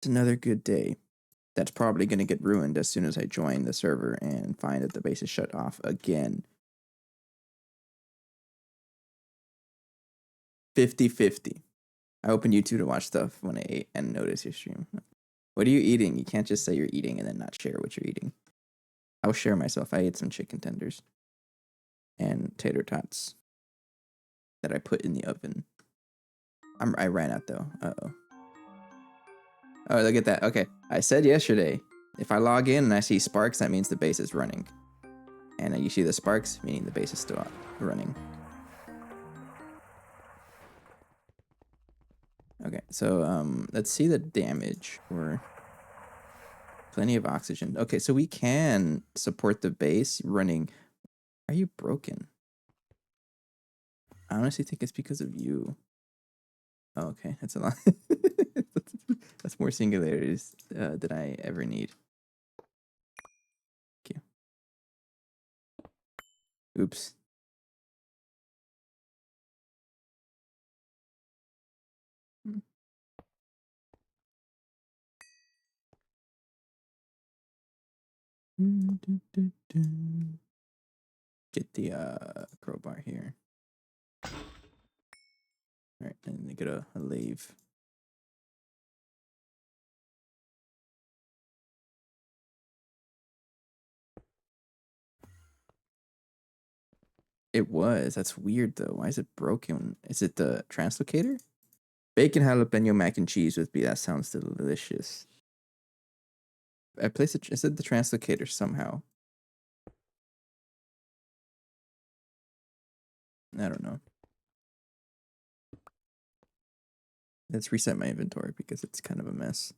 It's another good day. That's probably going to get ruined as soon as I join the server and find that the base is shut off again. 50-50. I opened YouTube to watch stuff when I ate and noticed your stream. What are you eating? You can't just say you're eating and then not share what you're eating. I'll share myself. I ate some chicken tenders and tater tots that I put in the oven. I ran out though. Uh-oh. Oh, look at that. Okay. I said yesterday, if I log in and I see sparks, that means the base is running. And you see the sparks, meaning the base is still running. Okay, so let's see the damage. Or plenty of oxygen. Okay, so we can support the base running. Are you broken? I honestly think it's because of you. Oh, okay, that's a lot. That's more singularities than I ever need. Thank you. Oops. Get the crowbar here. All right, and get a lathe. It was. That's weird though. Why is it broken? Is it the translocator? Bacon jalapeno mac and cheese with beef. That sounds delicious. I placed it. Is it the translocator somehow? I don't know. Let's reset my inventory because it's kind of a mess.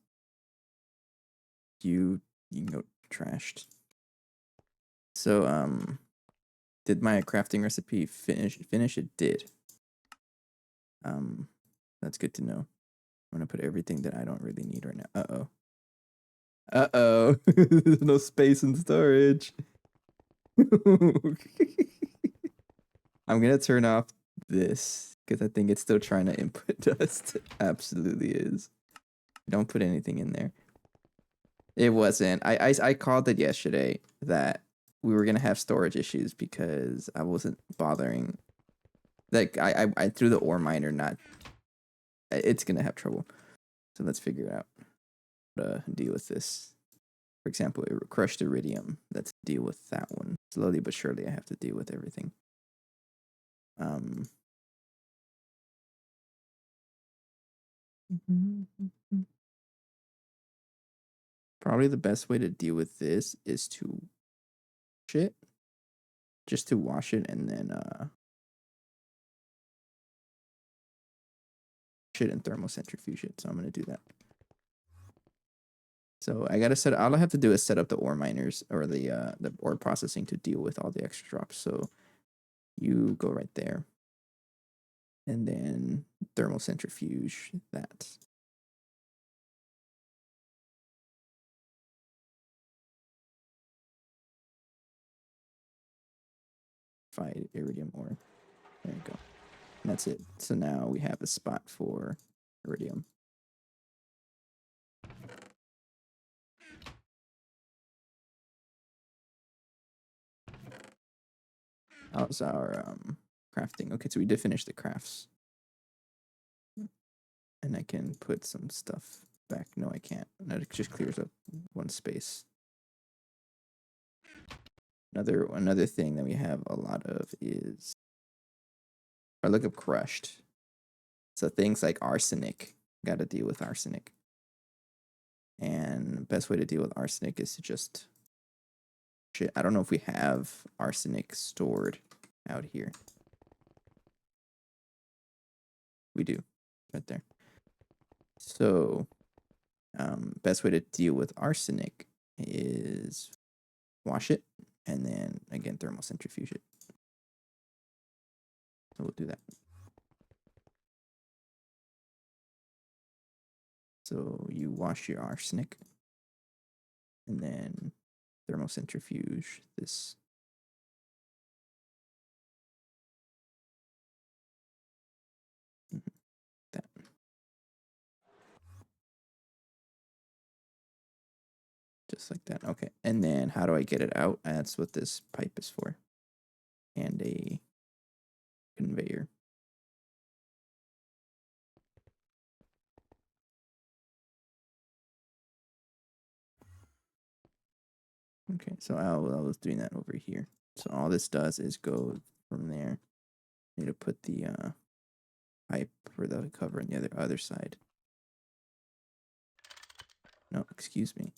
You can go trashed. So did my crafting recipe finish? It did. That's good to know. I'm gonna put everything that I don't really need right now. Uh-oh. There's no space in storage. I'm gonna turn off this because I think it's still trying to input dust. It absolutely is. Don't put anything in there. It wasn't. I called it yesterday that we were gonna have storage issues because I wasn't bothering. Like I threw the ore miner. Not. It's gonna have trouble. So let's figure it out. Deal with this. For example, crushed iridium. Let's deal with that one. Slowly but surely, I have to deal with everything. Probably the best way to deal with this is to wash it. Just to wash it and then wash it and thermocentrifuge it. So I'm gonna do that. So I gotta set. All I have to do is set up the ore miners or the ore processing to deal with all the extra drops. So you go right there, and then thermocentrifuge that. Find iridium ore. There you go. And that's it. So now we have a spot for iridium. How's our crafting? Okay, so we did finish the crafts. And I can put some stuff back. No, I can't. That just clears up one space. Another thing that we have a lot of is I look up crushed. So things like arsenic. Gotta deal with arsenic. And the best way to deal with arsenic is to just shit. I don't know if we have arsenic stored out here. We do. Right there. So best way to deal with arsenic is wash it and then again thermocentrifuge it. So we'll do that. So you wash your arsenic and then thermocentrifuge this. That. Just like that. Okay. And then how do I get it out? That's what this pipe is for. And a conveyor. Okay, so I was doing that over here. So all this does is go from there. I need to put the pipe for the cover on the other side. No, excuse me.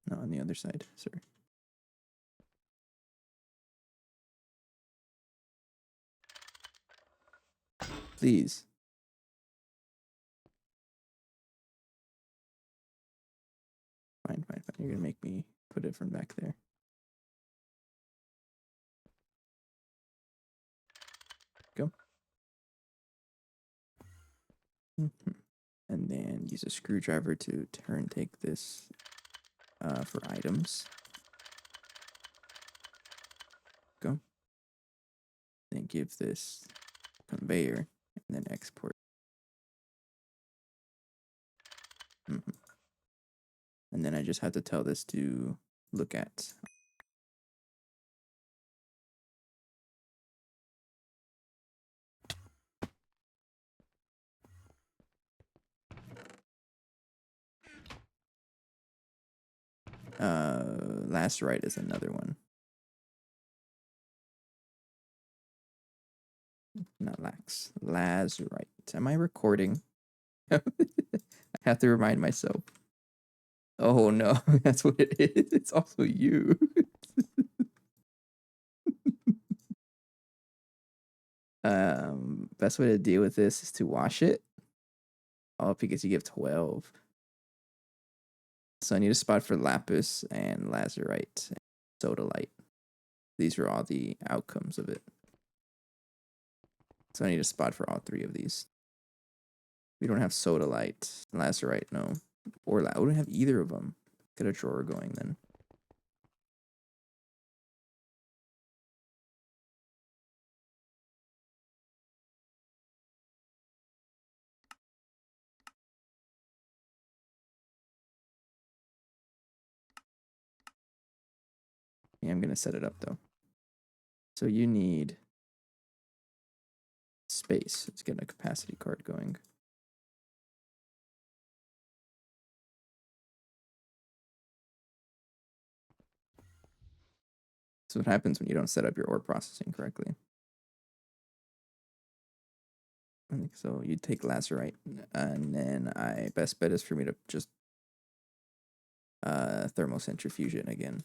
No, on the other side, sir. Please. Fine. You're gonna make me put it from back there. Go. And then use a screwdriver to take this for items. Go. Then give this conveyor and then export. And then I just have to tell this to look at. Lacerite is another one. Not lax. Lazurite. Am I recording? I have to remind myself. Oh no, that's what it is. It's also you. Best way to deal with this is to wash it. Oh, because you give 12. So I need a spot for lapis and lazurite and sodalite. These are all the outcomes of it. So I need a spot for all three of these. We don't have sodalite, lazurite, no. Or we don't have either of them. Get a drawer going then. Yeah, I'm gonna set it up though. So you need space. Let's get a capacity card going. So what happens when you don't set up your ore processing correctly? I think so. You take lacerite, and then best bet is for me to just thermocentrifuge it again.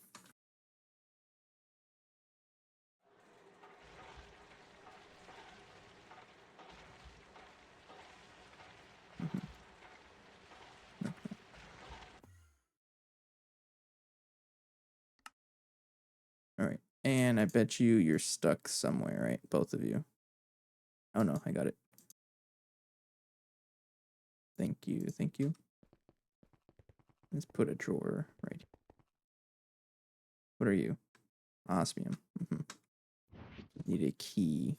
All right, and I bet you're stuck somewhere, right? Both of you. Oh no, I got it. Thank you. Let's put a drawer right here. What are you? Osmium. Need a key.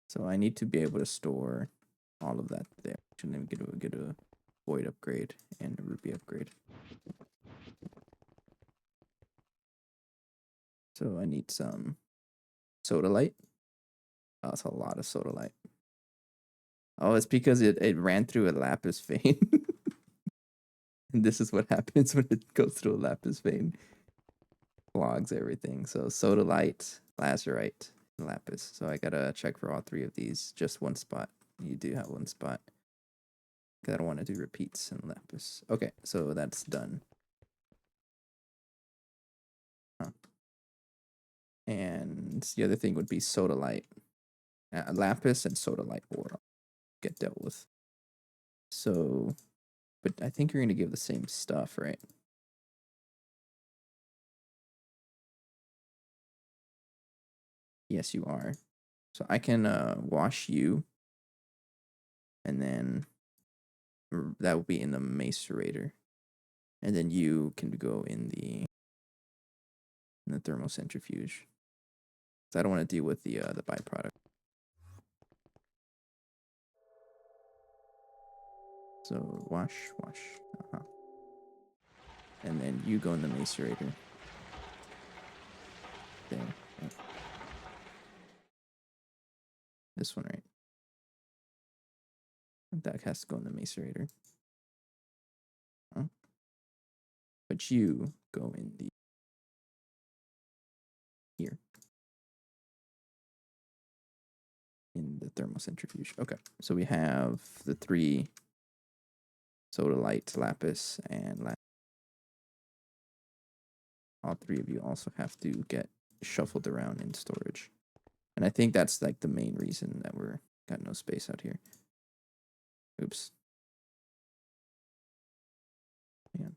So I need to be able to store all of that there. And then get a void upgrade and a ruby upgrade. So I need some sodalite. Oh, that's a lot of sodalite. Oh, it's because it ran through a lapis vein. And this is what happens when it goes through a lapis vein. Clogs everything. So sodalite, lazurite, and lapis. So I gotta check for all three of these. Just one spot. You do have one spot. Because I don't want to do repeats in lapis. Okay, so that's done. Huh. And the other thing would be sodalite. Lapis and sodalite ore get dealt with. So, but I think you're going to give the same stuff, right? Yes, you are. So I can wash you, and then that will be in the macerator, and then you can go in the thermocentrifuge. So I don't want to deal with the byproduct. So wash. Uh-huh. And then you go in the macerator. There. Right. This one, right? That has to go in the macerator. Huh? But you go in the here. In the thermocentrifuge. Okay. So we have the 3 sodalite, lapis, and all 3 of you also have to get shuffled around in storage. And I think that's like the main reason that we're got no space out here. Oops. Man.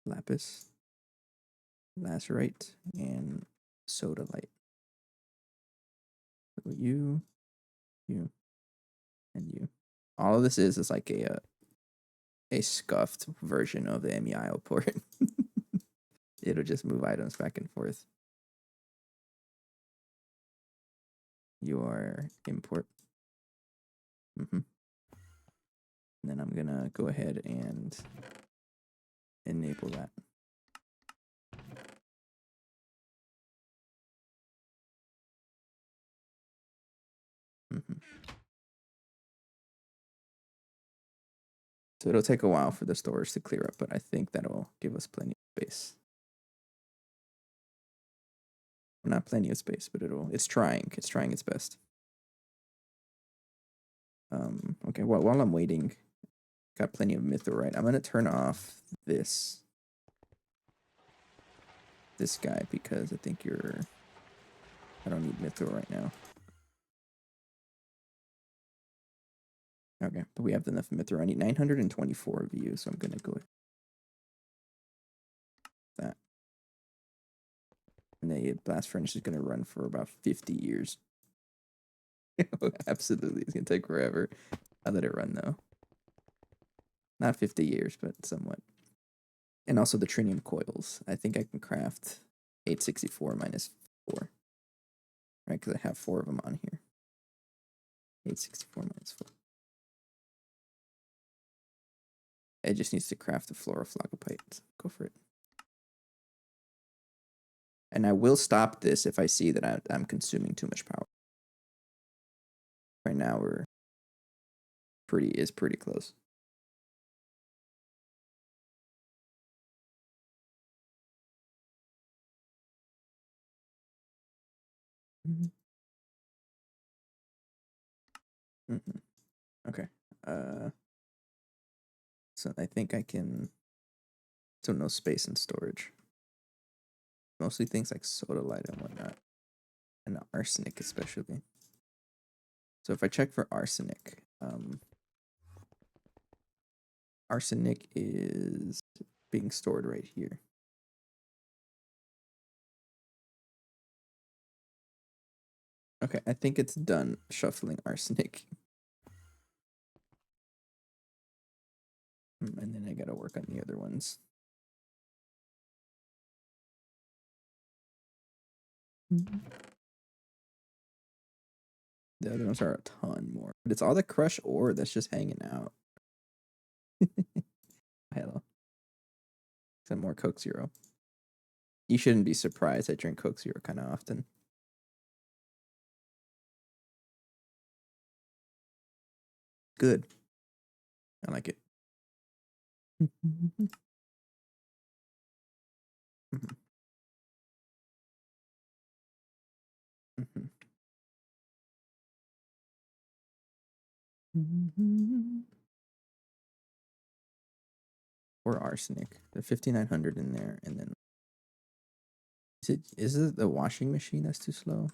Lapis, lacerite, and sodalite. So you, and you. All of this is like a scuffed version of the MEIO port. It'll just move items back and forth. Your import. And then I'm gonna go ahead and enable that. So it'll take a while for the storage to clear up, but I think that'll give us plenty of space. Well, not plenty of space, but it's trying. It's trying its best. Okay, well, while I'm waiting, got plenty of mithril, I'm gonna turn off this guy because I think I don't need mithril right now. Okay, but we have enough mithril. I need 924 of you, so I'm gonna go with that. And the blast furnace is gonna run for about 50 years. Absolutely, it's gonna take forever. I'll let it run though. Not 50 years, but somewhat. And also the trinium coils. I think I can craft 864 minus 4. Right, because I have 4 of them on here. 864 minus 4. It just needs to craft the fluoroflagopite. Go for it. And I will stop this if I see that I'm consuming too much power. Right now we're pretty close. Okay. So I think I can. So no space in storage. Mostly things like sodalite and whatnot, and arsenic especially. So if I check for arsenic, arsenic is being stored right here. Okay, I think it's done shuffling arsenic. And then I gotta work on the other ones. The other ones are a ton more. But it's all the crushed ore that's just hanging out. Hello. Some more Coke Zero. You shouldn't be surprised. I drink Coke Zero kind of often. Good. I like it. Or arsenic. The 5900 in there, and then is it the washing machine that's too slow?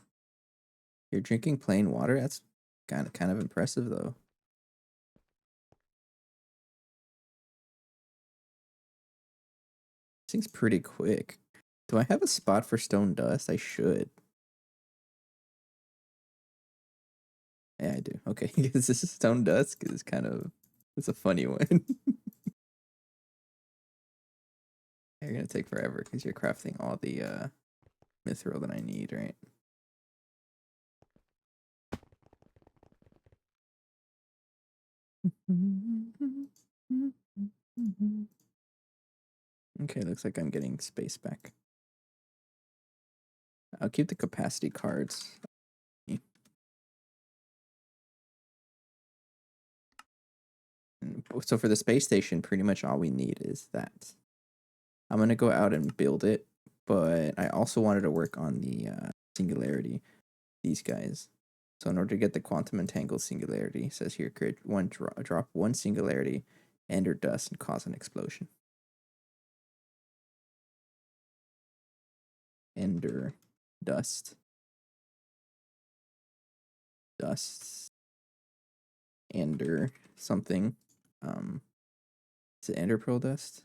You're drinking plain water? That's kind of impressive though. This thing's pretty quick. Do I have a spot for stone dust? I should. Yeah, I do. Okay, this is stone dust because it's a funny one. You're gonna take forever because you're crafting all the mithril that I need, right? Okay, looks like I'm getting space back. I'll keep the capacity cards. So for the space station, pretty much all we need is that. I'm going to go out and build it, but I also wanted to work on the singularity, these guys. So in order to get the quantum entangled singularity, it says here, create one drop one singularity, enter dust, and cause an explosion. Ender dust. Dust. Ender something. Is it ender pearl dust?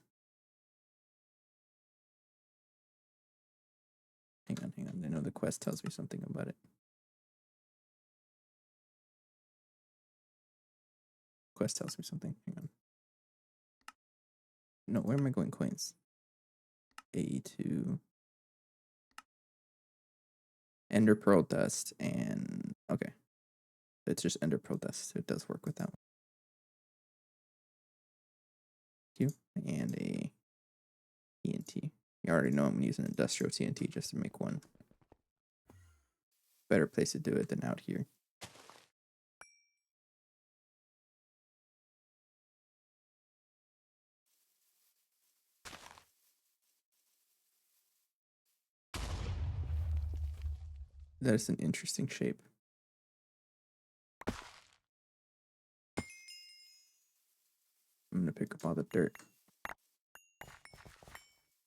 Hang on. I know the quest tells me something about it. Quest tells me something. Hang on. No, where am I going? Coins. A2. Ender pearl dust and okay. It's just ender pearl dust. So it does work with that one. Q and a TNT. You already know I'm using industrial TNT just to make one. Better place to do it than out here. That's an interesting shape. I'm gonna pick up all the dirt.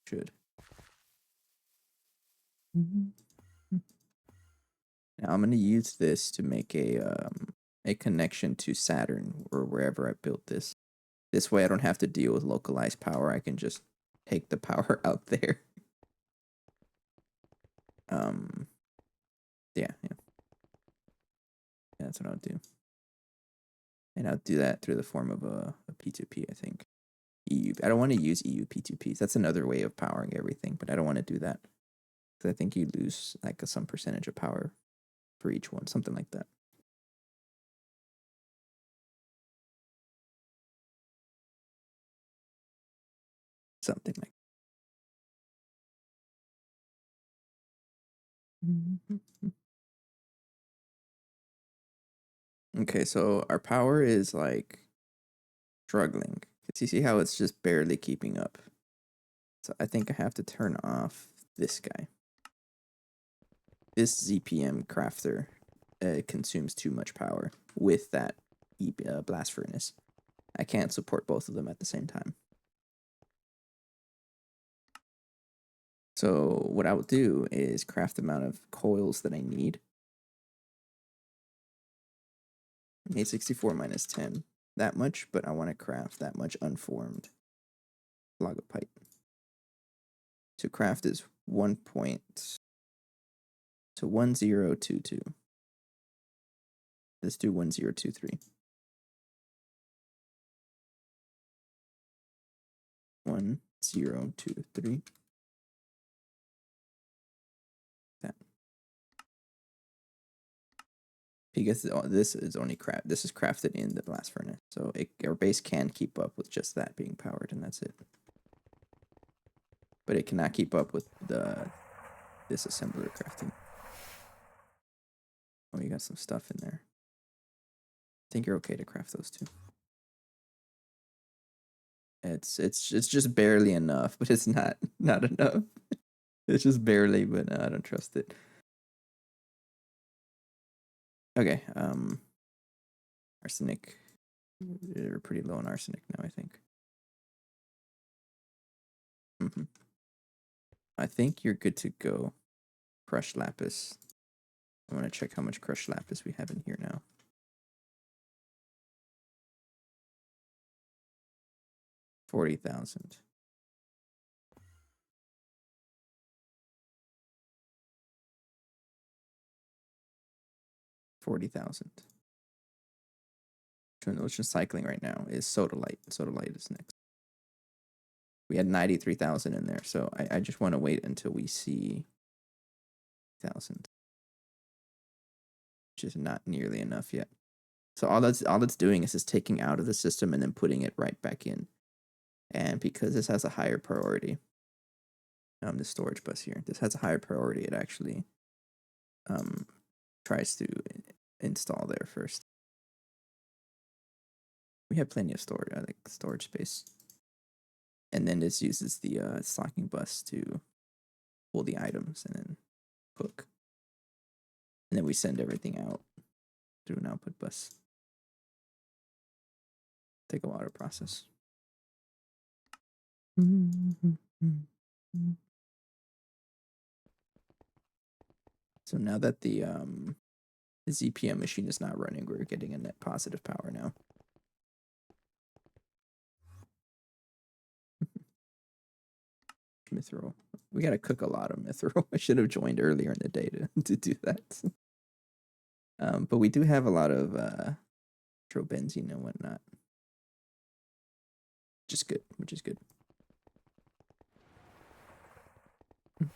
Should. Now I'm gonna use this to make a connection to Saturn or wherever I built this. This way I don't have to deal with localized power. I can just take the power out there. Yeah. That's what I'll do. And I'll do that through the form of a P2P, I think. EU. I don't want to use EU P2Ps. That's another way of powering everything, but I don't want to do that. Because I think you lose like some percentage of power for each one, something like that. Something like that. Okay, so our power is like struggling. Because you see how it's just barely keeping up. So I think I have to turn off this guy. This ZPM crafter consumes too much power with that blast furnace. I can't support both of them at the same time. So what I will do is craft the amount of coils that I need. 864 minus 10. That much, but I want to craft that much unformed logopite. To craft is 1022. Let's do 1023. 1023. That. Because this is crafted in the blast furnace, so our base can keep up with just that being powered, and that's it. But it cannot keep up with this assembler crafting. Oh, you got some stuff in there. I think you're okay to craft those two. It's just barely enough, but it's not enough. It's just barely, but I don't trust it. Okay, arsenic. We're pretty low on arsenic now, I think. I think you're good to go. Crushed lapis. I want to check how much crushed lapis we have in here now. 40,000. 40,000. What's just cycling right now is sodalite. Sodalite is next. We had 93,000 in there, so I just want to wait until we see 1,000, which is not nearly enough yet. So all that's doing is just taking out of the system and then putting it right back in. And because this has a higher priority, the storage bus here, this has a higher priority. It actually tries to install there first. We have plenty of storage space. And then this uses the stocking bus to pull the items and then hook. And then we send everything out through an output bus. Take a while to process. So now that the ZPM machine is not running, we're getting a net positive power now. Mithril. We gotta cook a lot of mithril. I should have joined earlier in the day to do that. But we do have a lot of nitrobenzene and whatnot. Which is good. I'm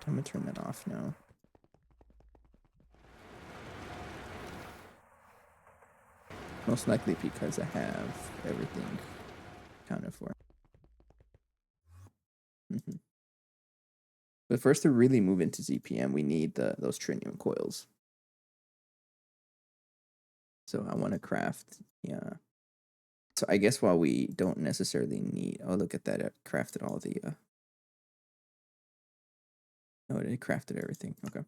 gonna turn that off now. Most likely because I have everything accounted for. But first, to really move into ZPM, we need those trinium coils. So I want to craft, yeah. So I guess while we don't necessarily need, oh, look at that, it crafted all the, oh, it crafted everything, okay. I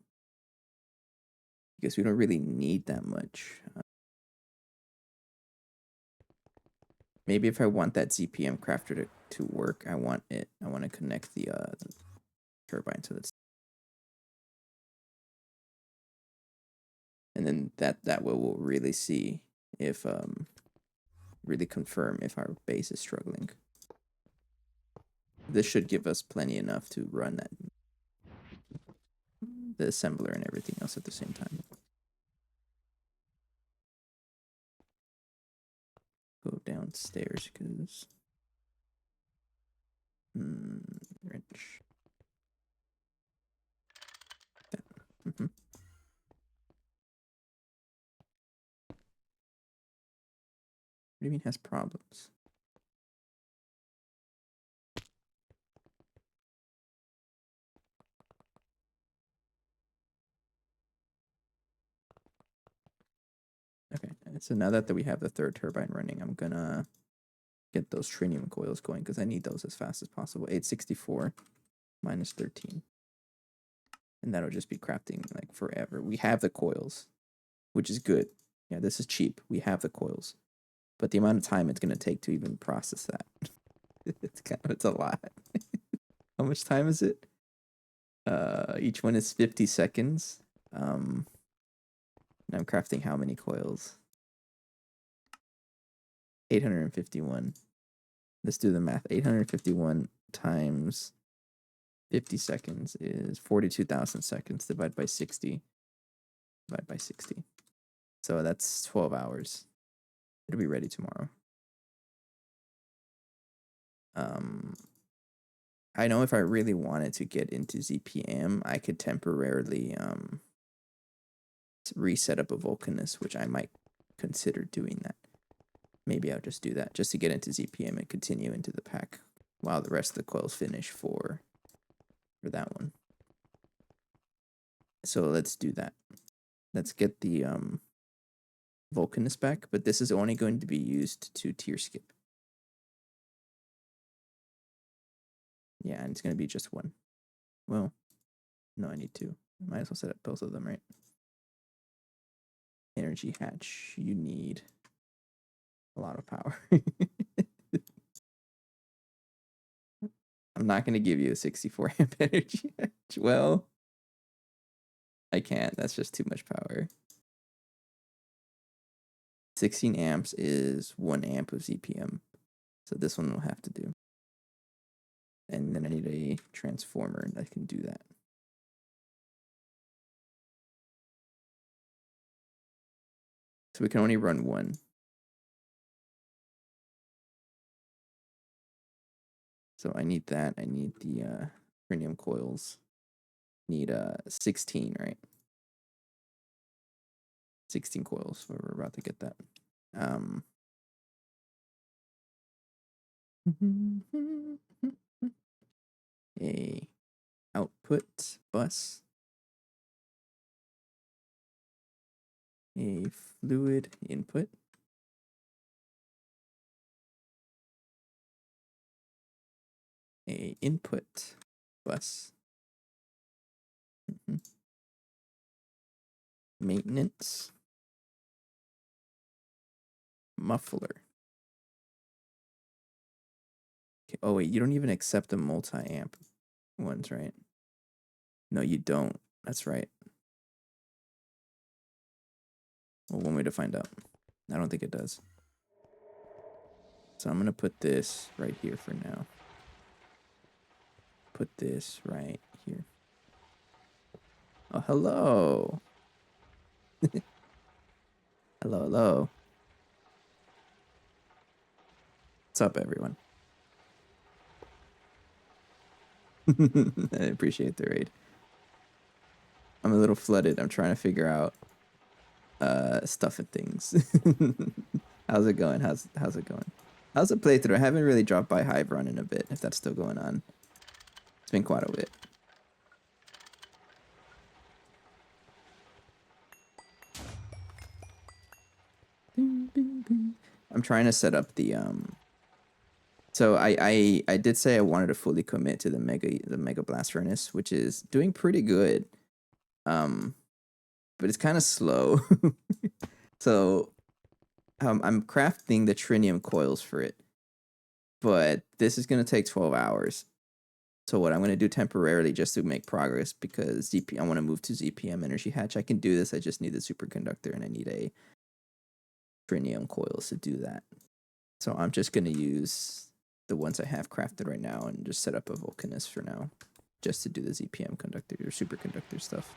guess we don't really need that much. Maybe if I want that ZPM crafter to work, I want to connect the turbine so that's, and then that way we'll really see if, really confirm if our base is struggling. This should give us plenty enough to run that, the assembler and everything else at the same time. Go downstairs because wrench. What do you mean has problems? Okay, so now that we have the third turbine running, I'm gonna get those trinium coils going because I need those as fast as possible. 864 minus 13. And that'll just be crafting like forever. We have the coils, which is good. Yeah, this is cheap. We have the coils. But the amount of time it's gonna take to even process that. It's a lot. How much time is it? Each one is 50 seconds. And I'm crafting how many coils? 851. Let's do the math. 851 times 50 seconds is 42,000 seconds divided by 60. Divided by 60. So that's 12 hours. It'll be ready tomorrow. I know if I really wanted to get into ZPM, I could temporarily reset up a Vulcanus, which I might consider doing that. Maybe I'll just do that just to get into ZPM and continue into the pack while the rest of the coils finish for that one. So let's do that. Let's get the Vulcanus back, but this is only going to be used to tier skip. Yeah, and it's going to be just one. Well, no, I need two. Might as well set up both of them, right? Energy hatch, you need a lot of power. I'm not going to give you a 64 amp energy hatch. Well, I can't. That's just too much power. 16 amps is 1 amp of ZPM. So this one will have to do. And then I need a transformer that can do that. So we can only run one. So I need that. I need the trinium coils. Need 16, right? 16 coils. So we're about to get that. A output bus. A fluid input. A input bus. Maintenance. Muffler. Okay. Oh wait, you don't even accept the multi-amp ones, right? No, you don't. That's right. Well, one way to find out. I don't think it does. So I'm gonna put this right here for now. Put this right here. Oh, hello. Hello. What's up, everyone? I appreciate the raid. I'm a little flooded. I'm trying to figure out stuff and things. How's it going? How's it going? How's the playthrough? I haven't really dropped by Hive Run in a bit, if that's still going on. It's been quite a bit. I'm trying to set up the so I did say I wanted to fully commit to the mega blast furnace, which is doing pretty good. But it's kind of slow. So I'm crafting the trinium coils for it. But this is going to take 12 hours. So what I'm going to do temporarily just to make progress, because I want to move to ZPM energy hatch. I can do this. I just need the superconductor and I need a trinium coils to do that. So I'm just going to use the ones I have crafted right now and just set up a Vulcanist for now, just to do the ZPM conductor or superconductor stuff.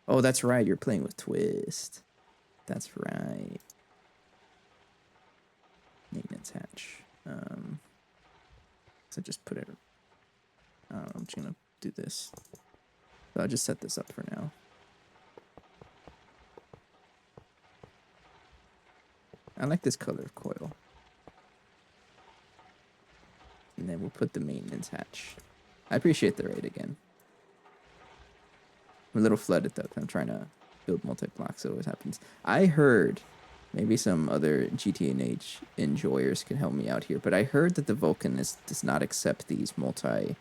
Oh, that's right. You're playing with Twist. That's right. Maintenance hatch. So just put it. I'm just gonna do this. So I'll just set this up for now. I like this color of coil. And then we'll put the maintenance hatch. I appreciate the raid again. I'm a little flooded though, 'cause I'm trying to build multi-blocks, so it always happens. I heard, maybe some other GTNH enjoyers can help me out here, but I heard that the Vulcanist does not accept these multiple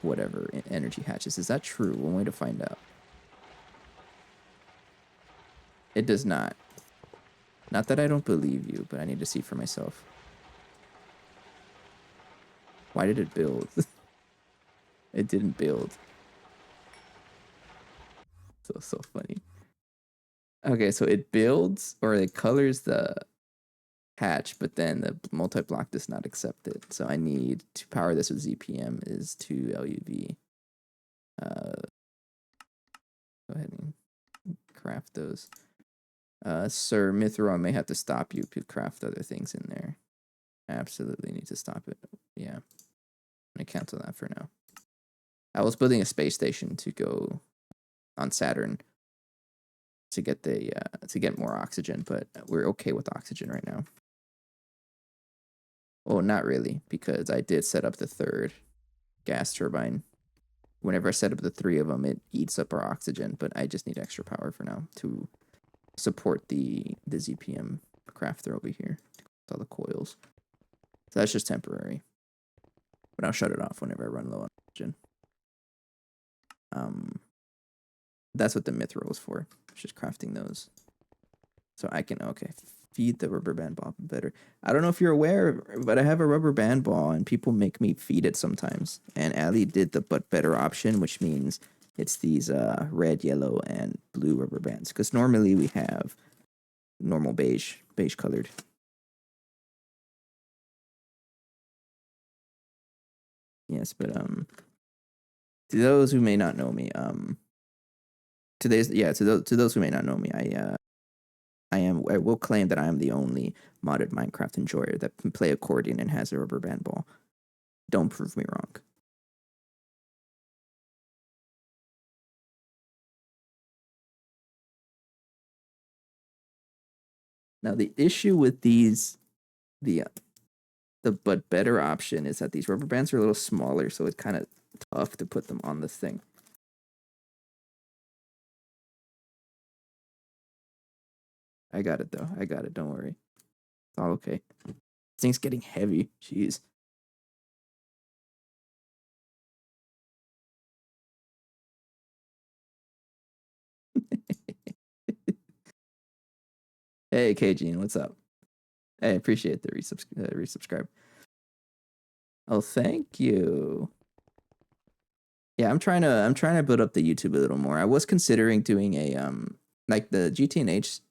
whatever energy hatches. Is that true? One way to find out. It does not. Not that I don't believe you, but I need to see for myself. Why did it build? It didn't build. So funny. Okay, so it builds or it colors the hatch, but then the multi-block does not accept it. So I need to power this with ZPM is 2 LUV. Go ahead and craft those. Sir Mithra, I may have to stop you to craft other things in there. I absolutely need to stop it. Yeah. I'm gonna cancel that for now. I was building a space station to go on Saturn to get the to get more oxygen, but we're okay with oxygen right now. Well, not really, because I did set up the third gas turbine. Whenever I set up the 3 of them, it eats up our oxygen, but I just need extra power for now to support the ZPM crafter over here. All the coils. So that's just temporary. But I'll shut it off whenever I run low on oxygen. That's what the Mithra was for. Just crafting those. So I can, okay, feed the rubber band ball better. I don't know if you're aware, but I have a rubber band ball and people make me feed it sometimes. And Ali did the but better option, which means it's these red, yellow, and blue rubber bands. Because normally we have normal beige colored. Yes, but to those who may not know me, to those who may not know me, I will claim that I am the only modded Minecraft enjoyer that can play accordion and has a rubber band ball. Don't prove me wrong. Now the issue with these, the but better option is that these rubber bands are a little smaller, so it's kind of tough to put them on this thing. I got it though. I got it. Don't worry. It's all okay. This thing's getting heavy. Jeez. Hey, KG, what's up? Hey, appreciate the resubscribe. Oh, thank you. Yeah, I'm trying to build up the YouTube a little more. I was considering doing a like the GTNH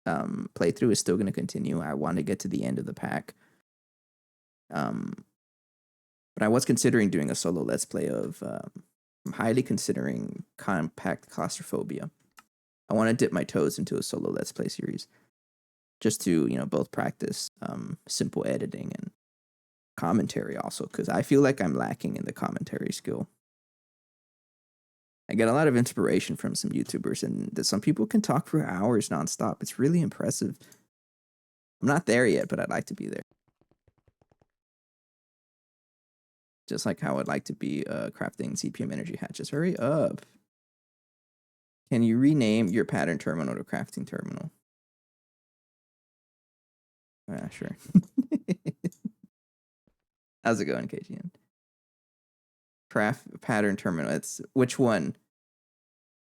playthrough is still going to continue. I want to get to the end of the pack. But I was considering doing a solo let's play of I'm highly considering compact claustrophobia. I want to dip my toes into a solo let's play series just to, both practice simple editing and commentary also, because I feel like I'm lacking in the commentary skill. I get a lot of inspiration from some YouTubers, and some people can talk for hours nonstop. It's really impressive. I'm not there yet, but I'd like to be there. Just like how I'd like to be crafting CPM energy hatches. Hurry up. Can you rename your pattern terminal to crafting terminal? Sure. How's it going, KGN? Craft pattern terminal. It's which one?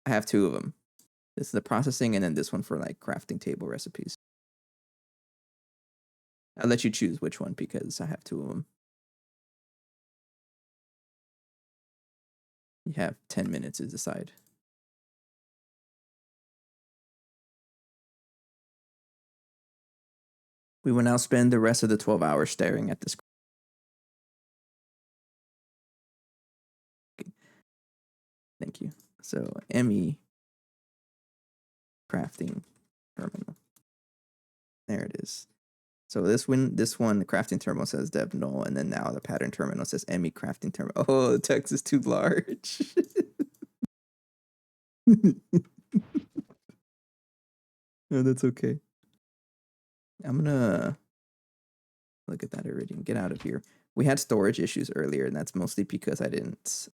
I have two of them. This is the processing, and then this one for like crafting table recipes. I'll let you choose which one because I have two of them. You have 10 minutes to decide. We will now spend the rest of the 12 hours staring at this. Thank you. So, ME crafting terminal. There it is. So this one, the crafting terminal says dev null, and then now the pattern terminal says ME crafting terminal. Oh, the text is too large. No, that's okay. I'm gonna look at that already and get out of here. We had storage issues earlier, and that's mostly because I didn't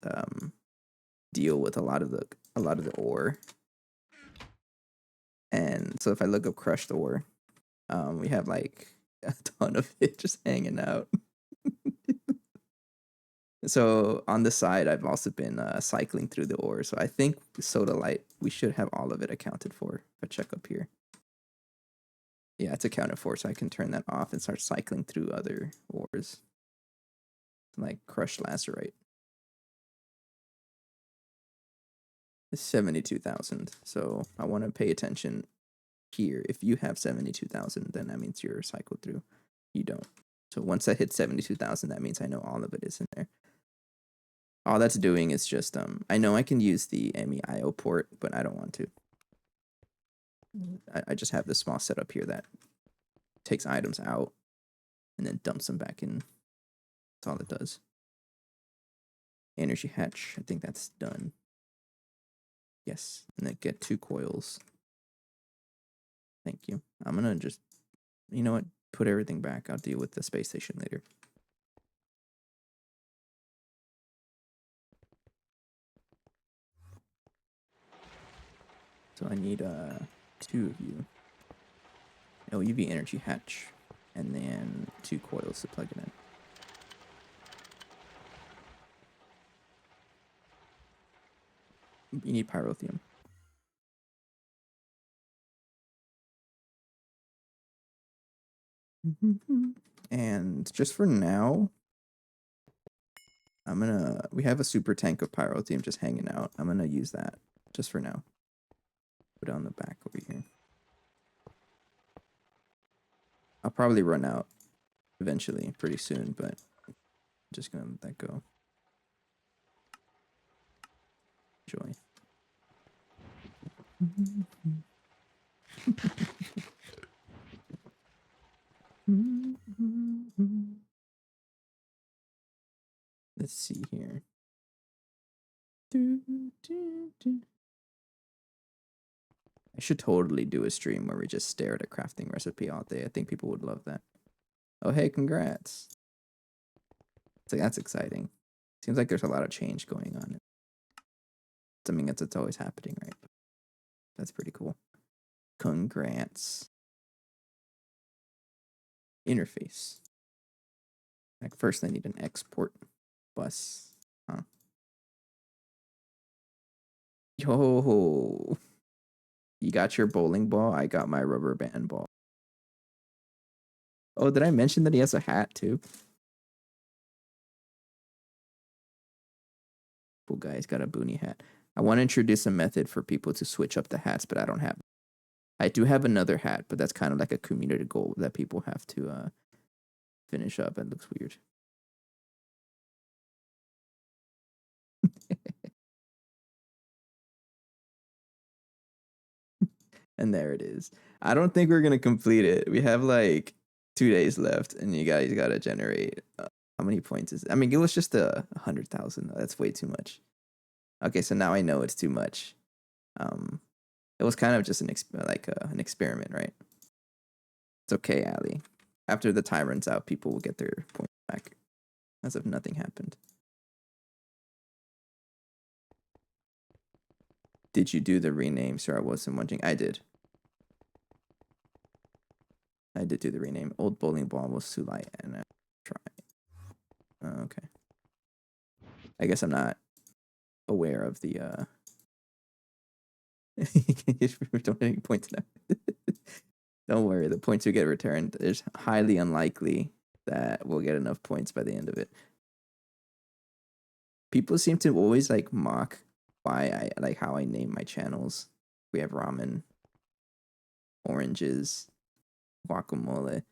deal with a lot of the ore. And so if I look up crushed ore, we have like a ton of it just hanging out. So on the side, I've also been cycling through the ore. So I think soda light, we should have all of it accounted for. If I check up here. Yeah, it's accounted for, so I can turn that off and start cycling through other ores. Like crushed lacerite. It's 72,000. So I want to pay attention here. If you have 72,000, then that means you're cycled through. You don't. So once I hit 72,000, that means I know all of it is in there. All that's doing is just, I know I can use the MEIO port, but I don't want to. I just have this small setup here that takes items out and then dumps them back in. That's all it does. Energy hatch, I think that's done. Yes, and then get 2 coils. Thank you. I'm gonna just, you know what, put everything back. I'll deal with the space station later. So I need 2 of you. LUV energy hatch, and then 2 coils to plug it in. You need pyrotheum. And just for now, we have a super tank of pyrotheum just hanging out. I'm gonna use that just for now. Put it on the back over here. I'll probably run out eventually, pretty soon, but I'm just gonna let that go. Enjoy. Let's see here. I should totally do a stream where we just stare at a crafting recipe all day. I think people would love that. Oh, hey, congrats. It's like, that's exciting. Seems like there's a lot of change going on. I mean, it's always happening, right? That's pretty cool. Congrats. Interface. Like first, I need an export bus. Huh? Yo, you got your bowling ball. I got my rubber band ball. Oh, did I mention that he has a hat too? Cool guy. He's got a boonie hat. I want to introduce a method for people to switch up the hats, but I don't have. I do have another hat, but that's kind of like a community goal that people have to finish up. It looks weird. And there it is. I don't think we're gonna complete it. We have like 2 days left, and you guys gotta generate. How many points is it? I mean, it was just 100,000. That's way too much. Okay, so now I know it's too much. It was kind of just an experiment, right? It's okay, Ali. After the time runs out, people will get their points back, as if nothing happened. Did you do the rename? Sir, I wasn't wondering. I did. I did do the rename. Old bowling ball was too light, and I tried. Oh, okay. I guess I'm not aware of the donating points now. Don't worry, the points you get returned is highly unlikely that we'll get enough points by the end of it. People seem to always like mock why I like how I name my channels. We have ramen, oranges, guacamole.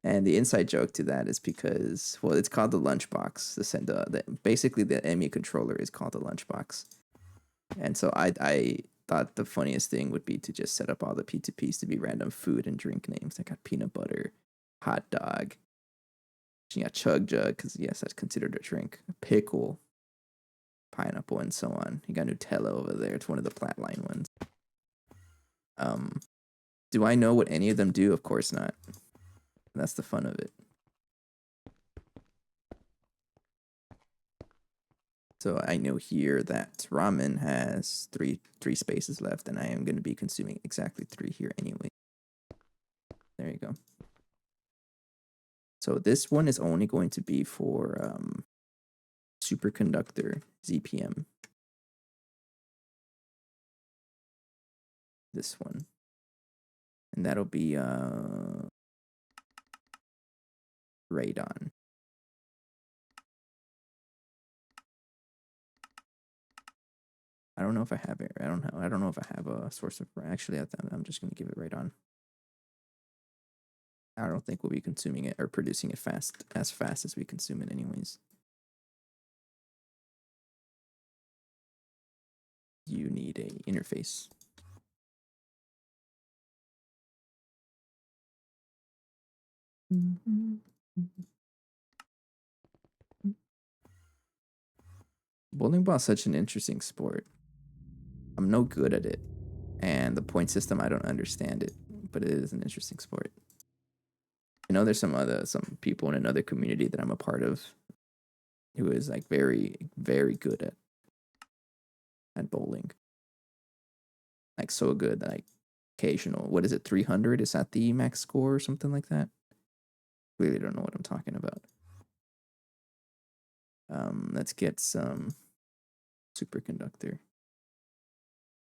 And the inside joke to that is because, well, it's called the lunchbox. Basically, the Emmy controller is called the lunchbox. And so I thought the funniest thing would be to just set up all the P2Ps to be random food and drink names. I got peanut butter, hot dog, you got chug jug, because yes, that's considered a drink, pickle, pineapple, and so on. You got Nutella over there. It's one of the flatline ones. Do I know what any of them do? Of course not. That's the fun of it. So I know here that ramen has three spaces left, and I am going to be consuming exactly 3 here anyway. There you go. So this one is only going to be for superconductor ZPM. This one. And that'll be radon. I don't know if I have it. I don't know if I have a source of. Actually, I'm just gonna give it radon. I don't think we'll be consuming it or producing it as fast as we consume it, anyways. You need a interface. Bowling ball is such an interesting sport. I'm no good at it, and the point system, I don't understand it, but it is an interesting sport. I know there's some people in another community that I'm a part of who is like very, very good at bowling. Like so good that like occasional. What is it? 300? Is that the max score or something like that? Really don't know what I'm talking about. Let's get some superconductor.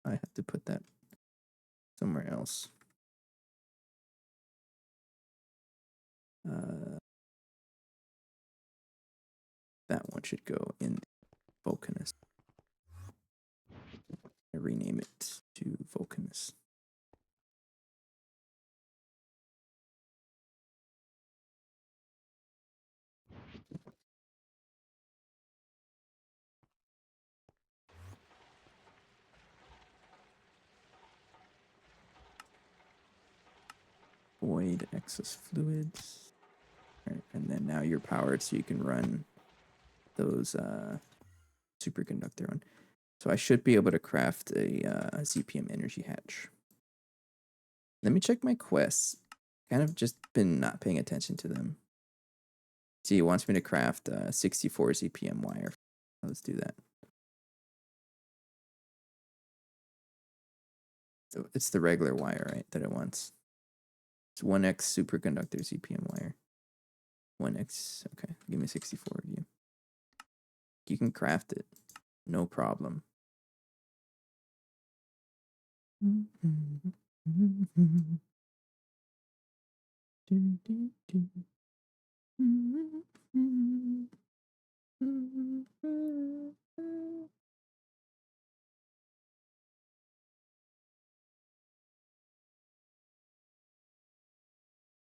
I have to put that somewhere else. That one should go in Vulcanus. I rename it to Vulcanus. Void excess fluids. Right, and then now you're powered so you can run those superconductor on. So I should be able to craft a ZPM energy hatch. Let me check my quests. Kind of just been not paying attention to them. See, he wants me to craft 64 ZPM wire. Let's do that. So it's the regular wire, right, that it wants. It's 1x superconductor ZPM wire. 1x, okay, give me 64 of you. You can craft it, no problem.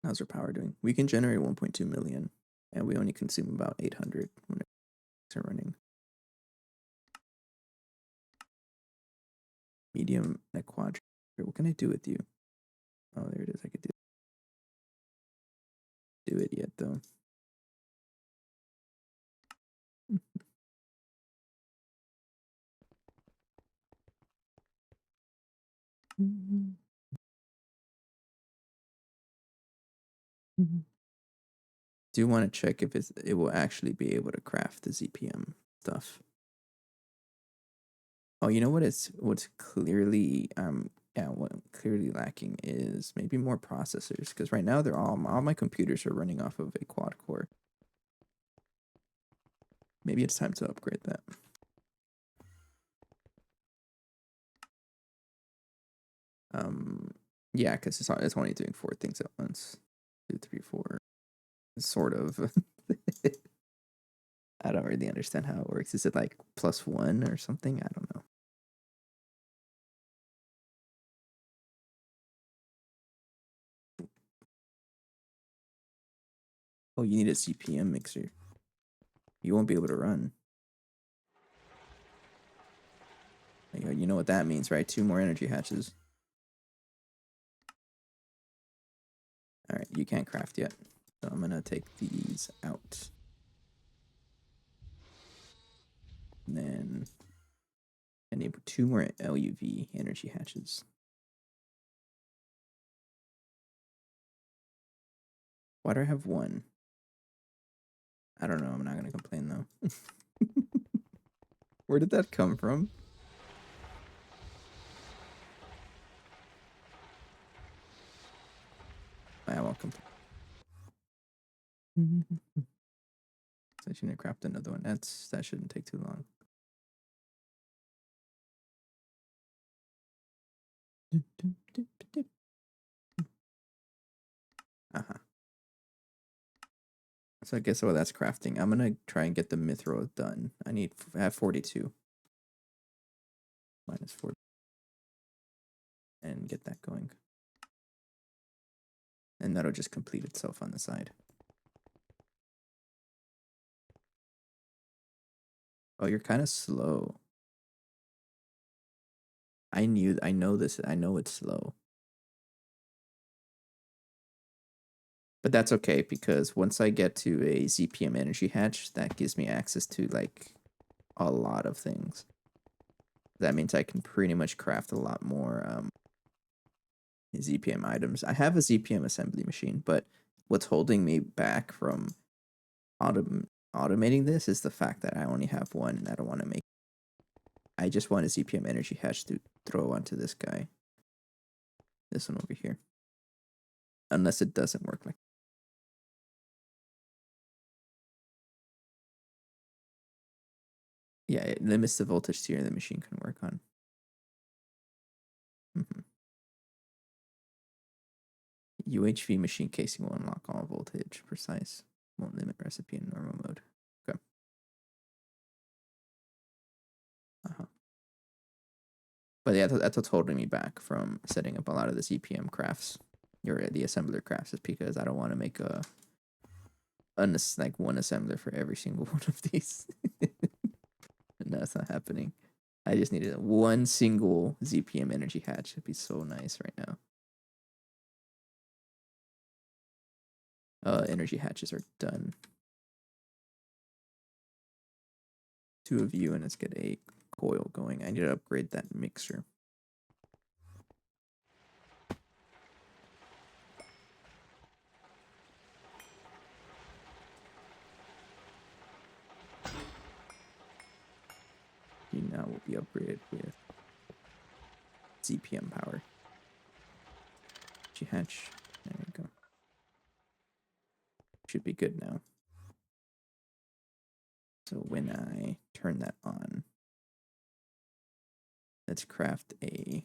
How's our power doing? We can generate 1.2 million, and we only consume about 800 when it's running. Medium and a quadrant. What can I do with you? Oh, there it is. I could do it yet, though. Do want to check if it will actually be able to craft the ZPM stuff. Oh, you know what? What's clearly what clearly lacking is maybe more processors, because right now all my computers are running off of a quad core. Maybe it's time to upgrade that. Yeah, because it's only doing 4 things at once. 2, 3, 4. Sort of. I don't really understand how it works. Is it like +1 or something? I don't know. Oh, you need a CPM mixer. You won't be able to run. You know what that means, right? 2 more energy hatches. All right, you can't craft yet. So I'm going to take these out. And then enable 2 more LUV energy hatches. Why do I have 1? I don't know. I'm not going to complain, though. Where did that come from? I won't complain. So I shouldn't craft another one. That shouldn't take too long. So I guess that's crafting. I'm gonna try and get the mithril done. I have 42. -40. And get that going. And that'll just complete itself on the side. Oh, you're kind of slow. I know this. I know it's slow. But that's okay, because once I get to a ZPM energy hatch, that gives me access to like a lot of things. That means I can pretty much craft a lot more ZPM items. I have a ZPM assembly machine, but what's holding me back from automating this is the fact that I only have 1 and I don't want to make. I just want a ZPM energy hatch to throw onto this guy. This one over here. Unless it doesn't work like. Yeah, it limits the voltage tier the machine can work on. UHV machine casing will unlock all voltage precise. Won't limit recipe in normal mode. Okay. But yeah, that's what's holding me back from setting up a lot of the ZPM crafts, or the assembler crafts, is because I don't want to make like one assembler for every single one of these. No, it's not happening. I just needed 1 single ZPM energy hatch. It'd be so nice right now. Energy hatches are done. 2 of you, and let's get a coil going. I need to upgrade that mixer. Now will be upgraded with ZPM power. GTNH. There we go. Should be good now. So when I turn that on, let's craft a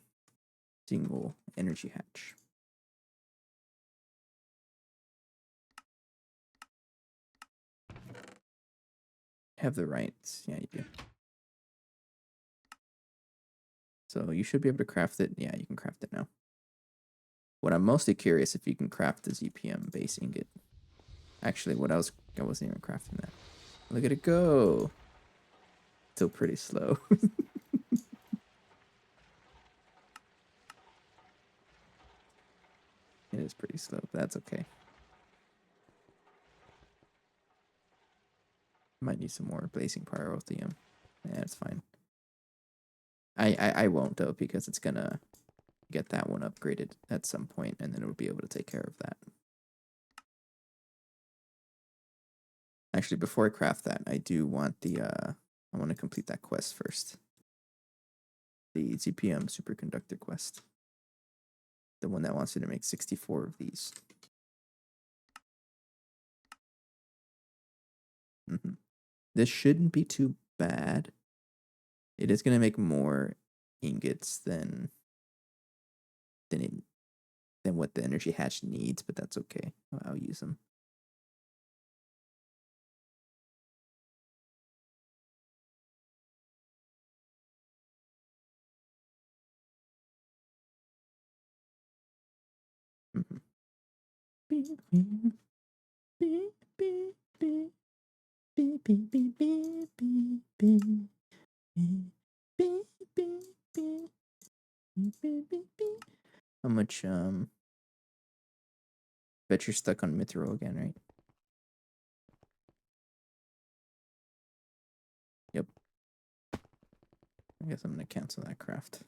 single energy hatch. Have the rights. Yeah, you do. So you should be able to craft it. Yeah, you can craft it now. What I'm mostly curious if you can craft the ZPM base ingot. Actually, I wasn't even crafting that. Look at it go. Still pretty slow. It is pretty slow, but that's okay. Might need some more blazing pyrotheum. Yeah, it's fine. I won't though, because it's gonna get that one upgraded at some point, and then it'll be able to take care of that. Actually, before I craft that, I do want the I want to complete that quest first. The ZPM superconductor quest. The one that wants you to make 64 of these. This shouldn't be too bad. It is gonna make more ingots than what the energy hatch needs, but that's okay. I'll use them. How much bet you're stuck on Mithril again, right? Yep. I guess I'm gonna cancel that craft. So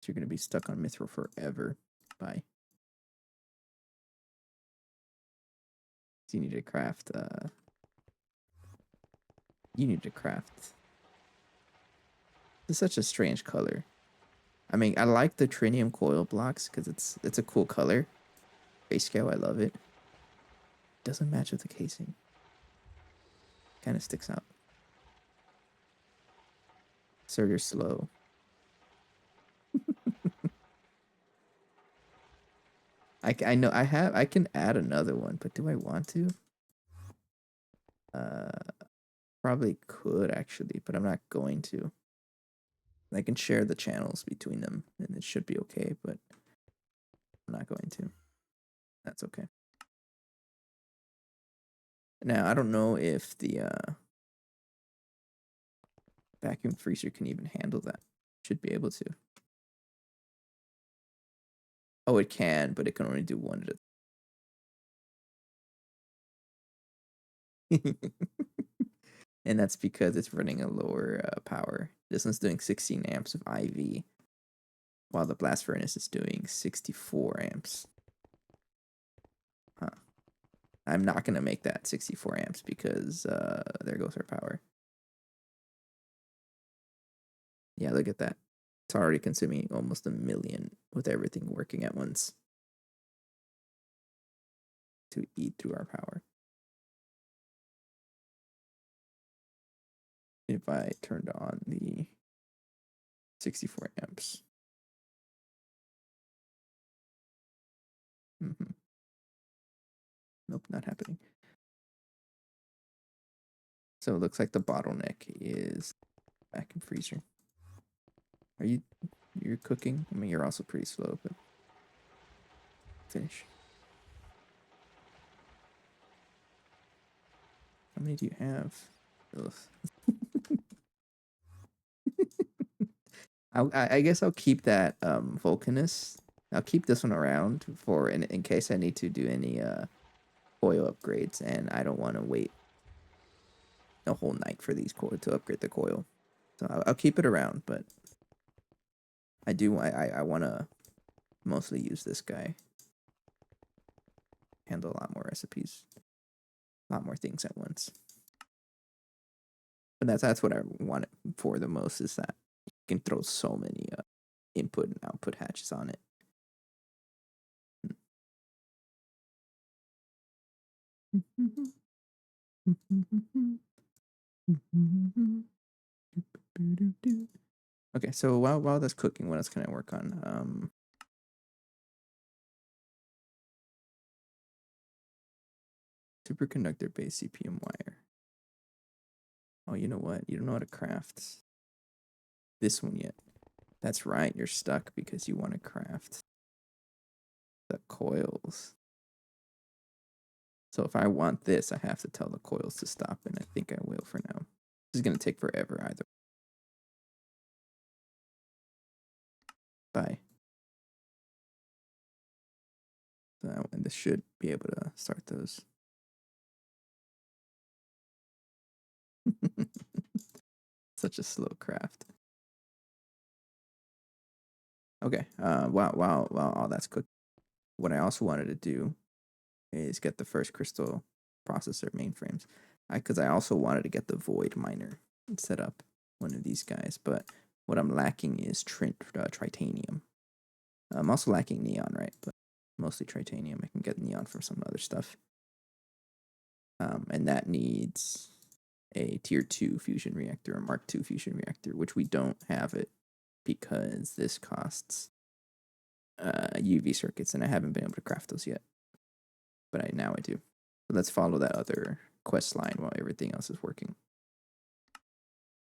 you're gonna be stuck on Mithril forever. Bye. So you need to craft It's such a strange color. I mean, I like the trinium coil blocks because it's a cool color. Grayscale, I love it. Doesn't match with the casing. Kind of sticks out. Sir, you're slow. I know I can add another one, but do I want to? Probably could actually, but I'm not going to. I can share the channels between them and it should be okay, but I'm not going to. That's okay. Now, I don't know if the vacuum freezer can even handle that. Should be able to. Oh, it can, but it can only do one at a time. And that's because it's running a lower power. This one's doing 16 amps of IV, while the blast furnace is doing 64 amps. Huh. I'm not going to make that 64 amps because there goes our power. Yeah, look at that. It's already consuming almost 1 million with everything working at once to eat through our power. If I turned on the 64 amps. Nope, not happening. So it looks like the bottleneck is vacuum freezer. You're cooking? I mean, you're also pretty slow, but finish. How many do you have? I guess I'll keep that Vulcanus. I'll keep this one around for in case I need to do any coil upgrades, and I don't want to wait a whole night for these coil to upgrade the coil. So I'll keep it around, but I want to mostly use this guy. Handle a lot more recipes. A lot more things at once. But that's what I want it for the most, is that you can throw so many input and output hatches on it. Okay, so while that's cooking, what else can I work on? Superconductor base CPM wire. Oh, you know what? You don't know how to craft this one yet. That's right, you're stuck because you want to craft the coils. So if I want this, I have to tell the coils to stop, and I think I will for now. This is going to take forever either. Bye. And this should be able to start those. Such a slow craft. Okay, while all that's cooked, what I also wanted to do is get the first crystal processor mainframes. Because I also wanted to get the void miner and set up one of these guys, but what I'm lacking is tritanium. I'm also lacking neon, right? But mostly tritanium. I can get neon from some other stuff. And that needs a tier 2 fusion reactor, or Mark II fusion reactor, which we don't have it because this costs UV circuits, and I haven't been able to craft those yet. But now I do. So let's follow that other quest line while everything else is working.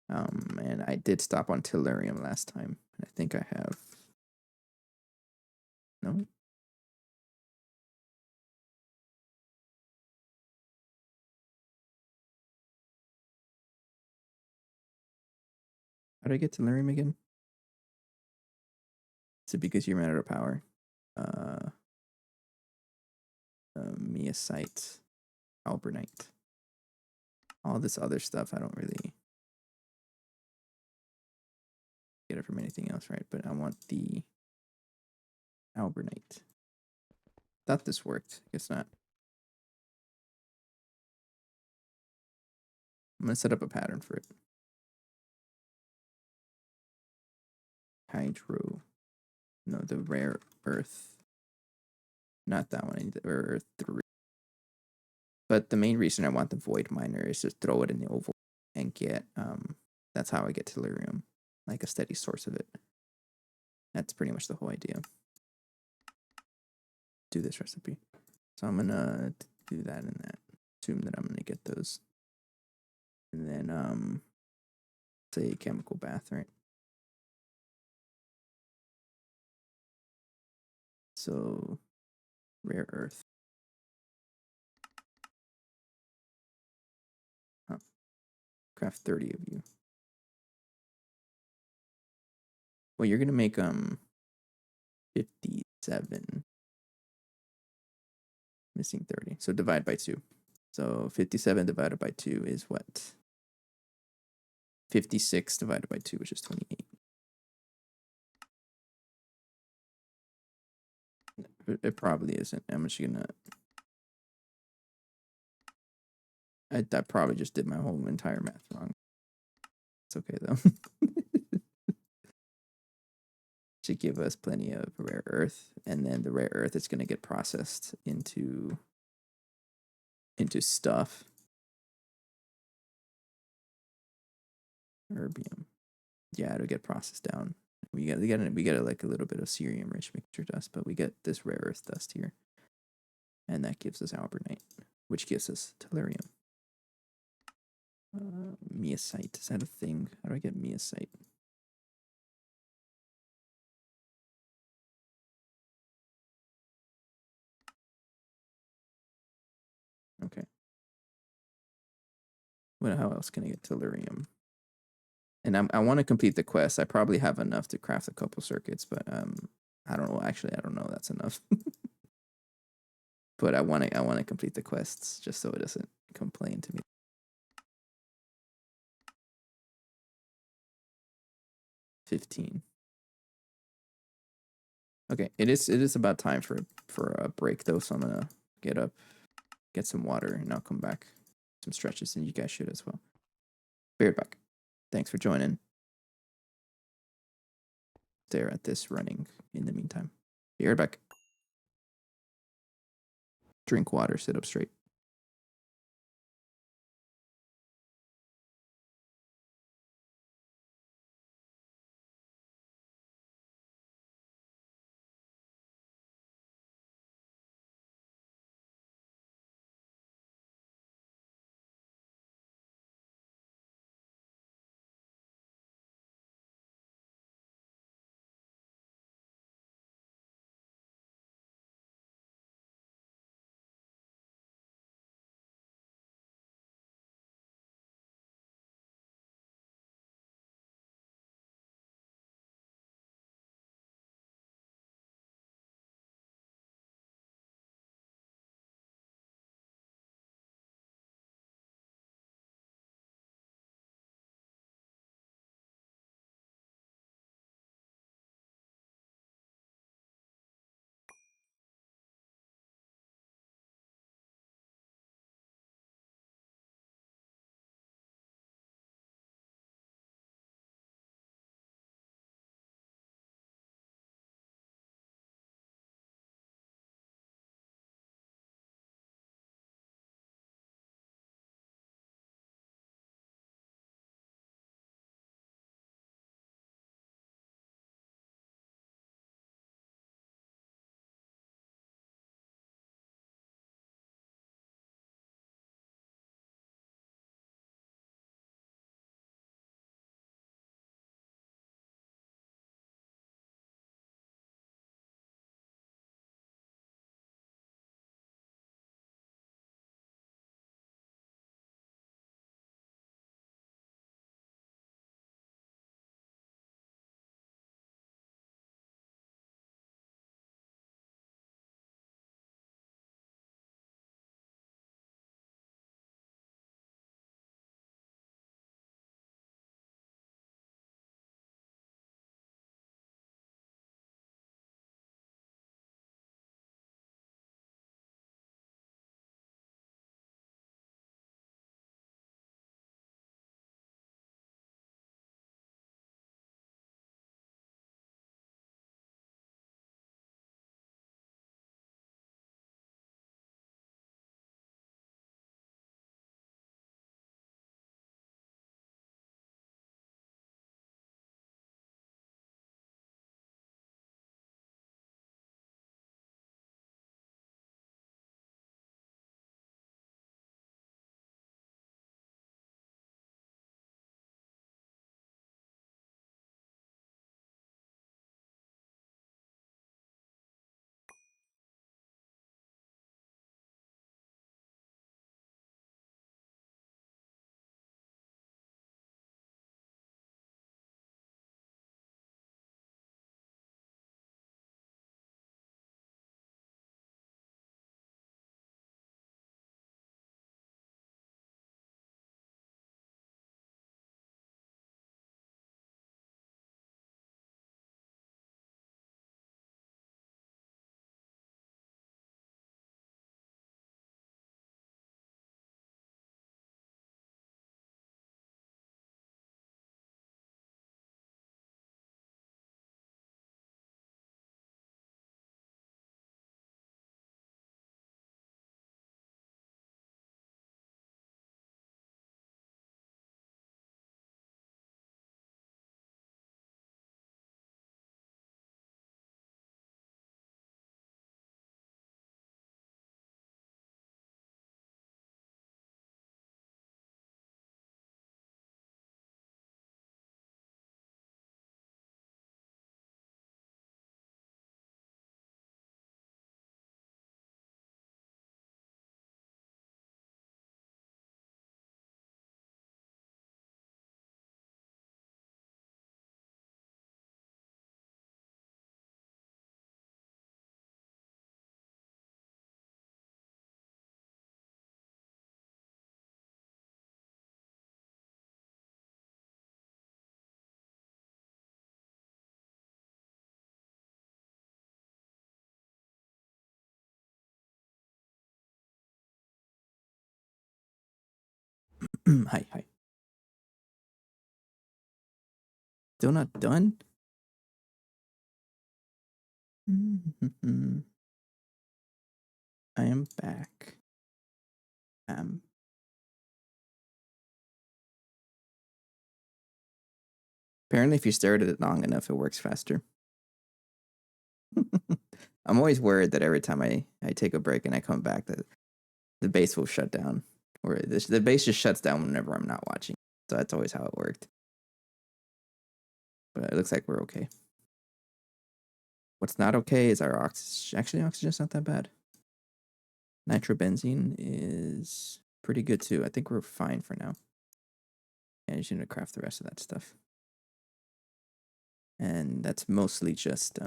And I did stop on tellurium last time, and I think I have... No? How did I get tellurium again? Is it because you ran out of power? Miasite, albernite. All this other stuff, I don't really get it from anything else, right? But I want the albernite. Thought this worked. Guess not. I'm gonna set up a pattern for it. Hydro. No, the rare earth. Not that one. I need the rare earth 3. But the main reason I want the void miner is to throw it in the oval and get that's how I get tellurium, like a steady source of it. That's pretty much the whole idea. Do this recipe. So I'm gonna do that and that. Assume that I'm gonna get those. And then say chemical bath, right? So rare earth. Huh. Craft 30 of you. Well, you're gonna make 57. Missing 30. So divide by 2. So 57 divided by 2 is what? 56 divided by 2, which is 28. It probably isn't. I'm just gonna... I probably just did my whole entire math wrong. It's okay though. Should give us plenty of rare earth, and then the rare earth is gonna get processed into stuff. Erbium. Yeah, it'll get processed down. We get like a little bit of cerium rich mixture dust, but we get this rare earth dust here. And that gives us albernite, which gives us tellurium. Miasite, is that a thing? How do I get miasite? Okay. Well, how else can I get tellurium? And I want to complete the quest. I probably have enough to craft a couple circuits, but I don't know. Actually, I don't know. That's enough. But I want to complete the quests just so it doesn't complain to me. 15. Okay, it is about time for a break though, so I'm gonna get up, get some water, and I'll come back. Some stretches, and you guys should as well. Be right back. Thanks for joining. Stare at this running in the meantime. Be right back. Drink water, sit up straight. Hi, hi. Still not done? I am back. Apparently, if you stare at it long enough, it works faster. I'm always worried that every time I take a break and I come back, that the base will shut down. Or the base just shuts down whenever I'm not watching. So that's always how it worked. But it looks like we're okay. What's not okay is our oxygen. Actually, oxygen's not that bad. Nitrobenzene is pretty good too. I think we're fine for now. And you just need to craft the rest of that stuff. And that's mostly just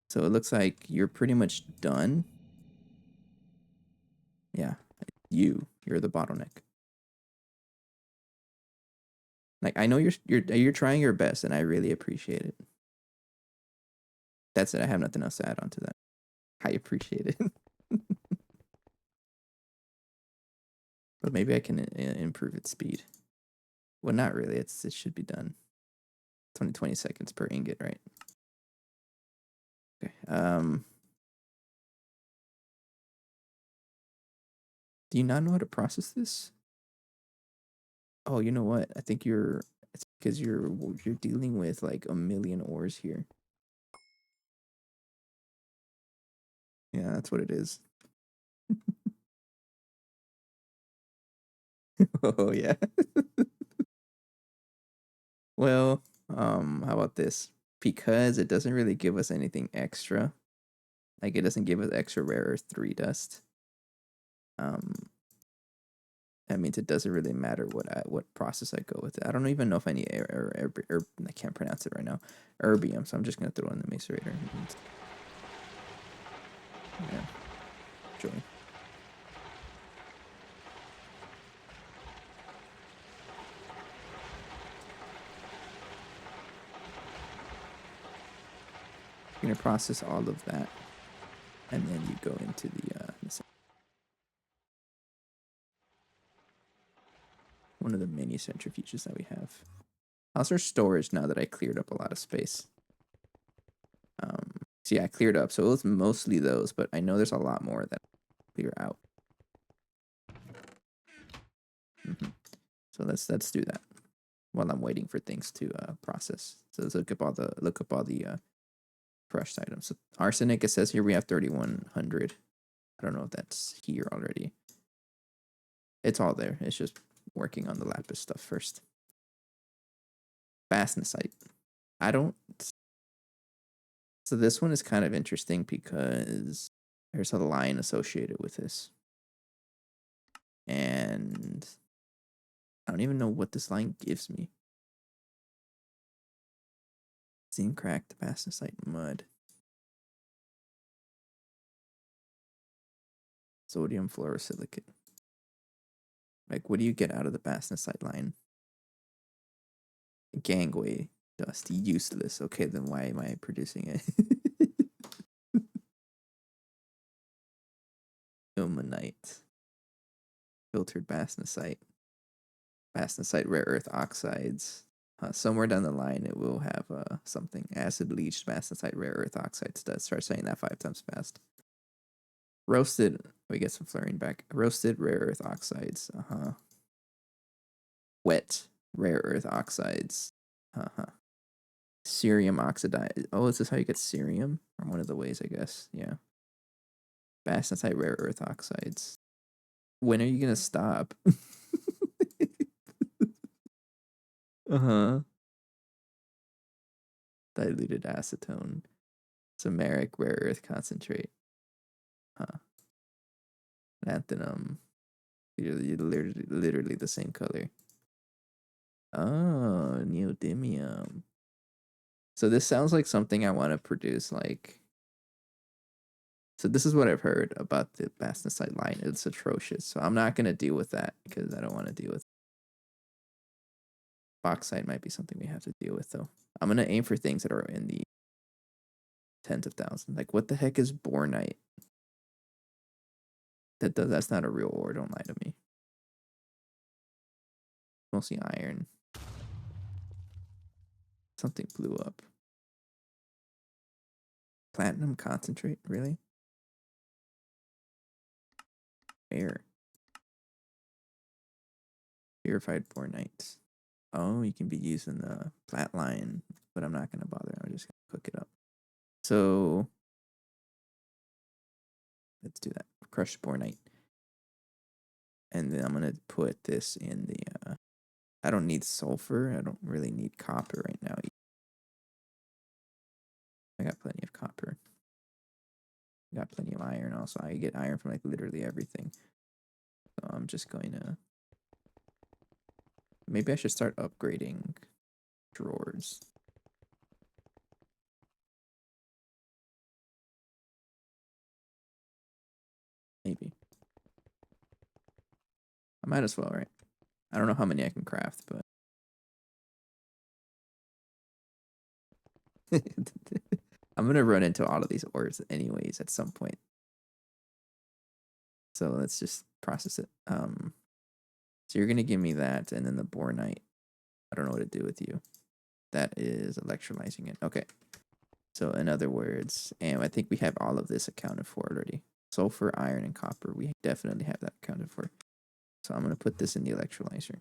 so it looks like you're pretty much done. Yeah, you're the bottleneck. Like I know you're trying your best, and I really appreciate it. That's it. I have nothing else to add on to that. I appreciate it, but maybe I can improve its speed. Well, not really. It should be done. 20 seconds per ingot, right? Okay. Do you not know how to process this? Oh, you know what? I think it's because you're dealing with like a million ores here. Yeah, that's what it is. Oh yeah. Well, how about this? Because it doesn't really give us anything extra. Like it doesn't give us extra rare earth 3 dust. Um, that means it doesn't really matter what process I go with it. I don't even know if I need I can't pronounce it right now. Erbium, so I'm just gonna throw in the macerator. Yeah, joy. You're gonna process all of that, and then you go into the one of the mini centrifuges that we have. How's our storage now that I cleared up a lot of space? So yeah, I cleared up. So it was mostly those, but I know there's a lot more that I clear out. So let's do that while I'm waiting for things to process. So let's look up all the crushed items. So arsenic, it says here we have 3,100. I don't know if that's here already. It's all there. It's just working on the lapis stuff first. Bastnasite. I don't. So this one is kind of interesting because there's a line associated with this. And I don't even know what this line gives me. Zinc cracked bastnasite mud. Sodium fluorosilicate. Like, what do you get out of the bastnasite line? Gangway dust. Useless. Okay, then why am I producing it? Ilmenite. Filtered bastnasite. Bastnasite rare earth oxides. Somewhere down the line, it will have something. Acid bleached bastnasite rare earth oxides. Does start saying that 5 times fast. Roasted. We get some fluorine back. Roasted rare earth oxides. Wet rare earth oxides. Cerium oxidized. Oh, is this how you get cerium? Or one of the ways, I guess. Yeah. Bastnasite rare earth oxides. When are you gonna stop? Uh-huh. Diluted acetone. Samaric rare earth concentrate. Huh. Lanthanum. Literally the same color. Oh, neodymium. So this sounds like something I want to produce, like. So this is what I've heard about the bastnasite line. It's atrocious. So I'm not gonna deal with that because I don't want to deal with. Bauxite might be something we have to deal with though. I'm gonna aim for things that are in the tens of thousands. Like what the heck is bornite? That's not a real ore. Don't lie to me. Mostly iron. Something blew up. Platinum concentrate, really? Air. Purified bornite. Oh, you can be using the flat line, but I'm not gonna bother. I'm just gonna cook it up. So let's do that. Crushed bornite. And then I'm gonna put this in the I don't need sulfur. I don't really need copper right now. I got plenty of copper. I got plenty of iron also. I get iron from like literally everything. So I'm just going to maybe I should start upgrading drawers. Maybe. I might as well, right? I don't know how many I can craft, but I'm gonna run into all of these ores anyways at some point. So let's just process it. So you're gonna give me that, and then the bornite. I don't know what to do with you. That is electrolyzing it. Okay. So in other words, and I think we have all of this accounted for already. Sulfur, iron, and copper. We definitely have that accounted for. So I'm gonna put this in the electrolyzer.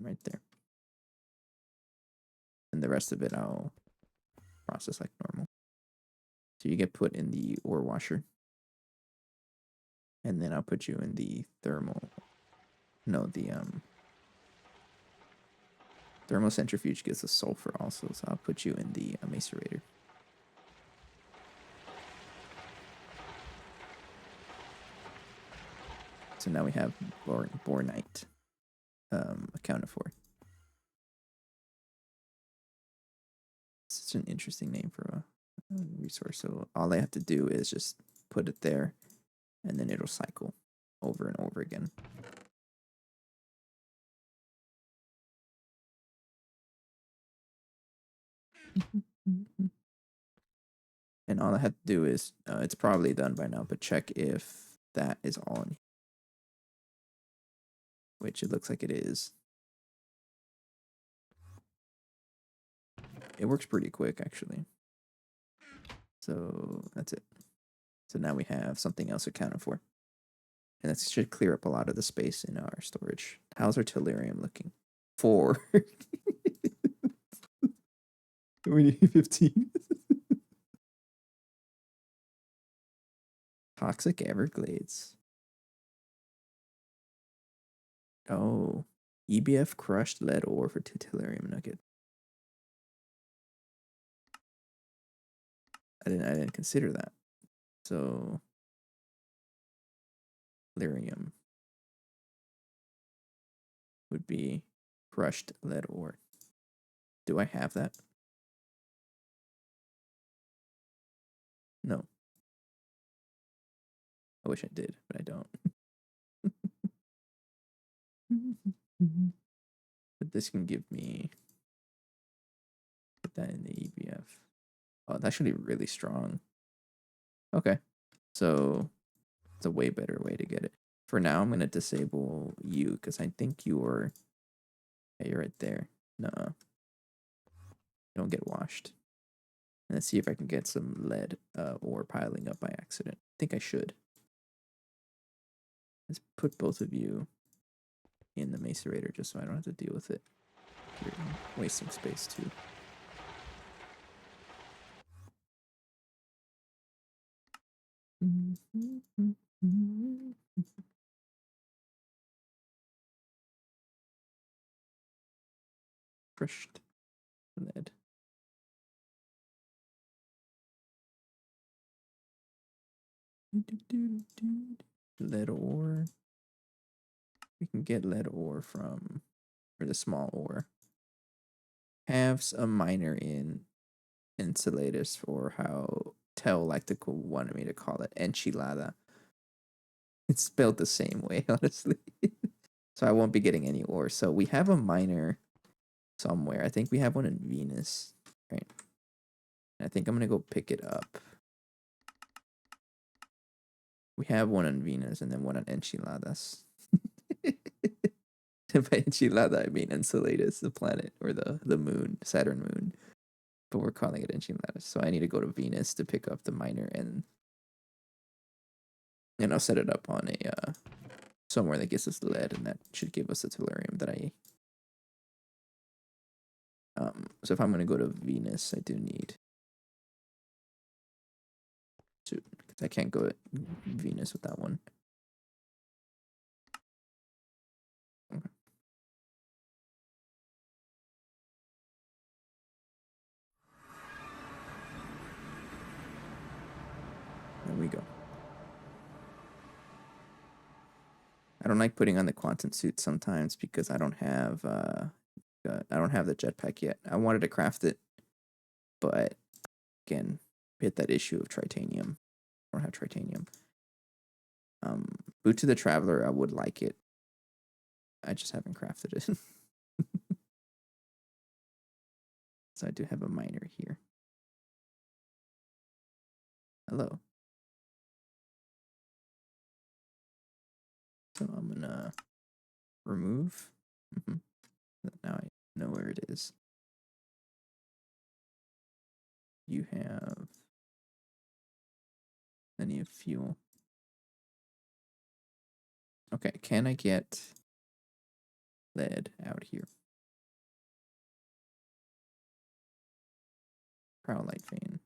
Right there. And the rest of it I'll process like normal. So you get put in the ore washer. And then I'll put you in the thermal. No, the thermocentrifuge gives us sulfur also, so I'll put you in the macerator. So now we have bornite accounted for. Such an interesting name for a resource. So all I have to do is just put it there, and then it'll cycle over and over again. And all I have to do is, it's probably done by now, but check if that is on, which it looks like it is. It works pretty quick, actually. So that's it. So now we have something else accounted for. And that should clear up a lot of the space in our storage. How's our tellurium looking? 4. We need 15. Toxic Everglades. Oh. EBF crushed lead ore for 2 tellurium nugget. I didn't consider that. So tellurium would be crushed lead ore. Do I have that? No. I wish I did, but I don't. But this can give me, put that in the EBF. Oh, that should be really strong. Okay. So it's a way better way to get it. For now, I'm going to disable you because I think you're right there. Nuh-uh. Don't get washed. Let's see if I can get some lead ore piling up by accident. I think I should. Let's put both of you in the macerator just so I don't have to deal with it. You're wasting space too. Crushed lead. Lead ore. We can get lead ore from, or the small ore. Have a miner in Enceladus, or how Tel Lactical wanted me to call it, enchilada. It's spelled the same way, honestly. So I won't be getting any ore. So we have a miner somewhere. I think we have one in Venus, right? I think I'm gonna go pick it up. We have one on Venus and then one on Enchiladas. By Enchilada, I mean Enceladus, the planet, or the moon, Saturn moon. But we're calling it Enchiladas. So I need to go to Venus to pick up the miner, and I'll set it up on a somewhere that gives us lead, and that should give us the tellurium that I. So if I'm gonna go to Venus, I do need to, because I can't go to Venus with that one. Okay. There we go. I don't like putting on the quantum suit sometimes because I don't have the jetpack yet. I wanted to craft it, but again, hit that issue of titanium. I don't have titanium. Boot to the Traveler, I would like it. I just haven't crafted it. So I do have a miner here. Hello. So I'm gonna remove. Now I know where it is. You have plenty of fuel. Okay, can I get lead out here? Prowlite vein.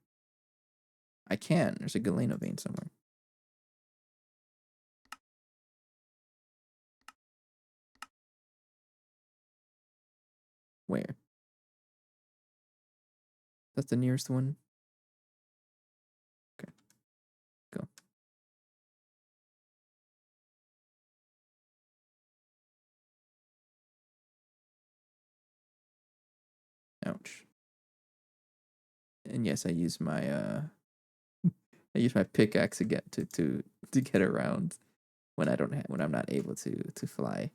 I can. There's a galena vein somewhere. Where? That's the nearest one? Okay. Go. Ouch. And yes, I use my pickaxe to get to get around when when I'm not able to fly.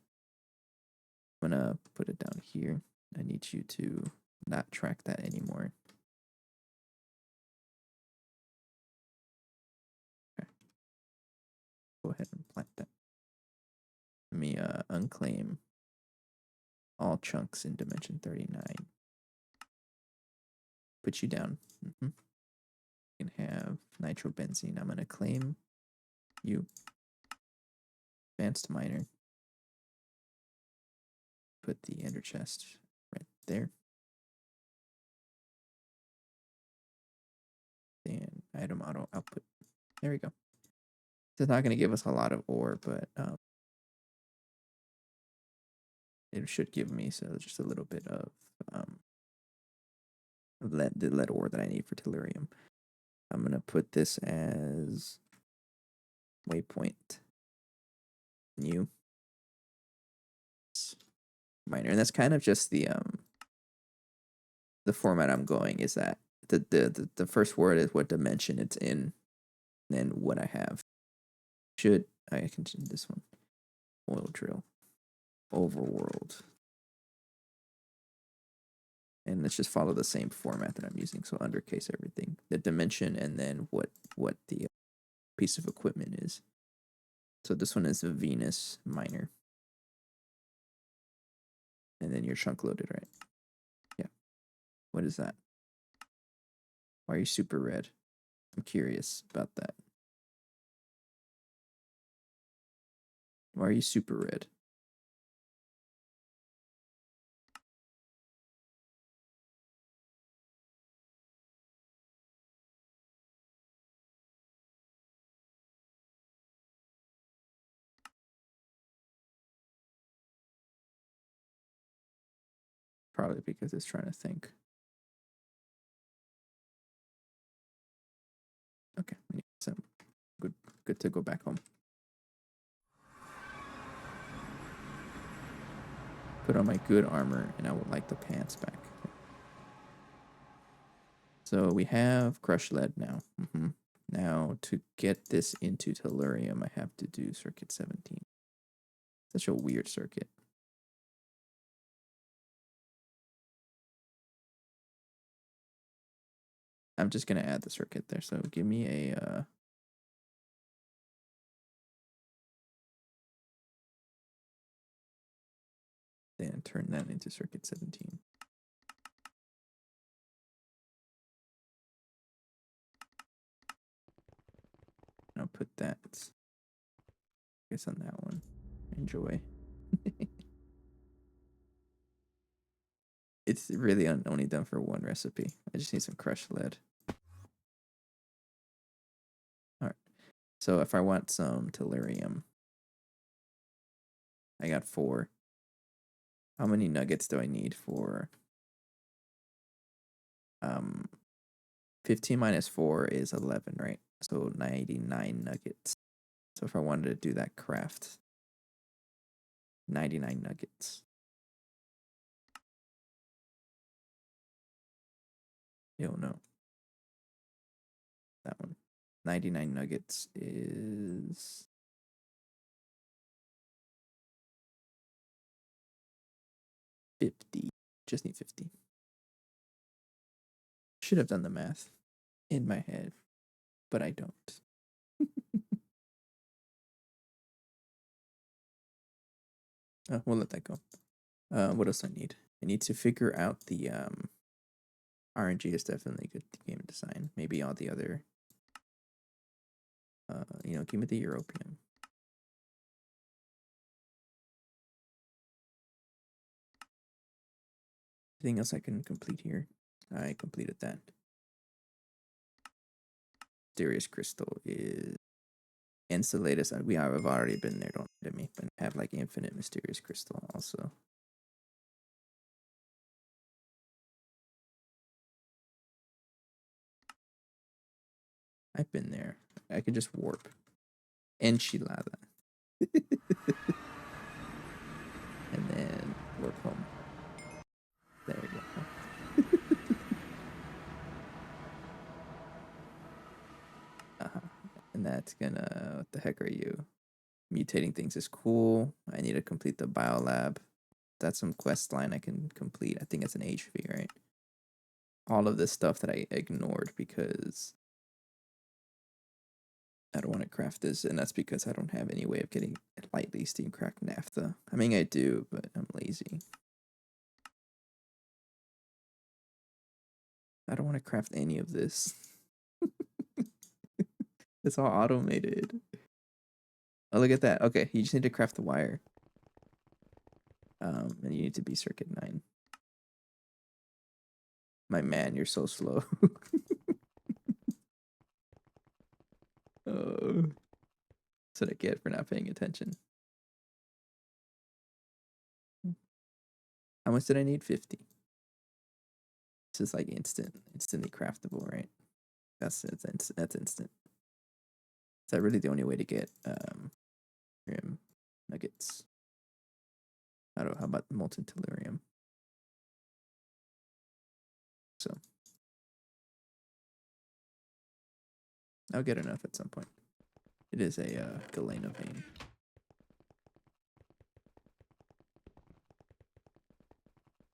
I'm gonna put it down here. I need you to not track that anymore. Okay. Go ahead and plant that. Let me unclaim all chunks in dimension 39. Put you down. You can have nitrobenzene. I'm gonna claim you. Advanced miner. Put the ender chest right there. And item auto output. There we go. It's not going to give us a lot of ore, but it should give me just a little bit of the lead ore that I need for tellurium. I'm going to put this as waypoint new miner, and that's kind of just the format I'm going. Is that the first word is what dimension it's in, and then what I have. I can change this one? Oil drill, overworld. And let's just follow the same format that I'm using. So undercase everything, the dimension, and then what the piece of equipment is. So this one is a Venus miner. And then you're chunk loaded, right? Yeah. What is that? Why are you super red? I'm curious about that. Why are you super red? Probably because it's trying to think. Okay, we need some good to go back home. Put on my good armor, and I would like the pants back. So we have crushed lead now. Now to get this into tellurium, I have to do circuit 17. Such a weird circuit. I'm just gonna add the circuit there. So give me a Then turn that into circuit 17. I'll put that, I guess, on that one. Enjoy. It's really only done for one recipe. I just need some crushed lead. Alright. So if I want some tellurium, I got 4. How many nuggets do I need for 15 minus 4 is 11, right? So 99 nuggets. So if I wanted to do that craft, 99 nuggets. You'll know. That one. 99 nuggets is 50. Just need 50. Should have done the math in my head, but I don't. We'll let that go. What else I need? I need to figure out the RNG is definitely good game design. Maybe all the other, give me the European. Anything else I can complete here? I completed that. Mysterious crystal is the latest. We have already been there, don't let me. But I have like infinite mysterious crystal also. I've been there. I could just warp. Enchilada. And then warp home. There we go. And that's gonna, what the heck are you? Mutating things is cool. I need to complete the biolab. That's some quest line I can complete. I think it's an HV, right? All of this stuff that I ignored because I don't want to craft this, and that's because I don't have any way of getting lightly steam cracked naphtha. I mean, I do, but I'm lazy. I don't want to craft any of this. It's all automated. Oh, look at that. Okay, you just need to craft the wire. And you need to be circuit 9. My man, you're so slow. Oh, that's what I get for not paying attention. How much did I need? 50. This is like instantly craftable, right? That's instant. Is that really the only way to get nuggets? I don't know. How about molten tellurium? So I'll get enough at some point. It is a galena vein.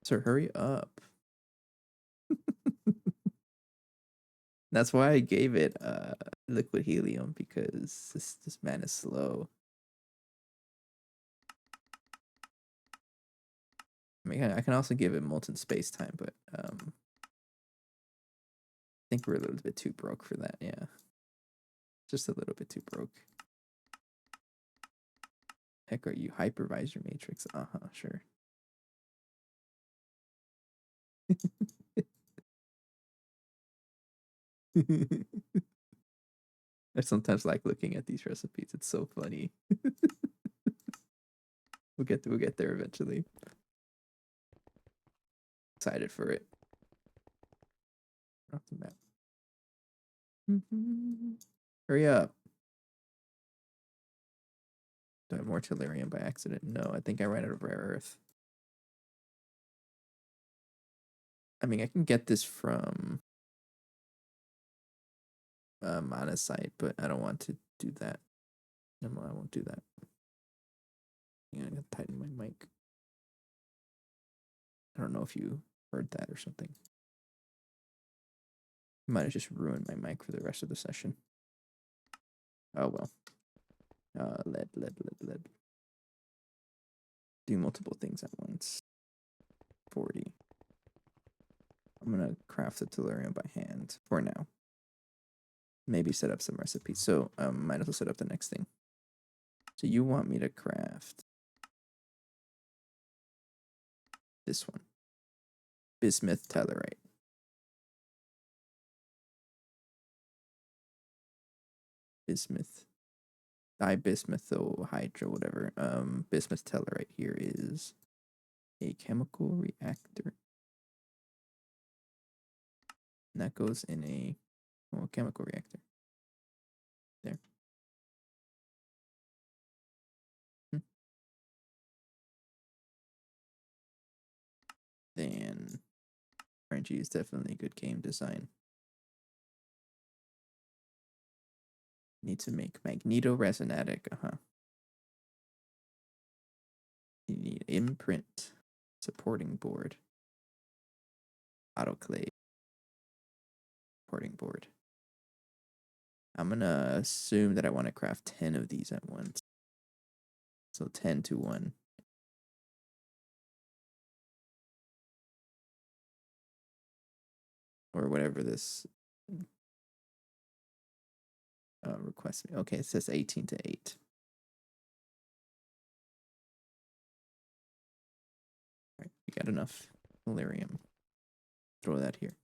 So hurry up. That's why I gave it liquid helium, because this man is slow. I mean, I can also give it molten space time, but I think we're a little bit too broke for that. Yeah, just a little bit too broke. Heck, are you hypervisor matrix? Sure. I sometimes like looking at these recipes. It's so funny. We'll get there eventually. Excited for it. Off the map. Hurry up. Do I have more tellurium by accident? No, I think I ran out of rare earth. I mean, I can get this from monosite, but I don't want to do that. No, I won't do that. Yeah, I'm gonna tighten my mic. I don't know if you heard that or something. Might have just ruined my mic for the rest of the session. Oh well. Lead. do multiple things at once. 40. I'm gonna craft the tellurium by hand for now. Maybe set up some recipes. So might as well set up the next thing. So you want me to craft this one. Bismuth tellurite. Bismuth. Dibismethyl whatever. Bismuth tellurite here is a chemical reactor. And that goes in a chemical reactor. There. Then RNG is definitely good game design. Need to make magnetoresonatic. You need imprint, supporting board, autoclave, supporting board. I'm gonna assume that I want to craft 10 of these at once. So 10 to 1. Or whatever this request. Okay, it says 18 to 8. All right, we got enough delirium. Throw that here.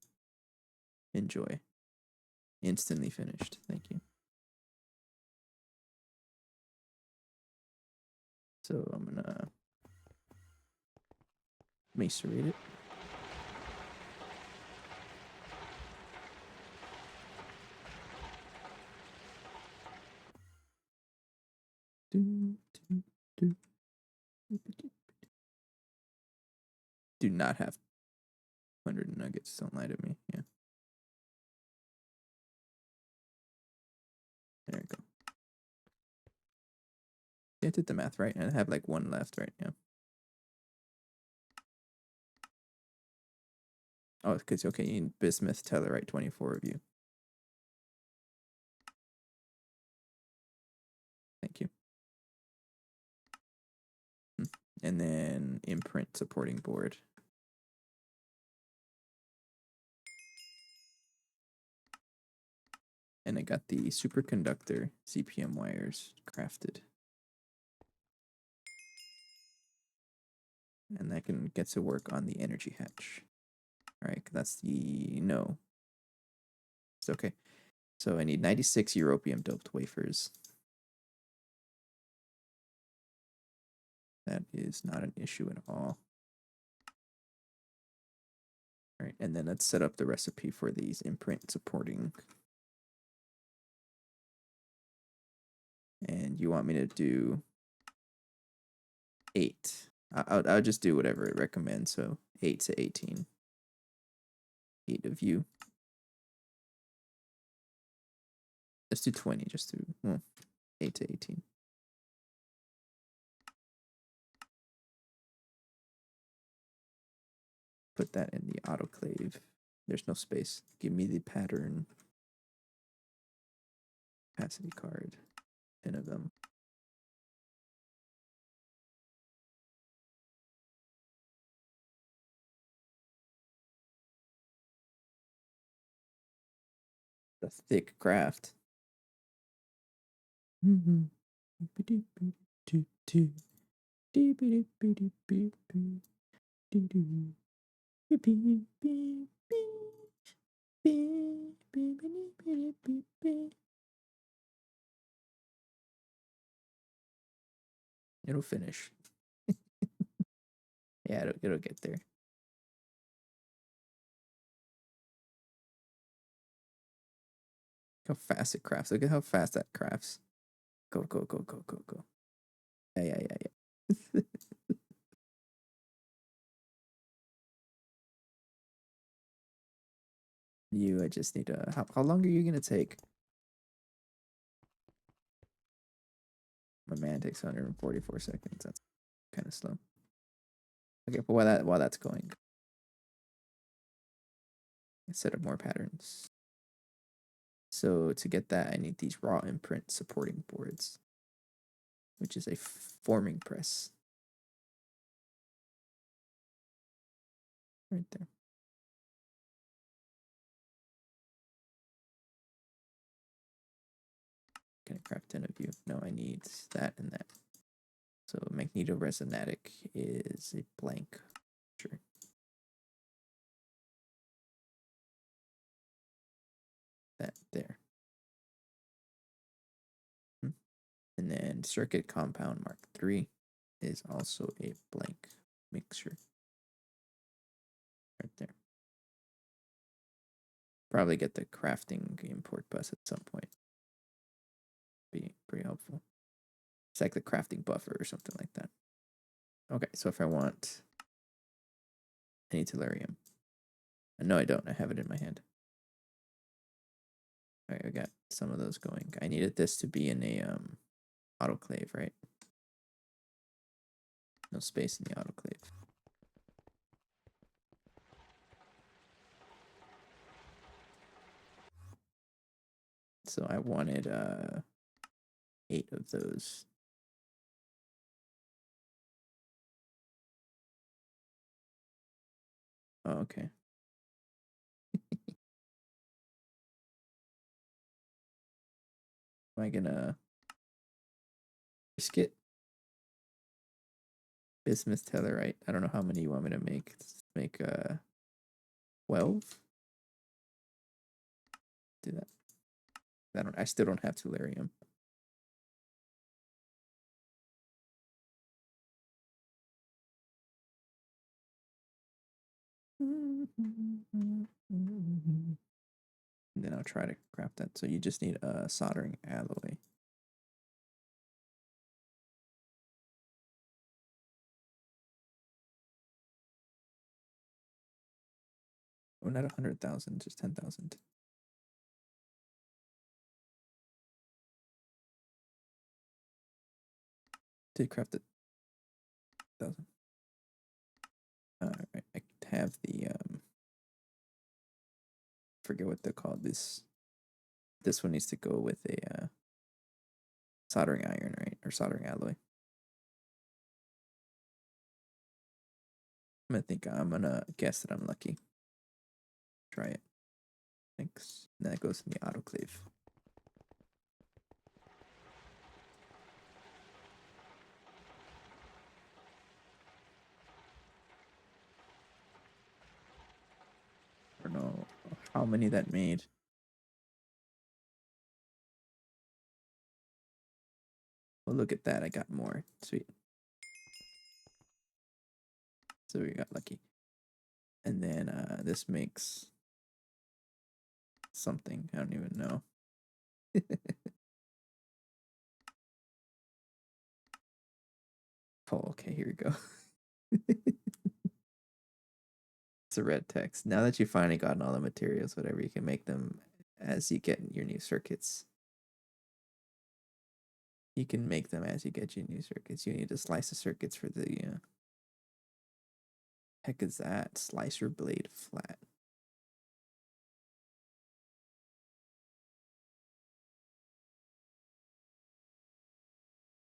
Enjoy. Instantly finished. Thank you. So I'm gonna macerate it. Do not have 100 nuggets. Don't lie to me. Yeah. There you go. Yeah, I did the math right. And I have like 1 left right now. Oh, because, okay, you need bismuth tellurite, 24 of you. Thank you. And then imprint supporting board. And I got the superconductor CPM wires crafted. And that can get to work on the energy hatch. All right, that's the no. It's okay. So I need 96 europium doped wafers. That is not an issue at all. All right, and then let's set up the recipe for these imprint supporting. And you want me to do 8. I'll just do whatever it recommends. So 8 to 18. 8 of you. Let's do 20 just to, well, 8 to 18. Put that in the autoclave. There's no space. Give me the pattern. Capacity card. 10 of them. The thick craft. It'll finish. Yeah, it'll get there. Look how fast it crafts. Look at how fast that crafts. Go, go, go, go, go, go. Yeah. I just need to. How long are you gonna take? My man takes 144 seconds. That's kind of slow. Okay, but while that's going, let's set up more patterns. So to get that, I need these raw imprint supporting boards, which is a forming press. Right there. Can I craft 10 of you? No, I need that and that. So magnetoresonatic is a blank. Sure. That there. And then circuit compound Mark III is also a blank mixture. Right there. Probably get the crafting import bus at some point. Be pretty helpful. It's like the crafting buffer or something like that. Okay, so if I want, I need tellurium. No, I don't. I have it in my hand. All right, I got some of those going. I needed this to be in a autoclave, right? No space in the autoclave. So I wanted 8 of those. Oh, okay. Am I gonna risk it? Bismuth tellurite. I don't know how many you want me to make. Let's make 12. Do that. I still don't have tellurium. And then I'll try to craft that. So you just need a soldering alloy. Oh, not 100,000, just 10,000. Did craft it. 1,000. All right, I have the forget what they're called. This one needs to go with a soldering iron, right, or soldering alloy. I'm gonna guess that I'm lucky. Try it. Thanks. And that goes in the autoclave. I don't know how many that made. Well, look at that. I got more. Sweet. So we got lucky. And then this makes something. I don't even know. Oh, okay. Here we go. It's a red text. Now that you've finally gotten all the materials, whatever, you can make them as you get your new circuits. You can make them as you get your new circuits. You need to slice the circuits for the heck is that? Slicer blade flat.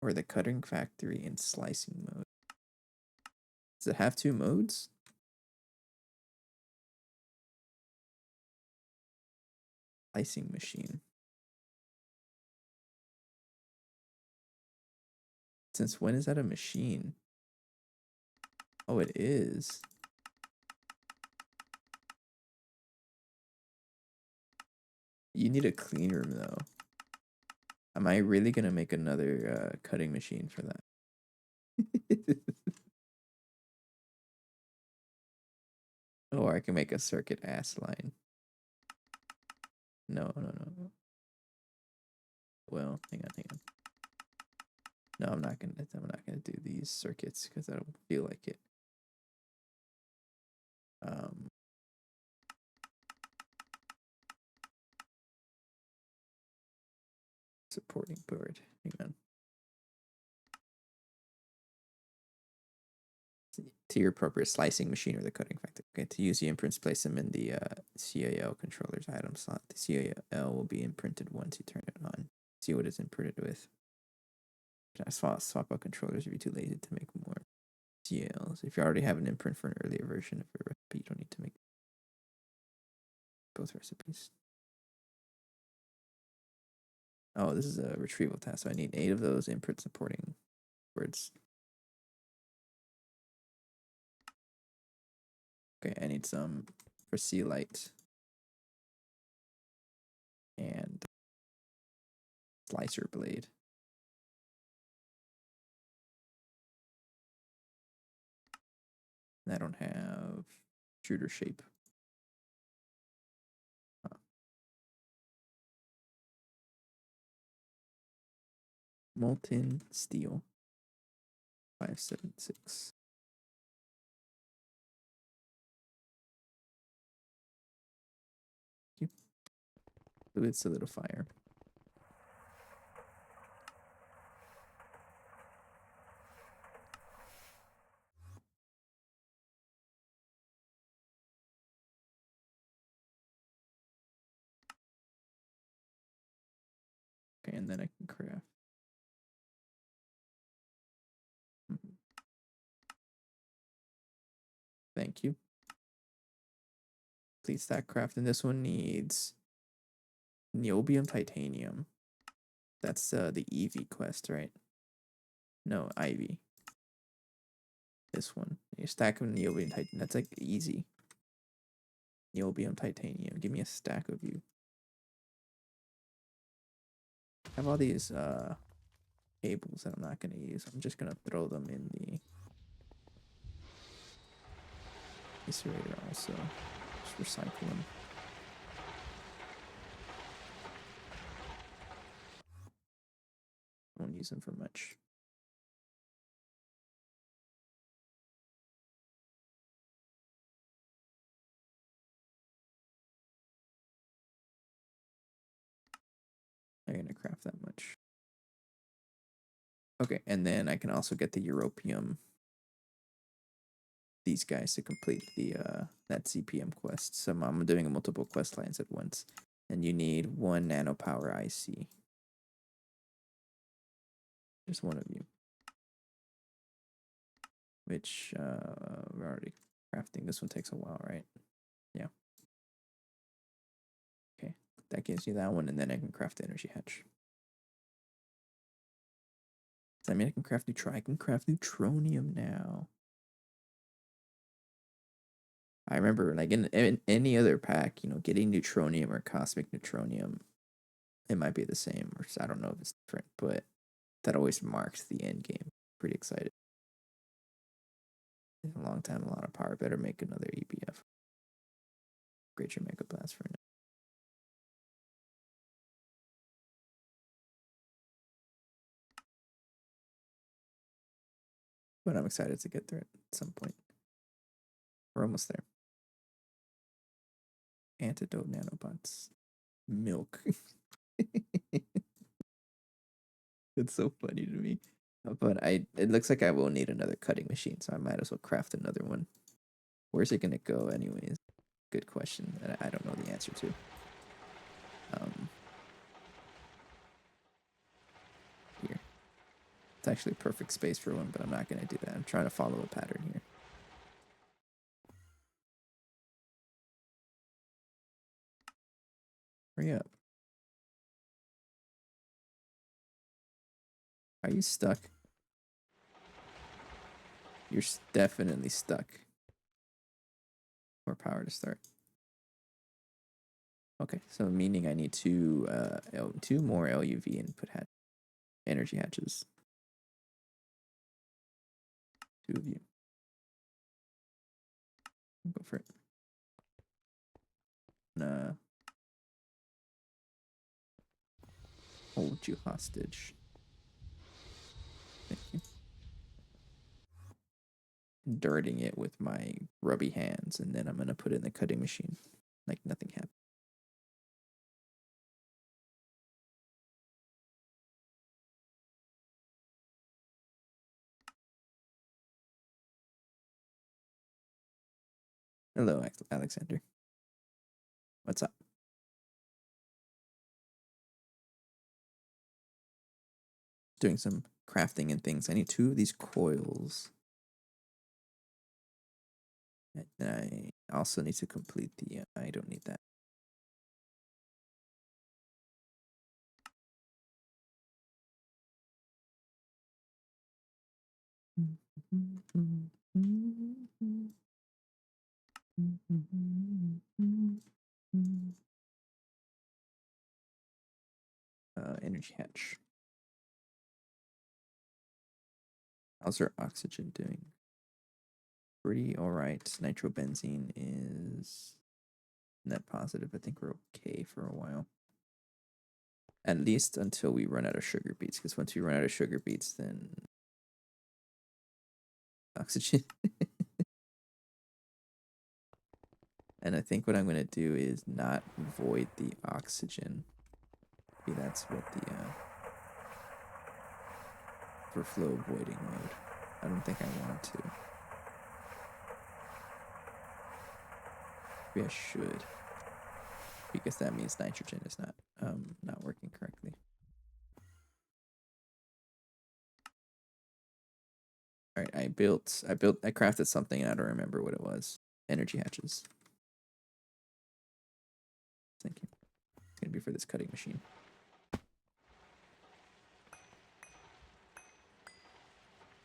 Or the cutting factory in slicing mode. Does it have 2 modes? Slicing machine. Since when is that a machine? Oh, it is. You need a clean room though. Am I really gonna make another cutting machine for that? Or I can make a circuit ass line. No. Well, hang on. No, I'm not gonna do these circuits because I don't feel like it. Supporting board. Hang on. To your appropriate slicing machine or the cutting factory. Okay, to use the imprints, place them in the CAL controller's item slot. The CAL will be imprinted once you turn it on. See what it's imprinted with. Can I swap out controllers if you're too lazy to make more CALs? If you already have an imprint for an earlier version of your but you don't need to make both recipes. Oh, this is a retrieval task, so I need 8 of those input supporting words. Okay, I need some for sea light and slicer blade. I don't have shooter shape. Molten steel. 576. Fluid solidifier. Okay, and then I can craft. Thank you. Complete stack craft, and this one needs niobium titanium. That's the EV quest, right? No, Ivy. This one. You stack of niobium titanium. That's like easy. Niobium titanium. Give me a stack of you. I have all these cables that I'm not gonna use. I'm just gonna throw them in the incinerator also. Just recycle them. I won't use them for much. I'm gonna craft that much. Okay, and then I can also get the europium. These guys to complete the that CPM quest. So I'm doing multiple quest lines at once, and you need 1 nanopower IC. Just one of you. Which we're already crafting. This one takes a while, right? Yeah. Okay, that gives you that one, and then I can craft the energy hatch. Does that mean I can craft I can craft neutronium now. I remember, like in any other pack, you know, getting neutronium or cosmic neutronium, it might be the same, or I don't know if it's different, but that always marks the end game. Pretty excited. In a long time, a lot of power. Better make another EBF. Great your Mega Blast for now. But I'm excited to get there at some point. We're almost there. Antidote nanobots. Milk. It's so funny to me. But it looks like I will need another cutting machine, so I might as well craft another one. Where's it gonna go anyways? Good question that I don't know the answer to. Here. It's actually a perfect space for one, but I'm not gonna do that. I'm trying to follow a pattern here. Hurry up. Are you stuck? You're definitely stuck. More power to start. Okay, so meaning I need two more LUV input energy hatches. 2 of you. Go for it. Hold you hostage. Thank you. Dirting it with my grubby hands, and then I'm gonna put it in the cutting machine like nothing happened. Hello, Alexander. What's up? Doing some crafting and things. I need 2 of these coils. And also need to complete the, I don't need that. Energy hatch. How's our oxygen doing? Pretty alright. Nitrobenzene is net positive. I think we're okay for a while. At least until we run out of sugar beets, because once we run out of sugar beets, then oxygen. And I think what I'm going to do is not void the oxygen. Maybe that's what the, for flow voiding mode. I don't think I want to. Maybe I should. Because that means nitrogen is not working correctly. Alright, I crafted something and I don't remember what it was. Energy hatches. Thank you. It's gonna be for this cutting machine.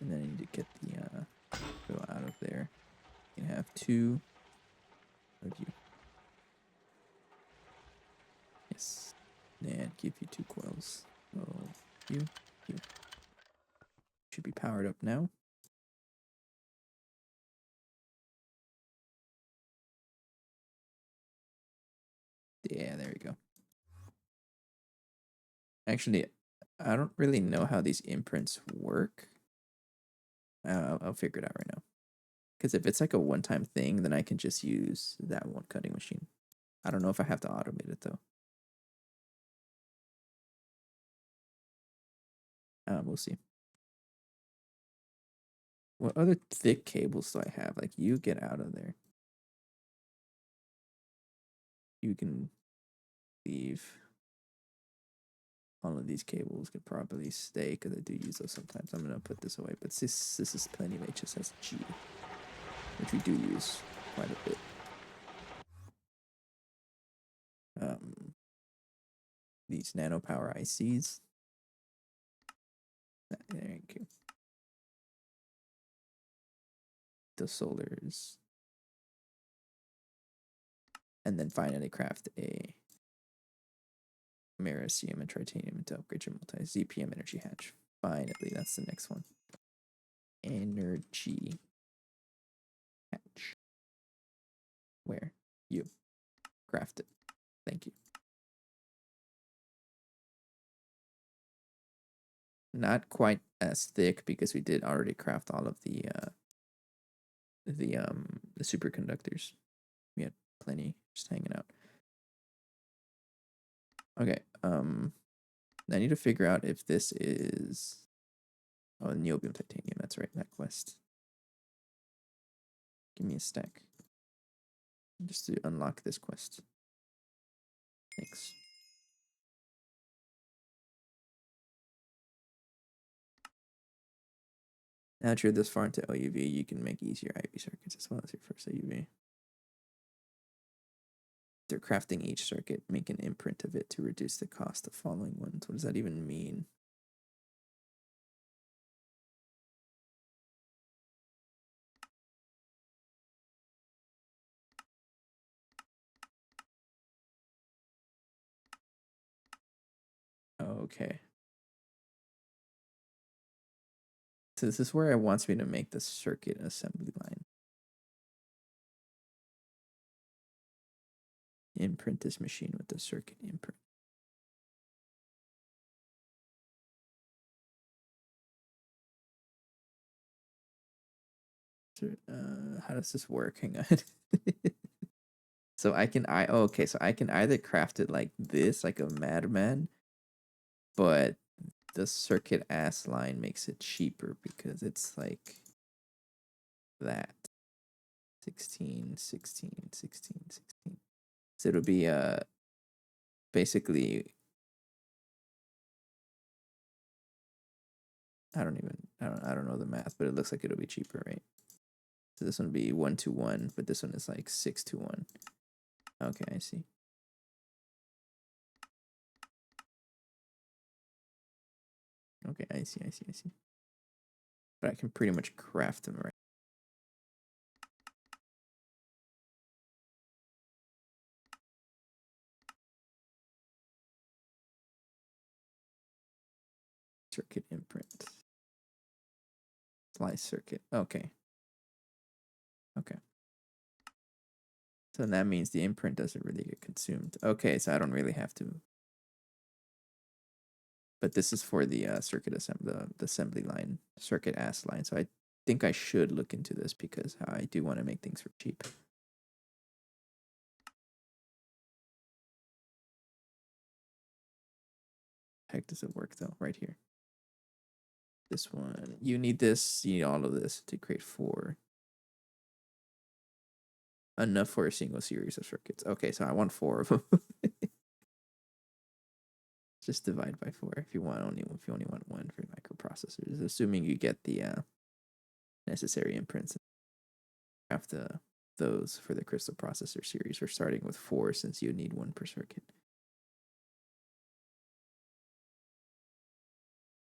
And then I need to get the go out of there. You can have 2 of you. Yes. And give you 2 coils. Oh, you. Should be powered up now. Yeah, there we go. Actually, I don't really know how these imprints work. I'll figure it out right now. Because if it's like a one-time thing, then I can just use that one cutting machine. I don't know if I have to automate it, though. We'll see. What other thick cables do I have? Like, you get out of there. You can leave. All of these cables could probably stay because I do use those sometimes. I'm going to put this away. But this is plenty of HSSG, which we do use quite a bit. These nano power ICs. Thank you. The solars. And then finally craft a Americium and Titanium to upgrade your multi-ZPM energy hatch. Finally, that's the next one. Energy hatch. Where? You. Craft it. Thank you. Not quite as thick because we did already craft all of the superconductors. We had plenty just hanging out. Okay, I need to figure out if this is niobium titanium, that's right, that quest. Give me a stack. Just to unlock this quest. Thanks. Now that you're this far into LUV, you can make easier IV circuits as well as your first AUV. They're crafting each circuit, make an imprint of it to reduce the cost of following ones. What does that even mean? Okay. So this is where it wants me to make the circuit assembly line. Imprint this machine with the circuit imprint. How does this work? Hang on. So I can so I can either craft it like this, like a madman, but the circuit ass line makes it cheaper because it's like that. 16, 16, 16, 16. So it'll be basically I don't know the math, but it looks like it'll be cheaper, right? So this one would be 1 to 1, but this one is like 6 to 1. Okay, I see. Okay, I see. But I can pretty much craft them right. Circuit imprint. Slice circuit. Okay. So that means the imprint doesn't really get consumed. Okay, so I don't really have to. But this is for the circuit assembly, the assembly line, circuit ass line. So I think I should look into this because I do want to make things for cheap. Heck does it work though? Right here. This one. You need this. You need all of this to create 4. Enough for a single series of circuits. Okay, so I want 4 of them. Just divide by 4 if you only want 1 for microprocessors, assuming you get the necessary imprints. After those for the crystal processor series, we're starting with 4 since you need 1 per circuit.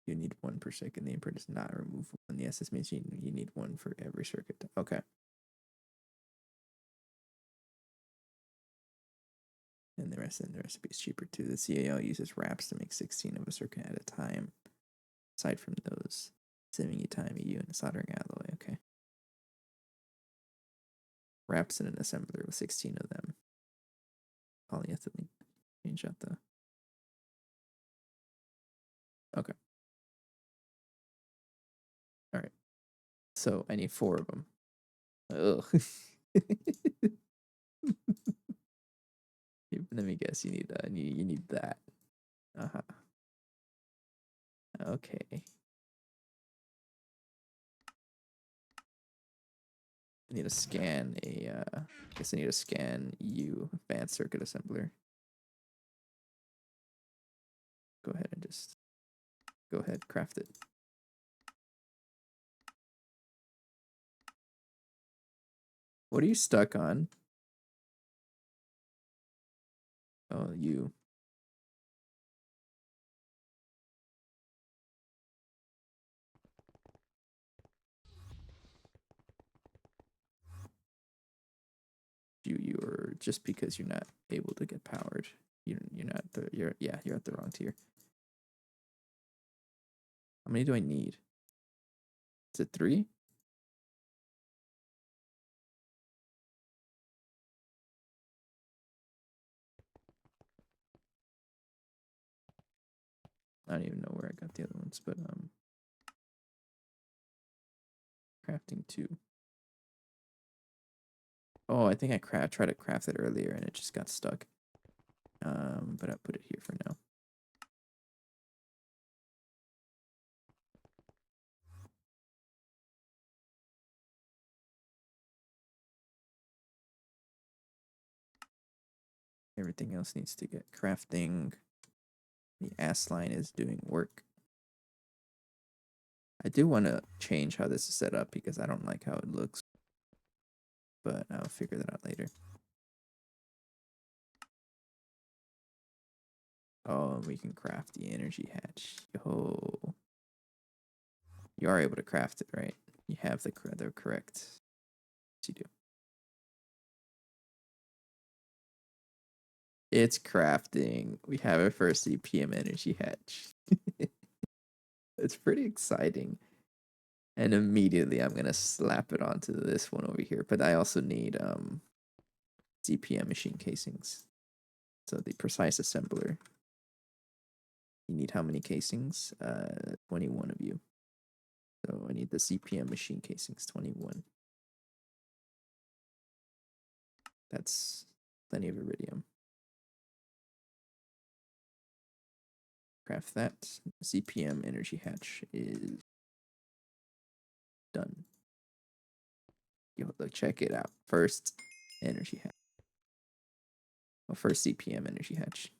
You need 1 per circuit. The imprint is not removable. And yes, this means you need 1 for every circuit. Okay. And the recipe is cheaper too. The CAO uses wraps to make 16 of a circuit at a time. Aside from those, saving you time, EU, and a soldering alloy. Okay. Wraps in an assembler with 16 of them. Polyethylene. Change out the. Okay. All right. So I need 4 of them. Ugh. Let me guess. You need that. Okay. I need to scan I guess I need to scan EU advanced circuit assembler. Go ahead, craft it. What are you stuck on? Oh, you. You're just because you're not able to get powered. You're at the wrong tier. How many do I need? Is it 3? I don't even know where I got the other ones, but crafting 2. Oh, I think I tried to craft it earlier and it just got stuck. But I put it here for now. Everything else needs to get crafting. The ass line is doing work. I do want to change how this is set up because I don't like how it looks. But I'll figure that out later. Oh, we can craft the energy hatch. Yo. You are able to craft it, right? You have the correct. Yes, you do. It's crafting. We have our first CPM energy hatch. It's pretty exciting. And immediately I'm gonna slap it onto this one over here. But I also need CPM machine casings. So the precise assembler. You need how many casings? 21 of you. So I need the CPM machine casings, 21. That's plenty of iridium. Craft that. CPM energy hatch is done. Yo, look, check it out. First energy hatch. Well, first CPM energy hatch.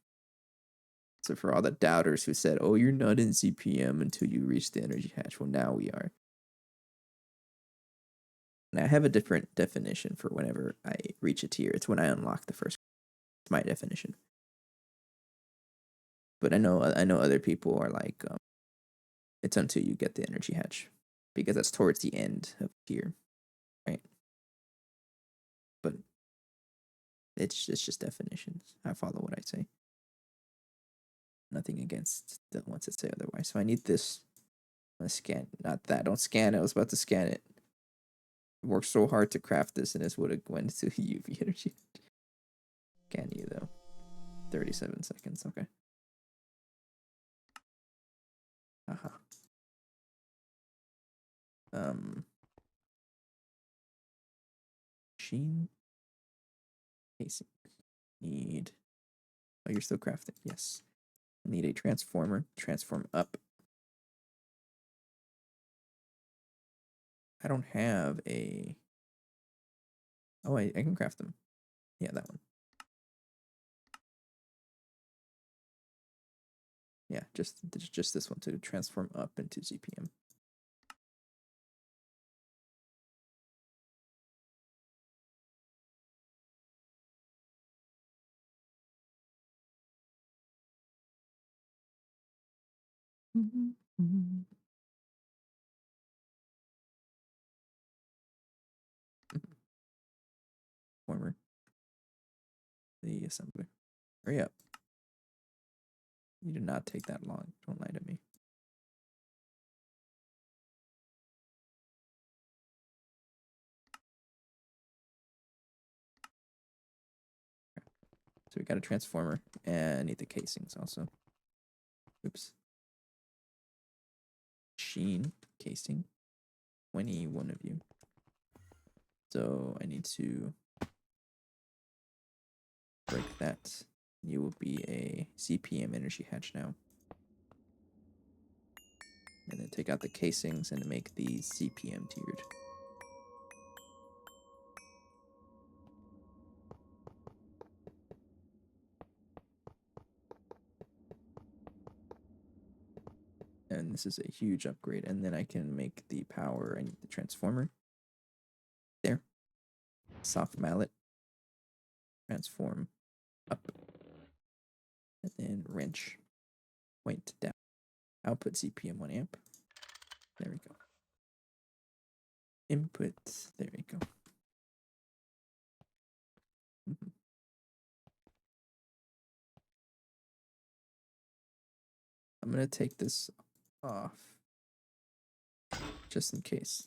So for all the doubters who said, "Oh, you're not in CPM until you reach the energy hatch," well, now we are. And I have a different definition for whenever I reach a tier. It's when I unlock the first. It's my definition. But I know other people are like, it's until you get the energy hatch, because that's towards the end of the tier, right? But it's just definitions. I follow what I say. Nothing against the ones that say otherwise. So I need this. I'm gonna scan, not that. Don't scan it. I was about to scan it. Worked so hard to craft this, and this would have went to UV energy. Scan you though. 37 seconds. Okay. Haha. Machine casing. Need. Oh, you're still crafting. Yes. I need a transformer. Transform up. I don't have a. Oh, I can craft them. Yeah, that one. Yeah, just this one to transform up into ZPM. Former. The assembler. Hurry up. You did not take that long. Don't lie to me. So we got a transformer and need the casings also. Oops. Machine casing. 21 of you. So I need to break that. You will be a CPM energy hatch now. And then take out the casings and make these CPM tiered. And this is a huge upgrade. And then I can make the power. I need the transformer. There. Soft mallet. Transform up. And then wrench. Point down. Output CPM 1 amp. There we go. Input. There we go. I'm going to take this off just in case.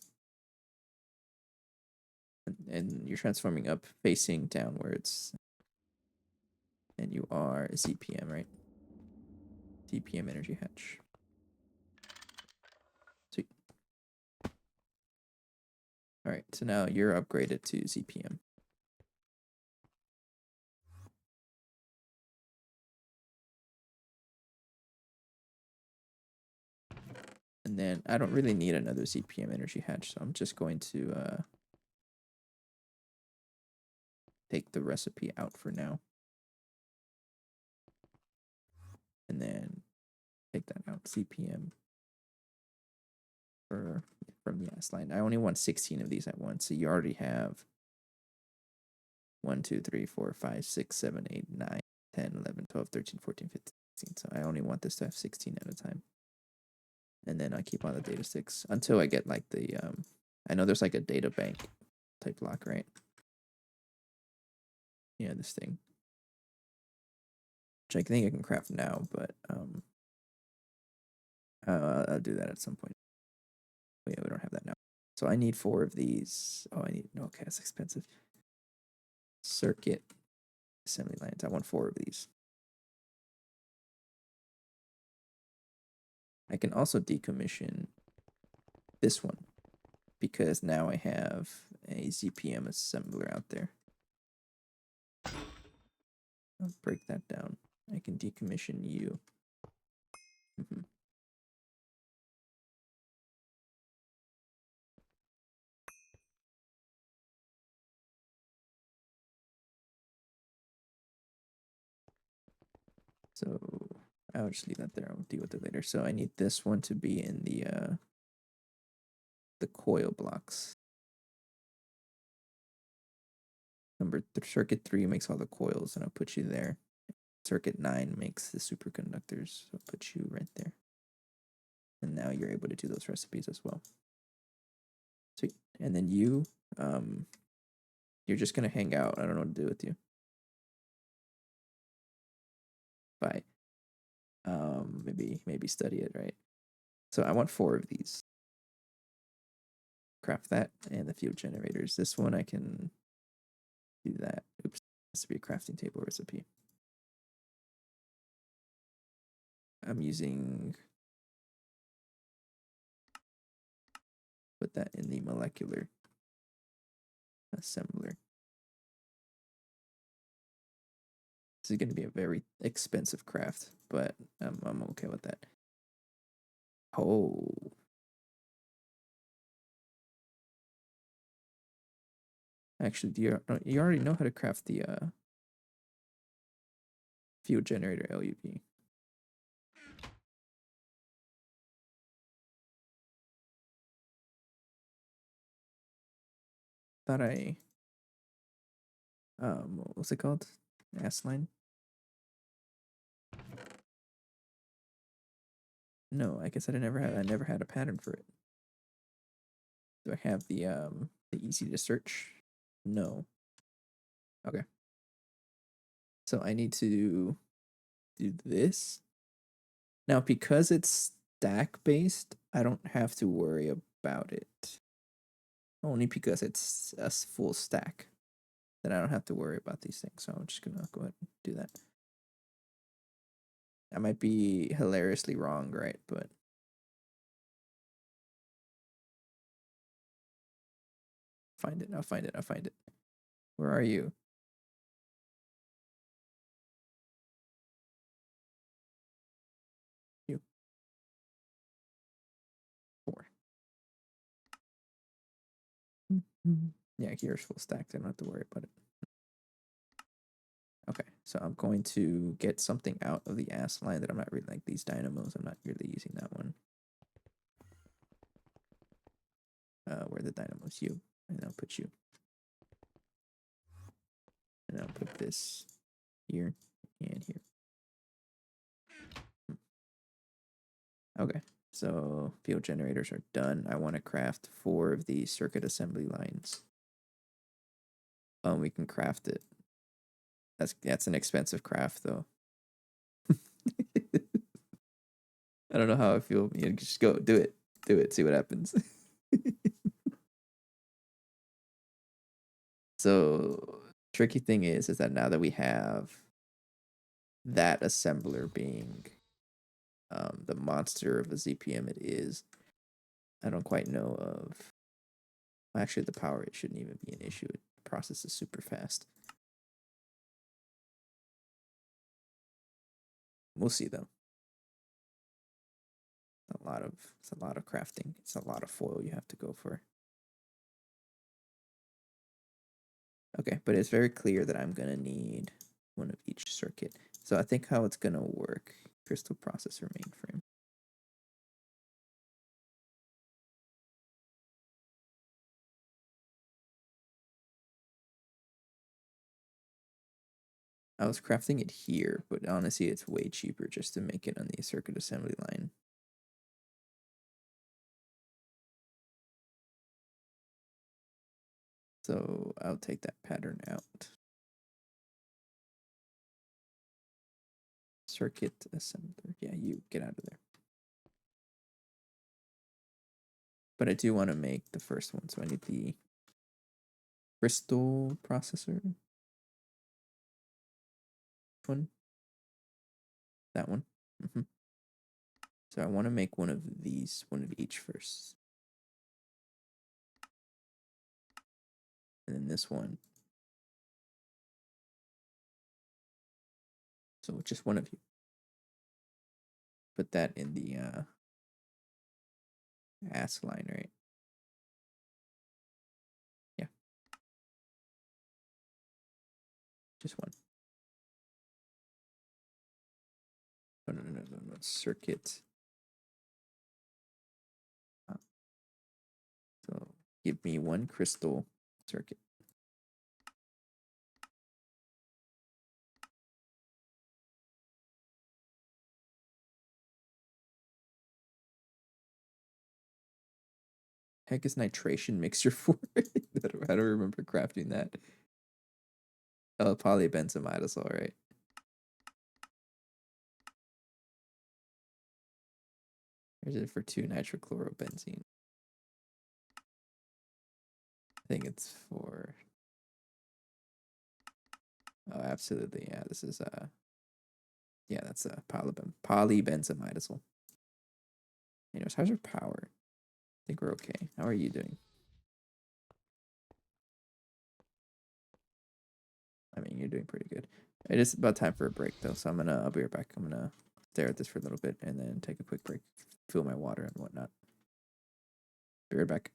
And you're transforming up facing downwards. And you are a CPM, right? CPM energy hatch. Sweet. All right, so now you're upgraded to CPM. And then I don't really need another CPM energy hatch, so I'm just going to take the recipe out for now. And then take that out, CPM from the S line. I only want 16 of these at once, so you already have 1, 2, 3, 4, 5, 6, 7, 8, 9, 10, 11, 12, 13, 14, 15, 16. So I only want this to have 16 at a time. And then I keep on the data sticks until I get like the, I know there's like a data bank type lock, right? Yeah, this thing. Which I think I can craft now, but I'll do that at some point. Oh, yeah, we don't have that now. So I need 4 of these. Oh, I need, okay, that's expensive. Circuit assembly lines. I want 4 of these. I can also decommission this one because now I have a ZPM assembler out there. I'll break that down. I can decommission you. So I'll just leave that there. I'll deal with it later. So I need this one to be in the coil blocks. Circuit 3 makes all the coils, and I'll put you there. Circuit 9 makes the superconductors, so I'll put you right there. And now you're able to do those recipes as well. Sweet. And then you're just gonna hang out. I don't know what to do with you. Bye. Maybe study it, right? So I want 4 of these. Craft that and the field generators. This one I can do that. Oops, has to be a crafting table recipe. I'm using, put that in the molecular assembler. This is going to be a very expensive craft, but I'm okay with that. Oh. Actually, you already know how to craft the field generator LUP. Thought what's it called? Ass line? No, I guess I never had a pattern for it. Do I have the easy to search? No. Okay. So I need to do this. Now, because it's stack based, I don't have to worry about it. Only because it's a full stack. Then I don't have to worry about these things. So I'm just gonna go ahead and do that. I might be hilariously wrong, right? But I'll find it. Where are you? You. 4. Yeah, here's full stack. I don't have to worry about it. Okay, so I'm going to get something out of the ass line that I'm not really like these dynamos. I'm not really using that one. Where the dynamos? You. And I'll put you. And I'll put this here and here. Okay, so field generators are done. I want to craft 4 of these circuit assembly lines. We can craft it. That's an expensive craft though. I don't know how I feel. You know, just go do it. See what happens. So tricky thing is that now that we have that assembler being the monster of a ZPM it is, I don't quite know of. Actually, the power it shouldn't even be an issue. It processes super fast. We'll see though. It's a lot of crafting. It's a lot of foil you have to go for. Okay, but it's very clear that I'm gonna need one of each circuit. So I think how it's gonna work: crystal processor mainframe. I was crafting it here, but honestly, it's way cheaper just to make it on the circuit assembly line. So I'll take that pattern out. Circuit assembler. Yeah, you get out of there. But I do want to make the first one, so I need the crystal processor. One. That one. So I want to make one of these, one of each first. And then this one. So just one of you. Put that in the ass line, right? Yeah. Just one. No. Circuit. So give me one crystal circuit. heck is nitration mixture for? I don't remember crafting that. Oh, polybenzamides, all right. Here's it for 2 nitrochlorobenzene. I think it's for. Oh, absolutely, yeah. This is yeah, that's a polybenzamidazole. Anyways, how's your power? I think we're okay. How are you doing? I mean, you're doing pretty good. It is about time for a break though, so I'll be right back. I'm gonna stare at this for a little bit and then take a quick break, fill my water and whatnot. Be right back.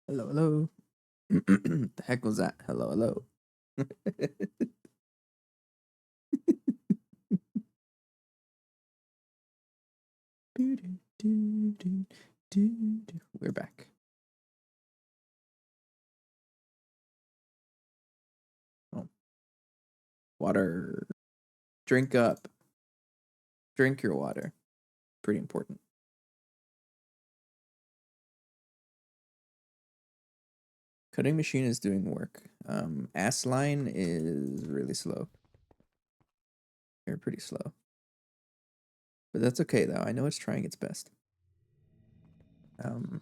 Hello, hello. The heck was that? Hello, hello. We're back. Oh, water. Drink up. Drink your water. Pretty important. Cutting machine is doing work. Ass line is really slow. They're pretty slow. But that's okay though. I know it's trying its best. Okay,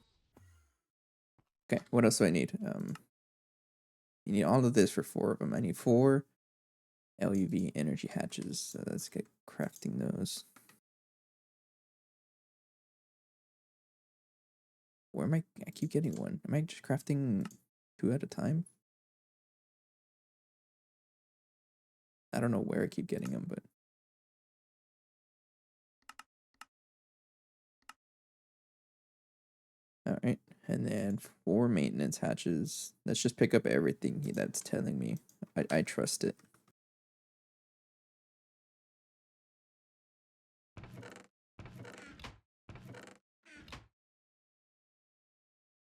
what else do I need? You need all of this for 4 of them. I need 4 LUV energy hatches. So let's get crafting those. Where am I? I keep getting one. Am I just crafting 2 at a time? I don't know where I keep getting them, but all right. And then 4 maintenance hatches. Let's just pick up everything that's telling me. I trust it.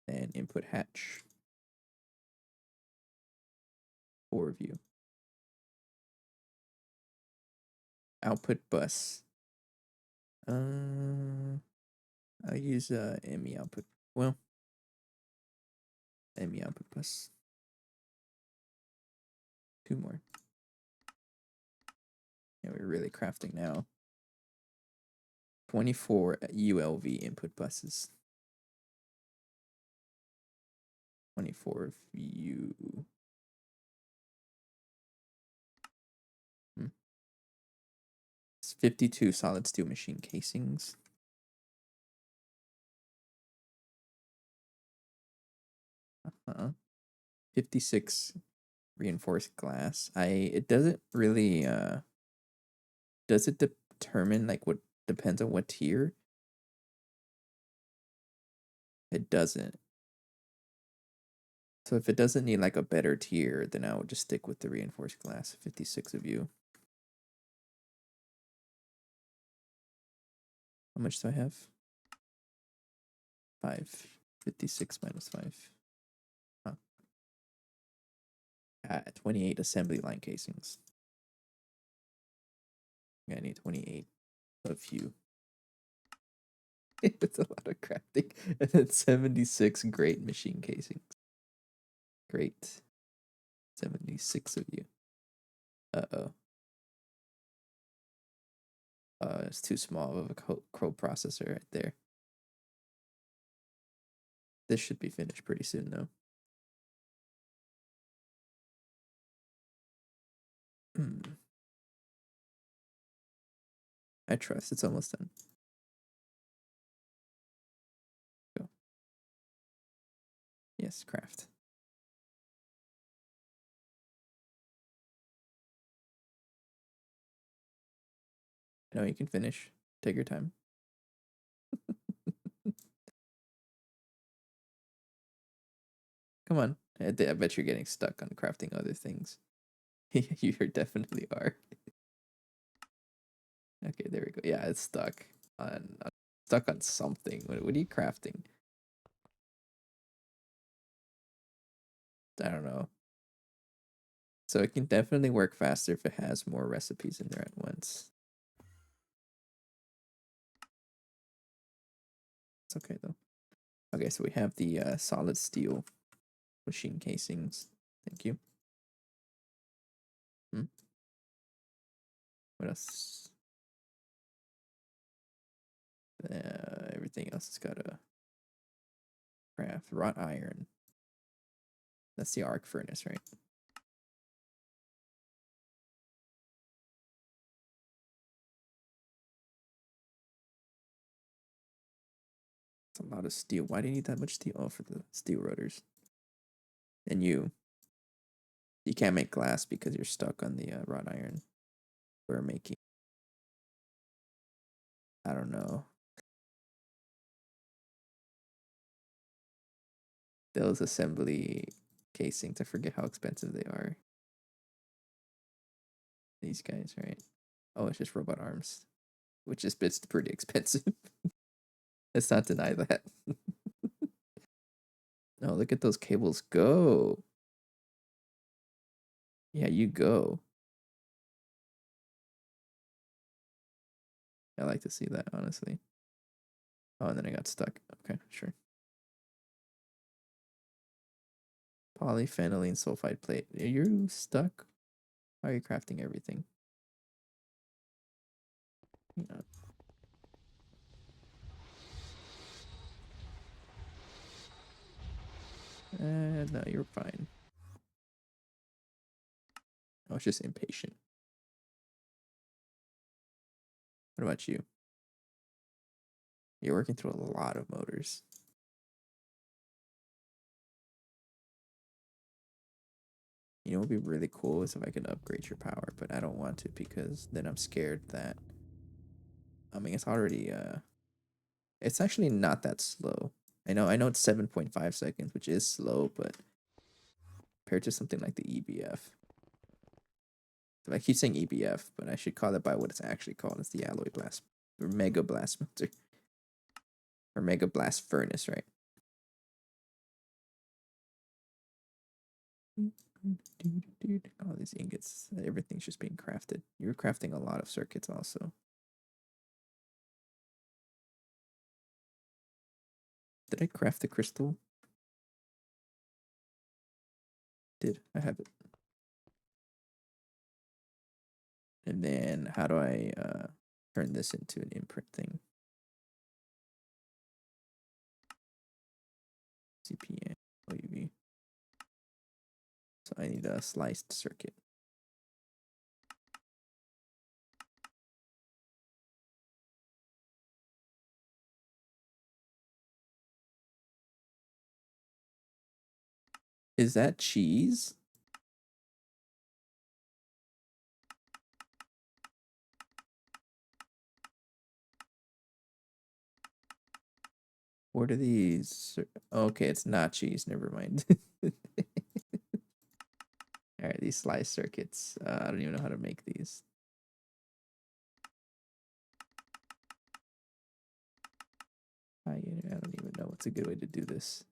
And input hatch. 4 of you. Output bus. I'll use ME output. Well, ME output bus. 2 more. Yeah, we're really crafting now. 24 ULV input buses. 24 of you. It's 52 solid steel machine casings. 56 reinforced glass. It doesn't really does it determine like what depends on what tier? It doesn't. So if it doesn't need like a better tier, then I would just stick with the reinforced glass. 56 of you. How much do I have? 5. 56 minus 5. Huh. 28 assembly line casings. I need 28 of you. It's a lot of crafting. And then 76 great machine casings. Great. 76 of you. Uh-oh. It's too small of a crow processor right there. This should be finished pretty soon, though. I trust. It's almost done. Go. Yes, craft. No, you can finish. Take your time. Come on. I bet you're getting stuck on crafting other things. You definitely are. Okay, there we go. Yeah, it's stuck on something. What are you crafting? I don't know. So it can definitely work faster if it has more recipes in there at once. It's okay though. Okay, so we have the solid steel machine casings. Thank you. What else? Everything else has got a craft. Wrought iron. That's the arc furnace, right? It's a lot of steel. Why do you need that much steel? Oh, for the steel rotors. And you can't make glass because you're stuck on the wrought iron. We're making. I don't know. Those assembly casings. I forget how expensive they are. These guys, right? Oh, it's just robot arms, which is it's pretty expensive. Let's not deny that. No, look at those cables go. Yeah, you go. I like to see that, honestly. Oh, and then I got stuck. Okay, sure. Polyphenylene sulfide plate. Are you stuck? Why are you crafting everything? No. No, you're fine. I was just impatient. What about you? You're working through a lot of motors. You know what would be really cool is if I could upgrade your power, but I don't want to because then I'm scared that. I mean, it's already it's actually not that slow. I know it's 7.5 seconds, which is slow, but compared to something like the EBF. So I keep saying EBF, but I should call it by what it's actually called. It's the alloy blast or mega blast melter or mega blast furnace, right? All these ingots, everything's just being crafted. You're crafting a lot of circuits also. Did I craft the crystal? Did I have it? And then how do I turn this into an imprint thing? CPN, OUV. So I need a sliced circuit. Is that cheese? What are these? Okay, it's not cheese. Never mind. All right, these slice circuits. I don't even know how to make these. I don't even know what's a good way to do this.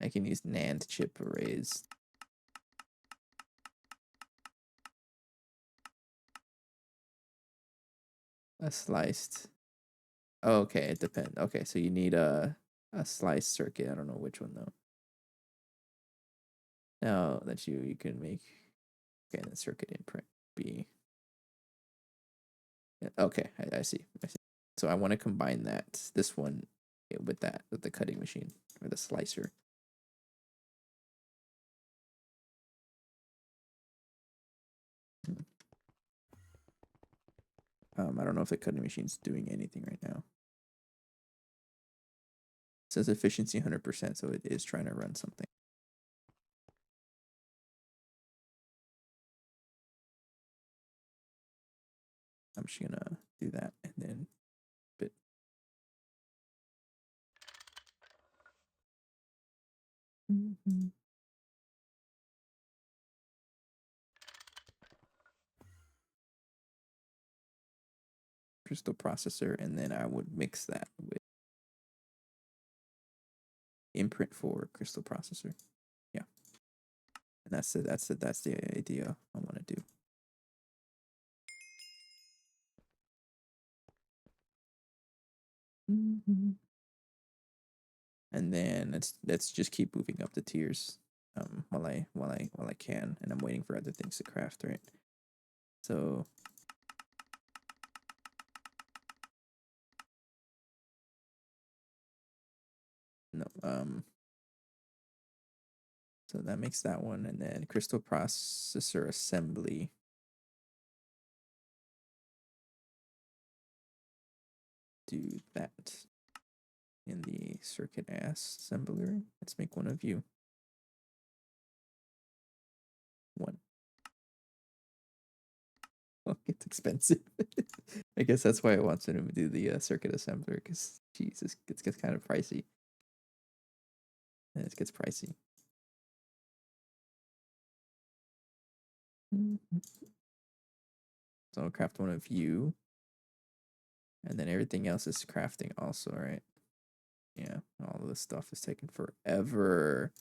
I can use NAND chip arrays. A sliced. Oh, okay, it depends. Okay, so you need a sliced circuit. I don't know which one though. Now that you can make okay, the circuit imprint B. Yeah, okay, I see. I see. So I want to combine this one with that, with the cutting machine or the slicer. I don't know if the cutting machine's doing anything right now. It says efficiency 100%, so it is trying to run something. I'm just gonna do that and then bit. Crystal processor, and then I would mix that with imprint for crystal processor. Yeah, and that's it. That's the idea I want to do. And then let's just keep moving up the tiers while I can, and I'm waiting for other things to craft, right? So no so that makes that one, and then crystal processor assembly. Do that in the circuit assembler. Let's make one of you. One. Oh, it's expensive. I guess that's why I want to do the circuit assembler, because Jesus, it gets kind of pricey. And it gets pricey. So I'll craft one of you. And then everything else is crafting also, right? Yeah, all of this stuff is taking forever.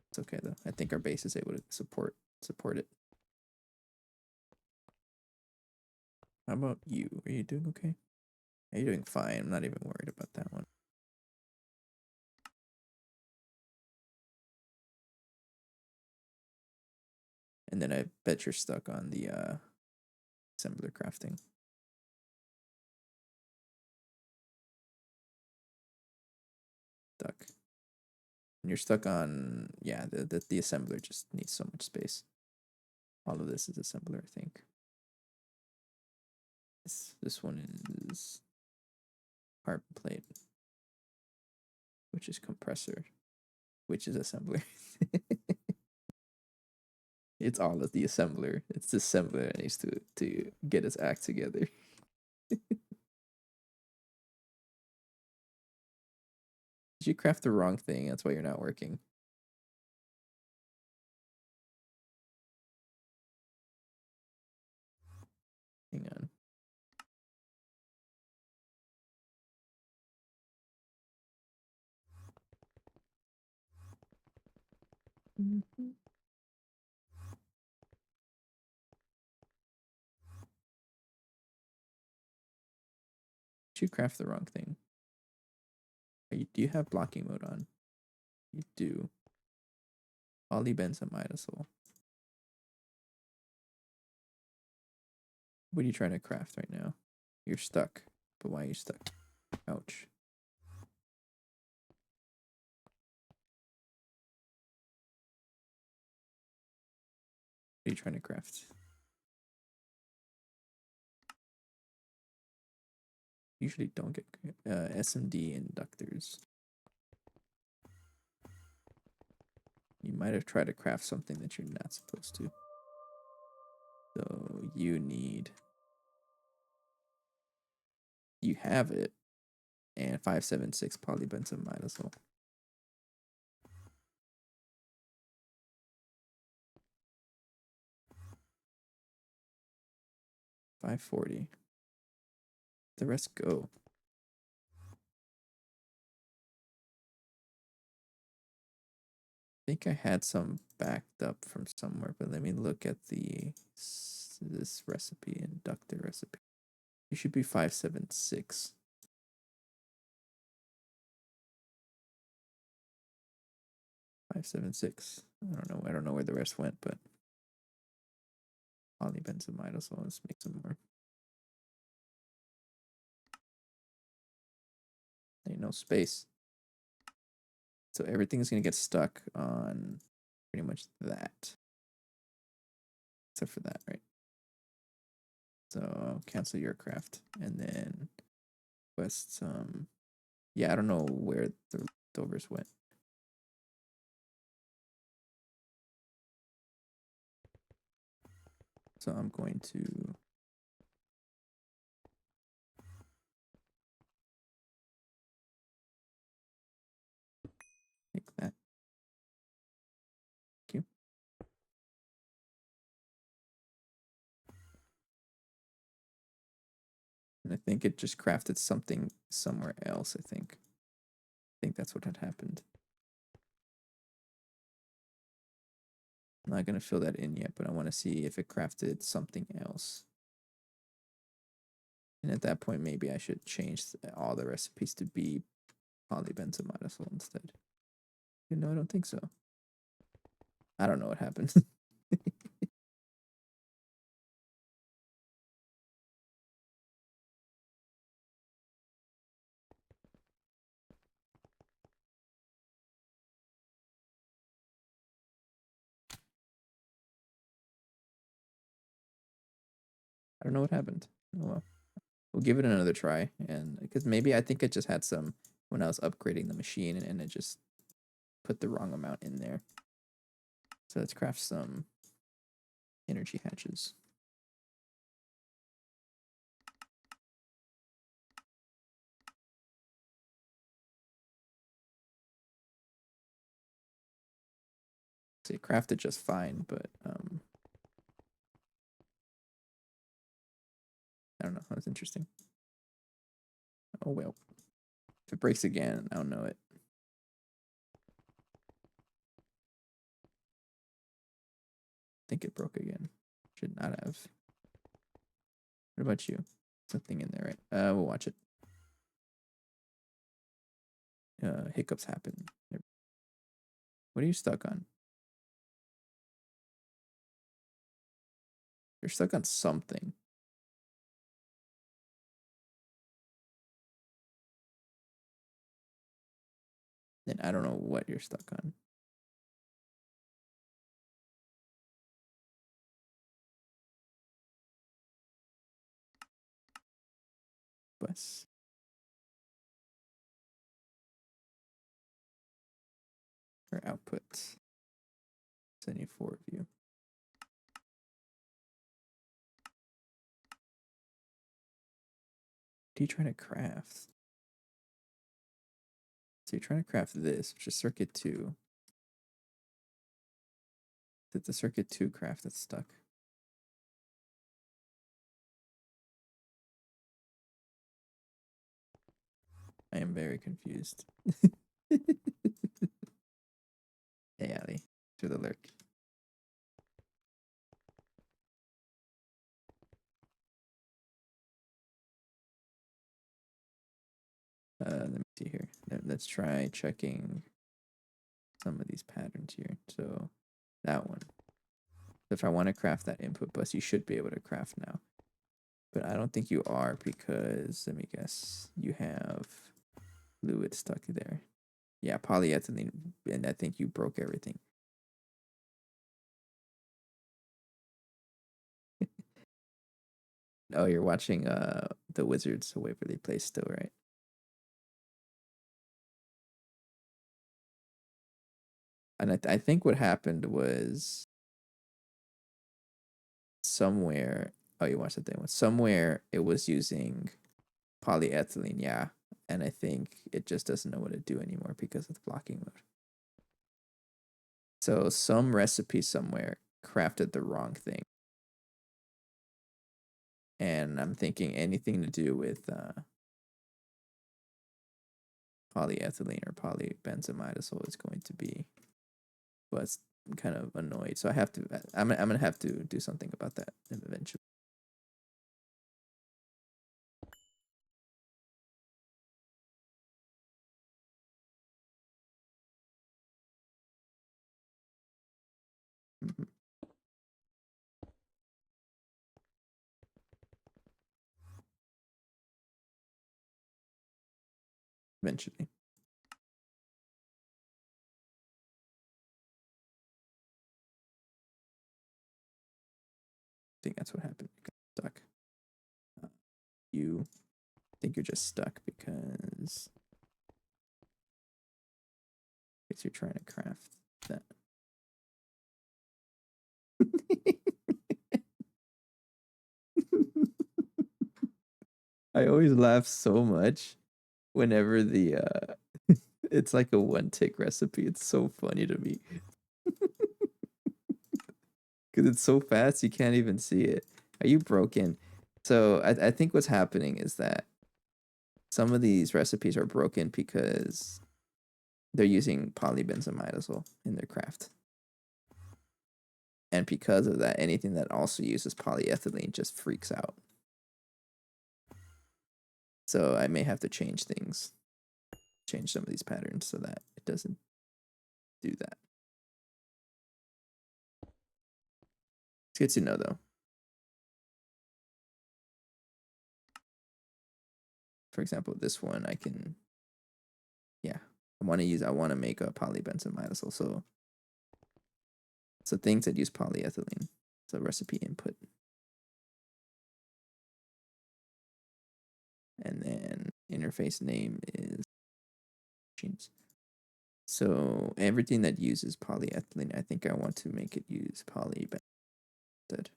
It's okay though. I think our base is able to support it. How about you? Are you doing okay? Are you doing fine? I'm not even worried about that one. And then I bet you're stuck on the assembler crafting. Stuck. And you're stuck on, yeah, the assembler just needs so much space. All of this is assembler, I think. This one is carbon plate, which is compressor. which is assembler. It's all of the assembler. It's the assembler that needs to get his act together. Did you craft the wrong thing? That's why you're not working. Hang on. Mm-hmm. Did you craft the wrong thing? Do you have blocking mode on? You do. Polybenzimidazole. What are you trying to craft right now? You're stuck. But why are you stuck? Ouch. What are you trying to craft? Usually don't get SMD inductors. You might have tried to craft something that you're not supposed to. So you have it, and 576 polybenzimidazole. $540. The rest go. I think I had some backed up from somewhere, but let me look at this recipe, inductor recipe. It should be 576. 576. I don't know where the rest went, but polybenzimidazole. Let's make some more. Ain't no space. So everything's gonna get stuck on pretty much that. Except for that, right? So cancel your craft and then request some. Yeah, I don't know where the leftovers went. So I'm going to make that. Thank you. And I think it just crafted something somewhere else, I think. I think that's what had happened. I'm not going to fill that in yet, but I want to see if it crafted something else. And at that point, maybe I should change all the recipes to be polybenzimidazole instead. No, I don't think so. I don't know what happened. I don't know what happened. Oh well. We'll give it another try, and because maybe I think it just had some when I was upgrading the machine, and it just put the wrong amount in there. So let's craft some energy hatches. So it crafted just fine, but I don't know. That was interesting. Oh well. If it breaks again, I don't know it. I think it broke again. Should not have. What about you? Something in there, right? We'll watch it. Hiccups happen. What are you stuck on? You're stuck on something. Then I don't know what you're stuck on. Bus. or output. So I need 4 of you. What are you trying to craft? So you're trying to craft this, which is circuit 2. Did the circuit 2 craft that's stuck? I am very confused. Hey, Ali, through the lurk. Let me see here. Let's try checking some of these patterns here. So that one. If I want to craft that input bus, you should be able to craft now. But I don't think you are because, let me guess, you have fluid stuck there. Yeah, polyethylene, and I think you broke everything. Oh, you're watching the Wizards, the Waverly Place still, right? And I think what happened was somewhere. Oh, you watched the thing. Somewhere it was using polyethylene, yeah. And I think it just doesn't know what to do anymore because of the blocking mode. So some recipe somewhere crafted the wrong thing. And I'm thinking anything to do with polyethylene or polybenzimidazole is going to be what's kind of annoyed. So I have to. I'm gonna have to do something about that eventually. Mm-hmm. Eventually, I think that's what happened. You got stuck. You think you're just stuck because you're trying to craft that. I always laugh so much whenever the it's like a one tick recipe. It's so funny to me because it's so fast you can't even see it. Are you broken? So I think what's happening is that some of these recipes are broken because they're using polybenzimidazole in their craft. And because of that, anything that also uses polyethylene just freaks out. So I may have to change things, change some of these patterns so that it doesn't do that. It's good to know though. For example, this one I can, yeah, I want to make a polybenzimidazole. So things that use polyethylene. So recipe input. And then interface name is machines. So everything that uses polyethylene, I think I want to make it use polybenzimidazole instead.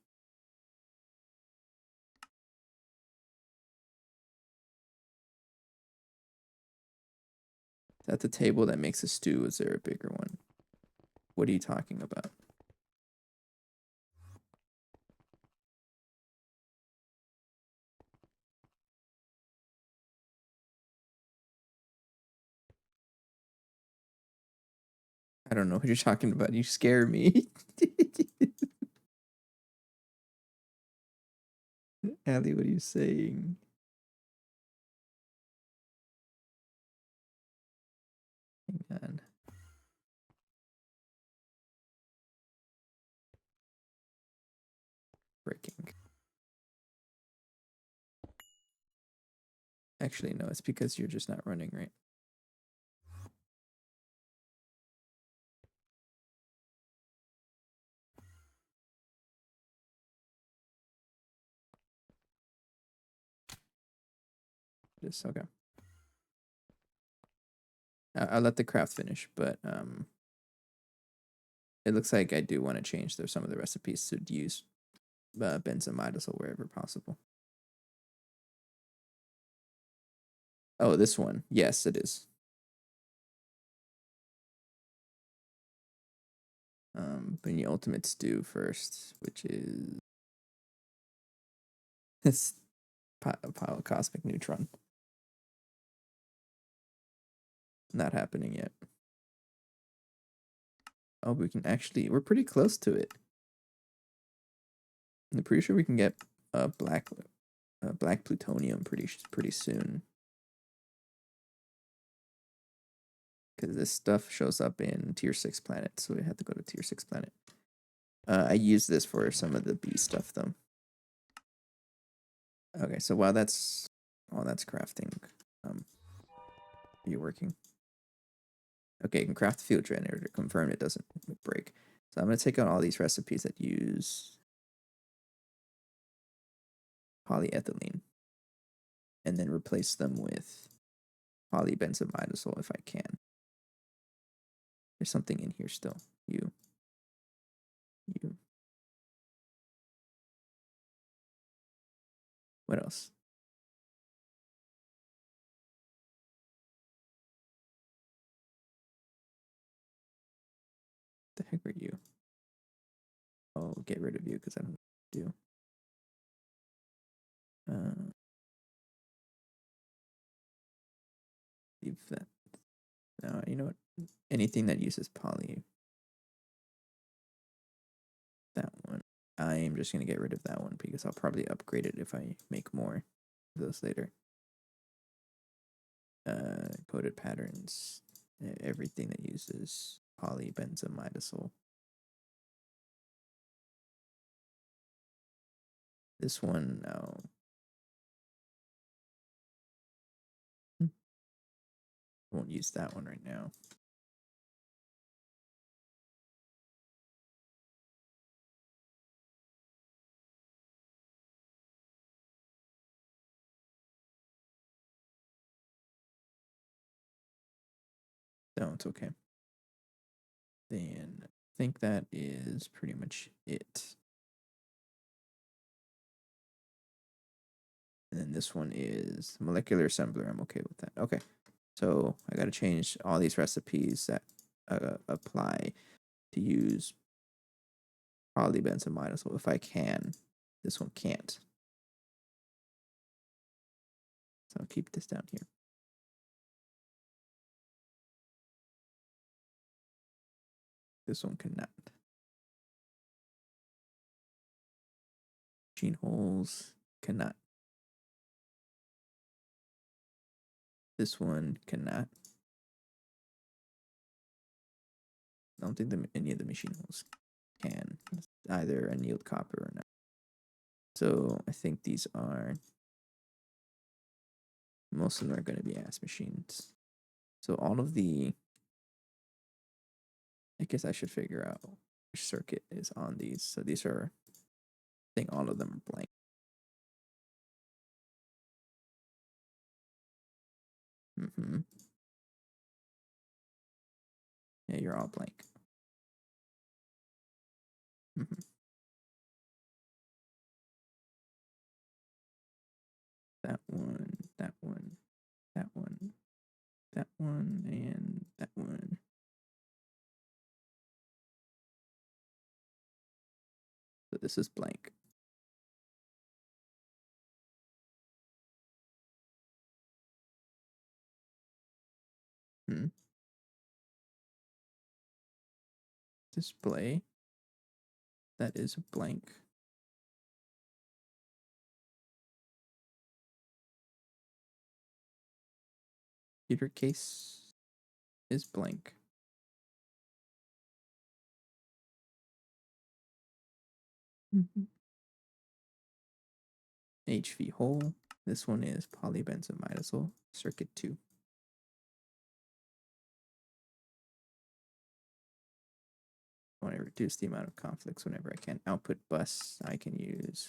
Is that the table that makes a stew? Is there a bigger one? What are you talking about? I don't know what you're talking about. You scare me. Allie, what are you saying? Hang on. Breaking. Actually, no, it's because you're just not running right. Just okay. I'll let the craft finish, but It looks like I do want to change some of the recipes to use benzimidazole wherever possible. Oh, this one. Yes, it is. Bring the ultimate stew first, which is this pile cosmic neutron. Not happening yet. Oh, we can actually, we're pretty close to it. I'm pretty sure we can get black plutonium pretty soon. Because this stuff shows up in tier 6 planets, so we have to go to tier 6 planet. I use this for some of the B stuff though. Okay, so while that's crafting, you're working. Okay, you can craft the field generator to confirm it doesn't break. So I'm gonna take out all these recipes that use polyethylene and then replace them with polybenzimidazole if I can. There's something in here still. You. What else? The heck are you? I'll get rid of you because I don't do. Leave that. No, you know what? Anything that uses poly. That one. I am just going to get rid of that one because I'll probably upgrade it if I make more of those later. Coded patterns. Everything that uses polybenzimidazole. This one, no. Won't use that one right now. No, it's okay. Then I think that is pretty much it. And then this one is molecular assembler. I'm okay with that. Okay. So I got to change all these recipes that apply to use polybenzimidazole if I can. This one can't. So I'll keep this down here. This one cannot. Machine holes cannot. This one cannot. I don't think any of the machine holes can. It's either annealed copper or not. So I think these are, most of them are going to be ass machines. So all of the, I guess I should figure out which circuit is on these. So these are, I think all of them are blank. Yeah, you're all blank. That one, that one, that one, that one, and that one. So this is blank. Display. That is blank. Computer case is blank. HV hole. This one is polybenzimidazole, circuit 2. I want to reduce the amount of conflicts whenever I can. Output bus, I can use.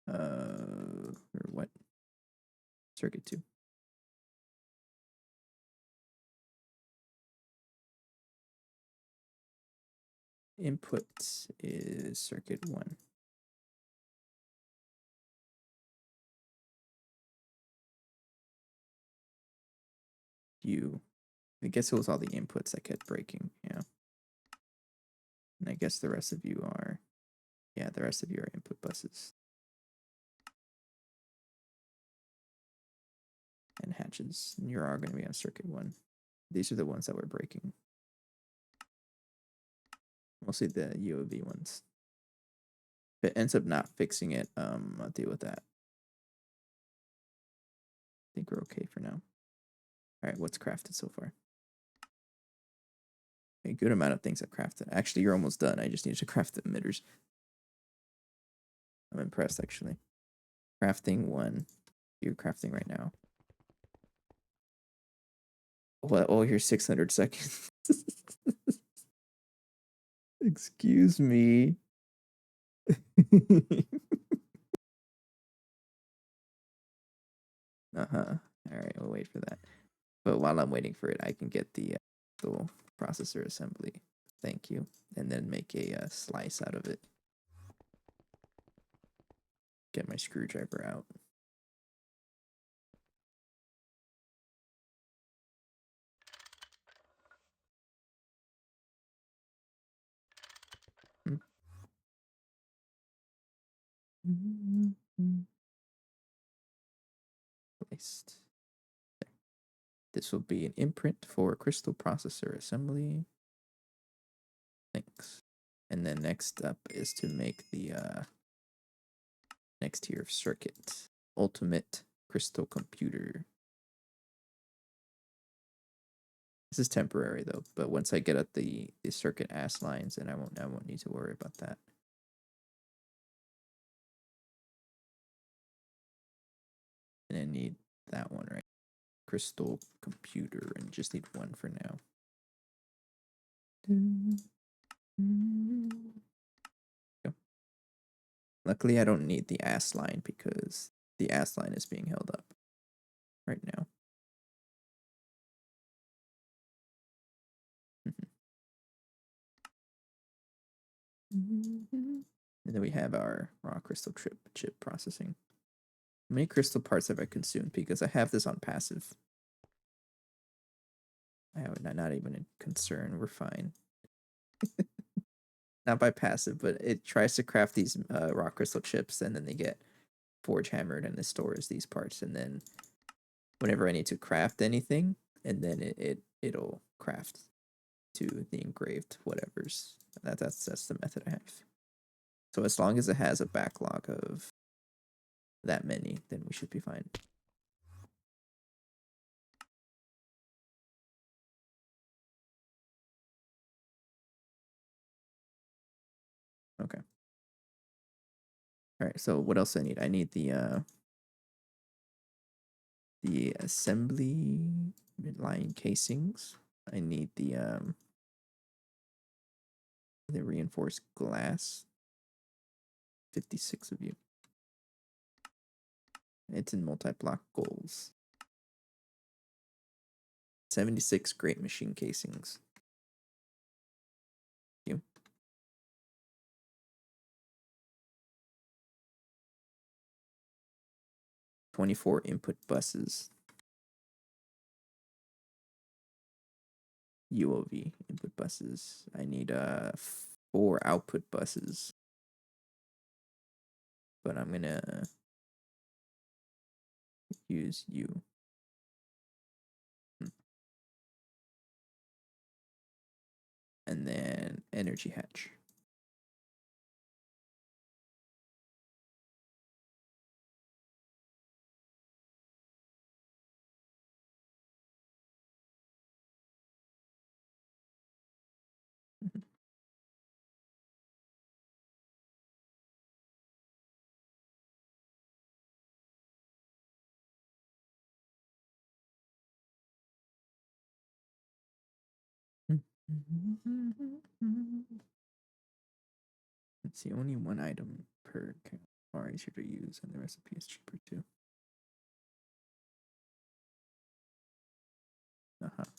Or what? Circuit 2. input is circuit 1. I guess it was all the inputs that kept breaking, yeah. And I guess the rest of you are, yeah, the rest of you are input buses. And hatches. And you're all going to be on circuit 1. These are the ones that were breaking. Mostly the UOV ones. If it ends up not fixing it, I'll deal with that. I think we're okay for now. Alright, what's crafted so far? A good amount of things I've crafted. Actually, you're almost done. I just need to craft the emitters. I'm impressed, actually. Crafting 1. You're crafting right now. What? Oh, here's 600 seconds. Excuse me. Uh-huh. Alright, we'll wait for that. But while I'm waiting for it, I can get the little processor assembly. Thank you. And then make a slice out of it. Get my screwdriver out. Placed. This will be an imprint for crystal processor assembly. Thanks. And then next up is to make the next tier of circuit. Ultimate crystal computer. This is temporary though, but once I get at the circuit ass lines, then I won't need to worry about that. And I need that one, right? Crystal computer, and just need one for now. Go. Luckily, I don't need the ass line because the ass line is being held up right now. And then we have our raw crystal chip processing. How many crystal parts have I consumed? Because I have this on passive. I have not even a concern. We're fine. Not by passive, but it tries to craft these raw crystal chips, and then they get forge hammered, and it stores these parts. And then whenever I need to craft anything, and then it'll craft to the engraved whatever's. That's the method I have. So as long as it has a backlog of that many, then we should be fine. Okay. All right. So what else I need? I need the assembly line casings. I need the reinforced glass. 56 of you. It's in multi-block goals. 76 great machine casings. You. 24 input buses. UOV input buses. I need 4 output buses. But I'm gonna use you. And then energy hatch. Let's see, only 1 item per car, easier to use, and the recipe is cheaper too.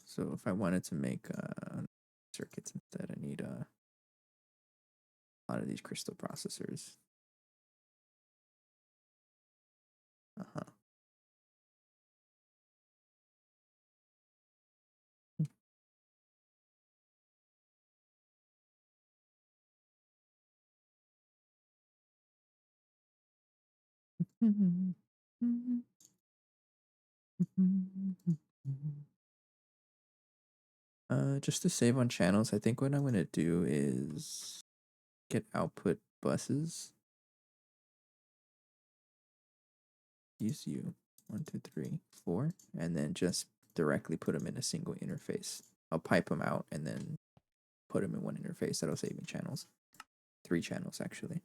So if I wanted to make circuits instead, I need A lot of these crystal processors. Uh-huh. Just to save on channels, I think what I'm gonna do is get output buses. Use you 1, 2, 3, 4, and then just directly put them in a single interface. I'll pipe them out and then put them in one interface. That'll save me channels. 3 channels actually.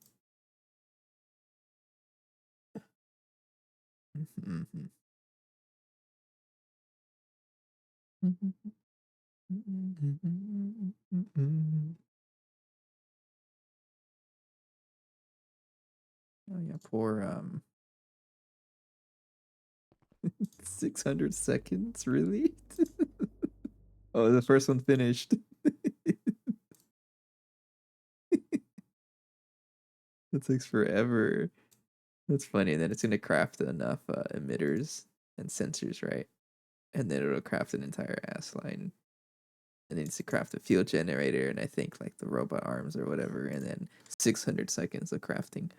Mm-hmm. Oh yeah, poor 600 seconds, really? Oh, the first one finished. It takes forever. That's funny. And then it's gonna craft enough emitters and sensors, right? And then it'll craft an entire ass line. And it needs to craft a field generator, and I think like the robot arms or whatever, and then 600 seconds of crafting.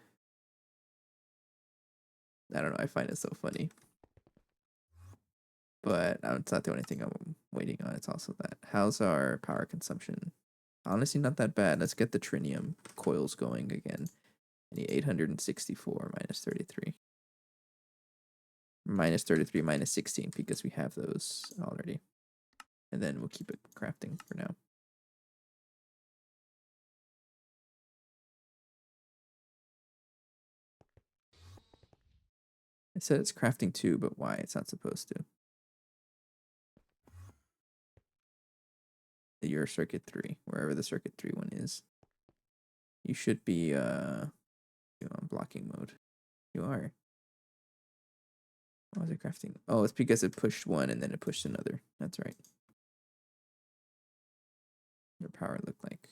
I don't know. I find it so funny. But it's not the only thing I'm waiting on. It's also that. How's our power consumption? Honestly, not that bad. Let's get the trinium coils going again. I need 864 minus 33. Minus 33, minus 16, because we have those already. And then we'll keep it crafting for now. It said it's crafting 2, but why? It's not supposed to. Your circuit 3, wherever the circuit 3 one is. You should be on blocking mode. You are. Why was it crafting? Oh, it's because it pushed one and then it pushed another. That's right. Your power looked like.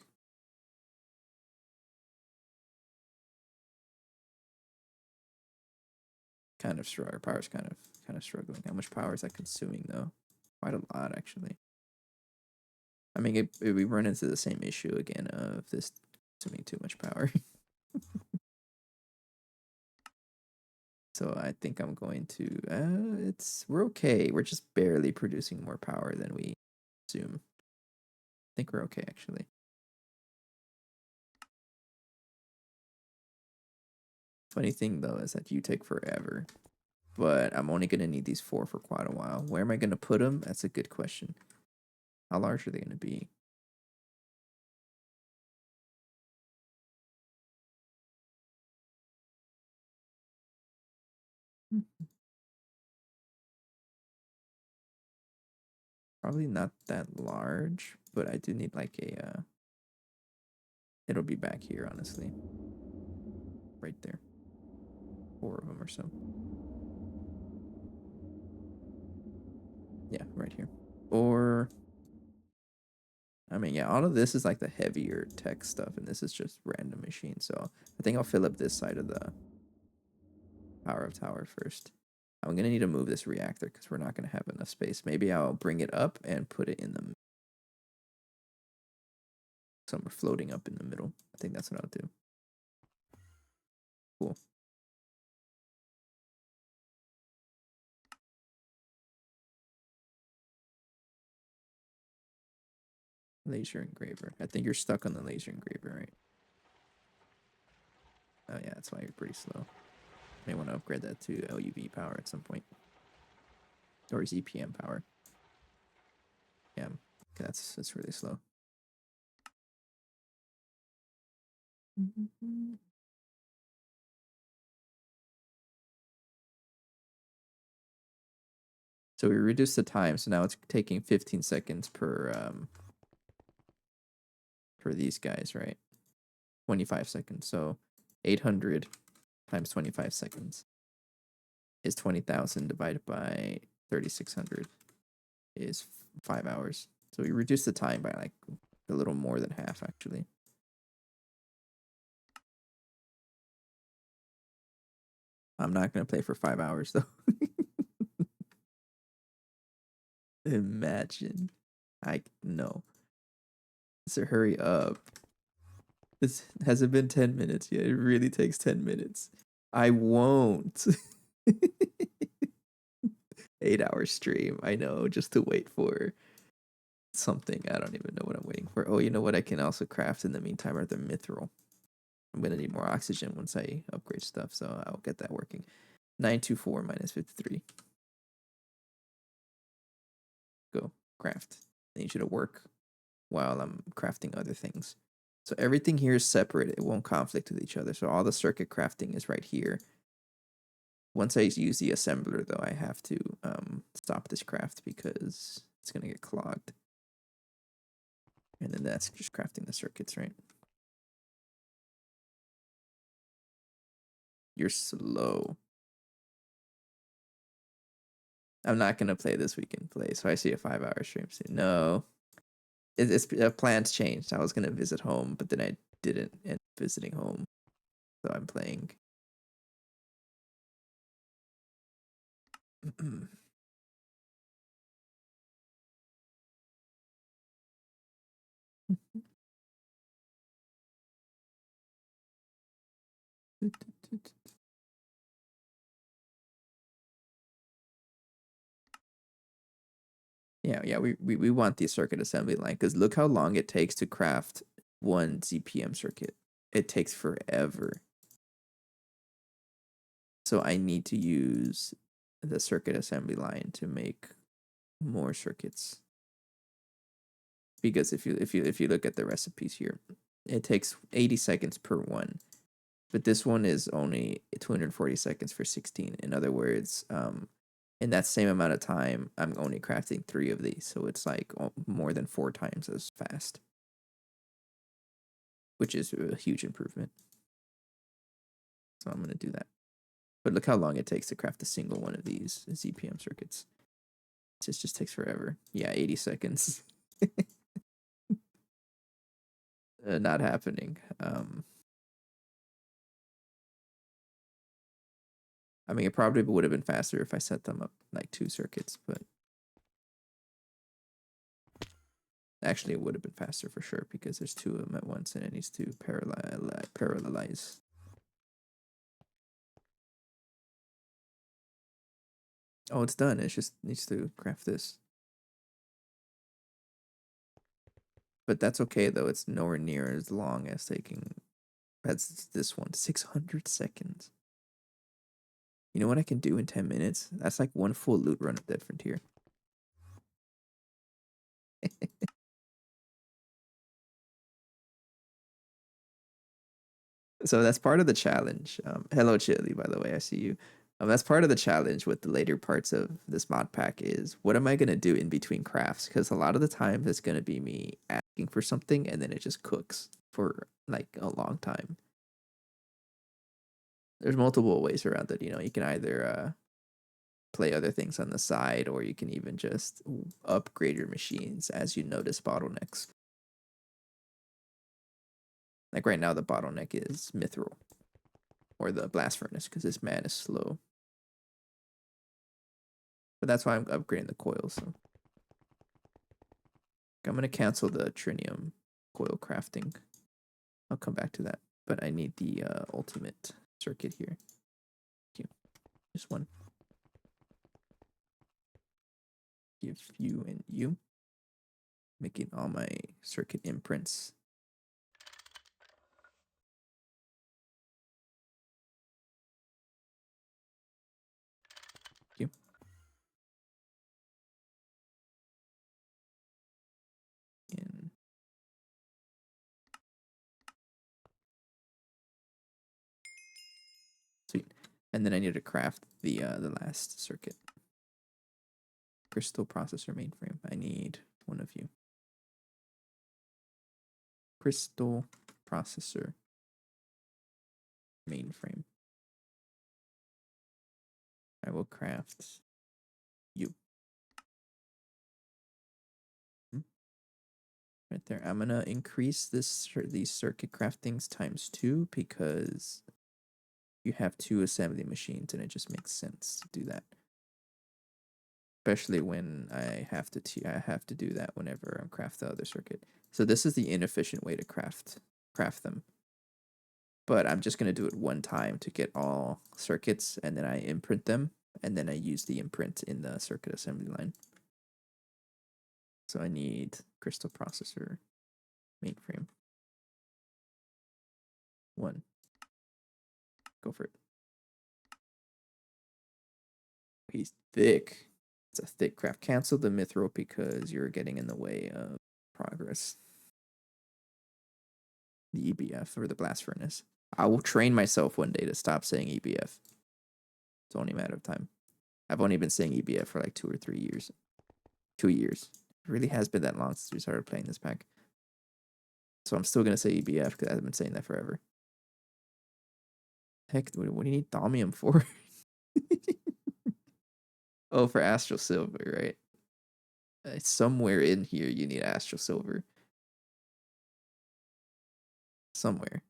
Kind of our power's kind of struggling. How much power is that consuming though? Quite a lot actually. I mean, we run into the same issue again of this consuming too much power. So I think I'm going to. We're okay. We're just barely producing more power than we consume. I think we're okay actually. Funny thing though is that you take forever, but I'm only gonna need these 4 for quite a while. Where am I gonna put them? That's a good question. How large are they gonna be? Probably not that large, but I do need like a. It'll be back here, honestly. Right there. 4 of them or so. Yeah, right here. Or, I mean, yeah, all of this is like the heavier tech stuff, and this is just random machine. So I think I'll fill up this side of the power of tower first. I'm gonna need to move this reactor because we're not gonna have enough space. Maybe I'll bring it up and put it in the somewhere floating up in the middle. I think that's what I'll do. Cool. Laser engraver. I think you're stuck on the laser engraver, right? Oh yeah, that's why you're pretty slow. May want to upgrade that to LUV power at some point. Or ZPM power. Yeah, that's really slow. So we reduced the time, so now it's taking 15 seconds per for these guys, right? 25 seconds. So 800 times 25 seconds is 20,000 divided by 3,600 is 5 hours. So we reduced the time by like a little more than half, actually. I'm not gonna play for 5 hours though. Imagine. I no. So hurry up. This hasn't been 10 minutes yet. It really takes 10 minutes. I won't. 8 hour stream. I know, just to wait for something. I don't even know what I'm waiting for. Oh, you know what I can also craft in the meantime are the mithril. I'm gonna need more oxygen once I upgrade stuff, so I'll get that working. 924 minus 53. Go craft. I need you to work while I'm crafting other things. So everything here is separate. It won't conflict with each other. So all the circuit crafting is right here. Once I use the assembler, though, I have to stop this craft because it's going to get clogged. And then that's just crafting the circuits, right? You're slow. I'm not going to play this weekend play, so I see a 5-hour stream soon. No. It's plans changed. I was going to visit home, but then I didn't end up visiting home. So I'm playing. Yeah, we want the circuit assembly line because look how long it takes to craft one ZPM circuit. It takes forever. So I need to use the circuit assembly line to make more circuits. Because if you look at the recipes here, it takes 80 seconds per one. But this one is only 240 seconds for 16. In other words, in that same amount of time, I'm only crafting 3 of these. So it's like more than 4 times as fast, which is a huge improvement. So I'm going to do that. But look how long it takes to craft a single one of these ZPM circuits. It just takes forever. Yeah, 80 seconds. Not happening. I mean, it probably would have been faster if I set them up like 2 circuits, but actually it would have been faster for sure because there's 2 of them at once and it needs to parallelize. Oh, it's done. It just needs to craft this. But that's okay though. It's nowhere near as long as taking. That's this one. 600 seconds. You know what I can do in 10 minutes? That's like one full loot run of Dead Frontier. So that's part of the challenge. Hello, Chili, by the way. I see you. That's part of the challenge with the later parts of this mod pack is what am I going to do in between crafts? Because a lot of the time it's going to be me asking for something and then it just cooks for like a long time. There's multiple ways around it. You know, you can either play other things on the side or you can even just upgrade your machines as you notice bottlenecks. Like right now, the bottleneck is mithril or the blast furnace because this man is slow. But that's why I'm upgrading the coil. So I'm going to cancel the trinium coil crafting. I'll come back to that. But I need the ultimate circuit here. Thank you. Just one. Give you and you. Making all my circuit imprints. Thank you. And sweet. And then I need to craft the last circuit. Crystal processor mainframe. I need one of you. Crystal processor mainframe. I will craft you. Right there. I'm gonna increase these circuit craftings times 2 because you have 2 assembly machines, and it just makes sense to do that. Especially when I have to do that whenever I'm craft the other circuit. So this is the inefficient way to craft them. But I'm just gonna do it one time to get all circuits, and then I imprint them, and then I use the imprint in the circuit assembly line. So I need crystal processor, mainframe. 1. Go for it. He's thick. It's a thick craft. Cancel the mithril because you're getting in the way of progress. The EBF or the blast furnace. I will train myself one day to stop saying EBF. It's only a matter of time. I've only been saying EBF for like 2 or 3 years. 2 years. It really has been that long since we started playing this pack. So I'm still going to say EBF because I've been saying that forever. Heck, what do you need Thaumium for? Oh, for Astral Silver, right? Somewhere in here you need Astral Silver. Somewhere.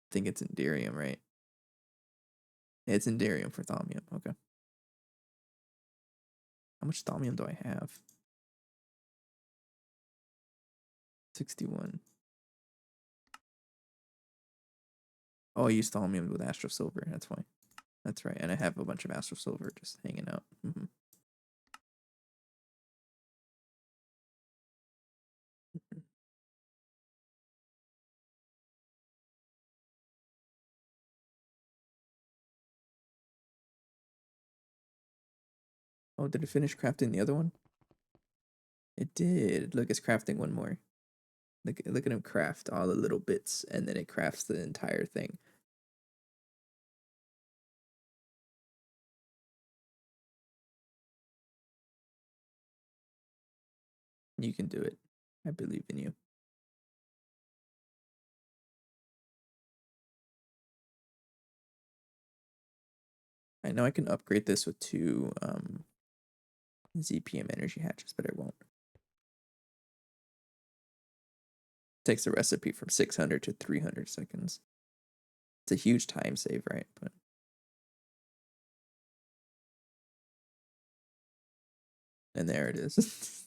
I think it's Enderium, right? It's Enderium for Thaumium. Okay. How much Thaumium do I have? 61. Oh, I used Thaumium with Astral Silver. That's why. That's right. And I have a bunch of Astral Silver just hanging out. Mm-hmm. Oh, did it finish crafting the other one? It did. Look, it's crafting one more. Look at him craft all the little bits, and then it crafts the entire thing. You can do it. I believe in you. I know I can upgrade this with 2 ZPM energy hatches, but I won't. Takes the recipe from 600 to 300 seconds. It's a huge time save, right? But and there it is.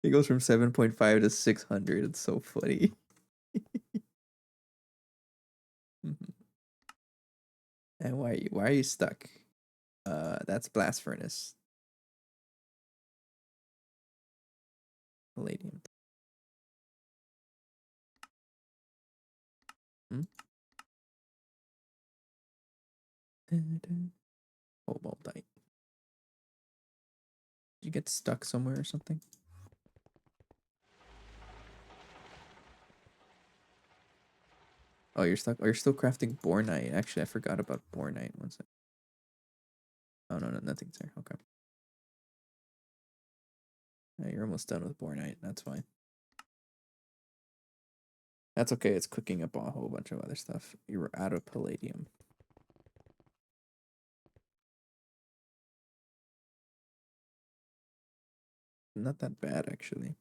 It goes from 7.5 to 600. It's so funny. Mm-hmm. And why are you stuck? That's blast furnace. Palladium. Hmm? Cobalt. Did you get stuck somewhere or something? Oh, you're stuck. Oh, you're still crafting bornite. Actually, I forgot about bornite. One sec. Oh no, nothing's there. Okay. Yeah, you're almost done with bornite. That's fine. That's okay. It's cooking up a whole bunch of other stuff. You were out of palladium. Not that bad, actually.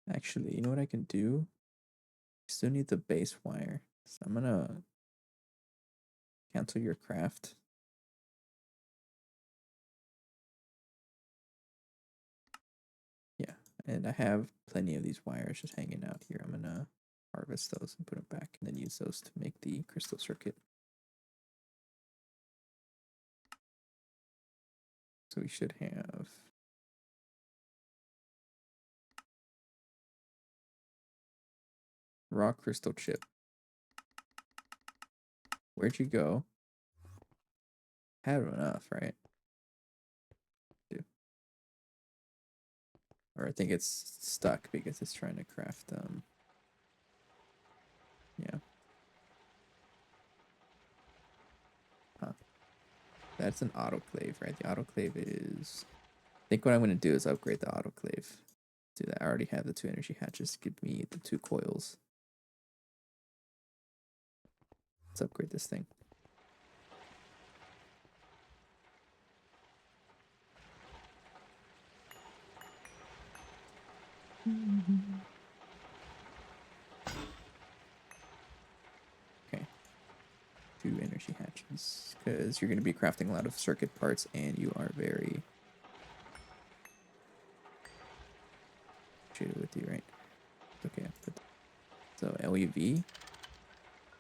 Actually, you know what I can do? I still need the base wire. So I'm gonna cancel your craft. Yeah, and I have plenty of these wires just hanging out here. I'm gonna harvest those and put them back, and then use those to make the crystal circuit. So we should have raw crystal chip. Where'd you go? Had enough, right? Or I think it's stuck because it's trying to craft yeah. Huh. That's an autoclave, right? The autoclave is think what I'm gonna do is upgrade the autoclave. Do that. I already have the 2 energy hatches. Give me the 2 coils. Let's upgrade this thing. Okay. 2 energy hatches. Because you're going to be crafting a lot of circuit parts and you are very shaded with you, right? Okay. So LUV.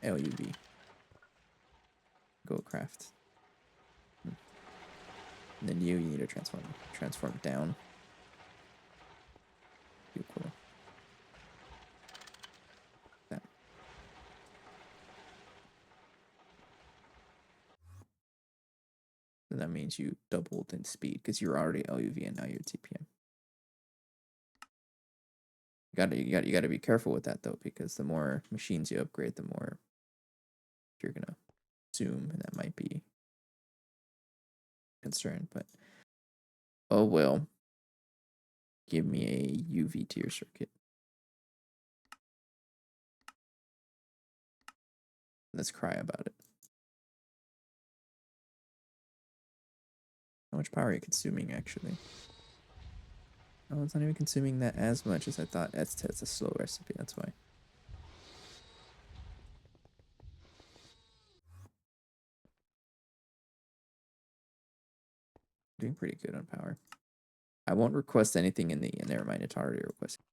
LUV. Go craft. And then you need to transform down. Cool. That. So that means you doubled in speed because you're already LUV and now you're TPM. You gotta be careful with that though, because the more machines you upgrade, the more you're gonna zoom, and that might be a concern. But oh well. Give me a UV tier circuit. Let's cry about it. How much power are you consuming, actually? Oh, it's not even consuming that as much as I thought. It's a slow recipe, that's why. Doing pretty good on power. I won't request anything in the... Never mind, it's already requested.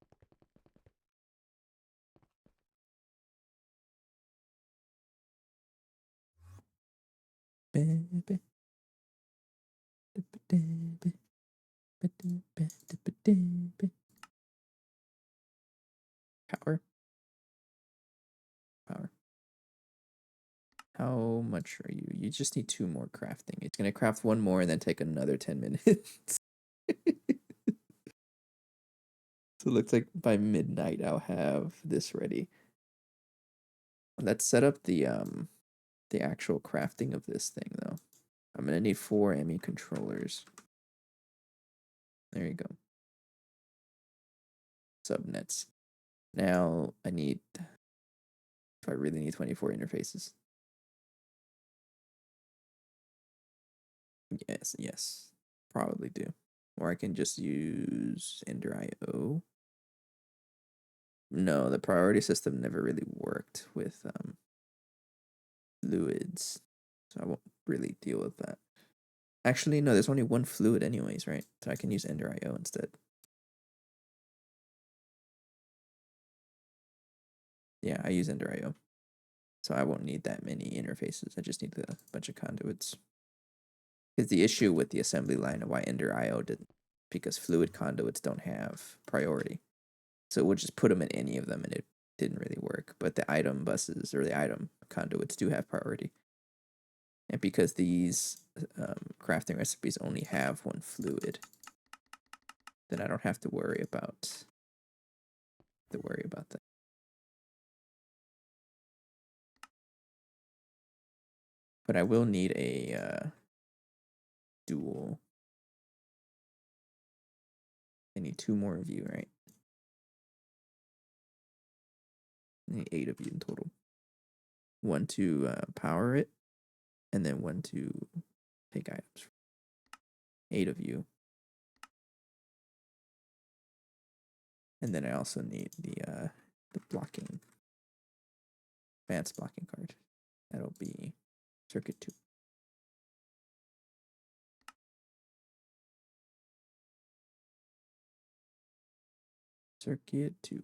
Power. Power. How much are you? You just need 2 more crafting. It's going to craft 1 more and then take another 10 minutes. So it looks like by midnight I'll have this ready. Let's set up the actual crafting of this thing though. I'm gonna need 4 ME controllers. There you go. Subnets. Now I need, if I really need 24 interfaces. Yes. Probably do. Or I can just use Ender.io. No, the priority system never really worked with fluids. So I won't really deal with that. Actually, no, there's only 1 fluid anyways, right? So I can use Ender.io instead. Yeah, I use Ender.io. So I won't need that many interfaces. I just need a bunch of conduits. Because the issue with the assembly line of why Ender.io didn't, because fluid conduits don't have priority. So we'll just put them in any of them and it didn't really work. But the item buses or the item conduits do have priority. And because these crafting recipes only have 1 fluid, then I don't have to worry about that. But I will need a dual. I need 2 more of you, right? I need 8 of you in total. 1 to power it, and then 1 to take items. 8 of you. And then I also need the blocking, advanced blocking card. That'll be circuit 2. Circuit 2.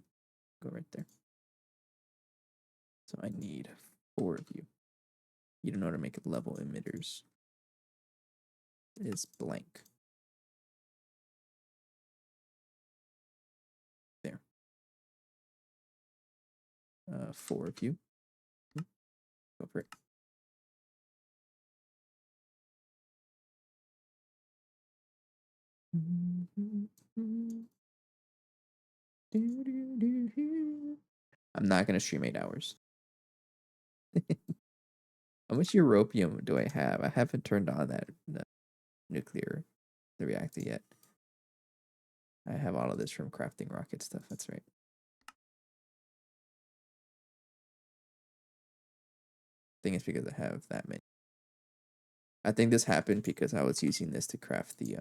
Go right there. So I need 4 of you. You don't know how to make level emitters. Is blank. There. 4 of you. Go for it. I'm not gonna stream 8 hours. How much europium do I have? I haven't turned on that nuclear, the reactor yet. I have all of this from crafting rocket stuff. That's right. I think it's because I have that many. I think this happened because I was using this to craft the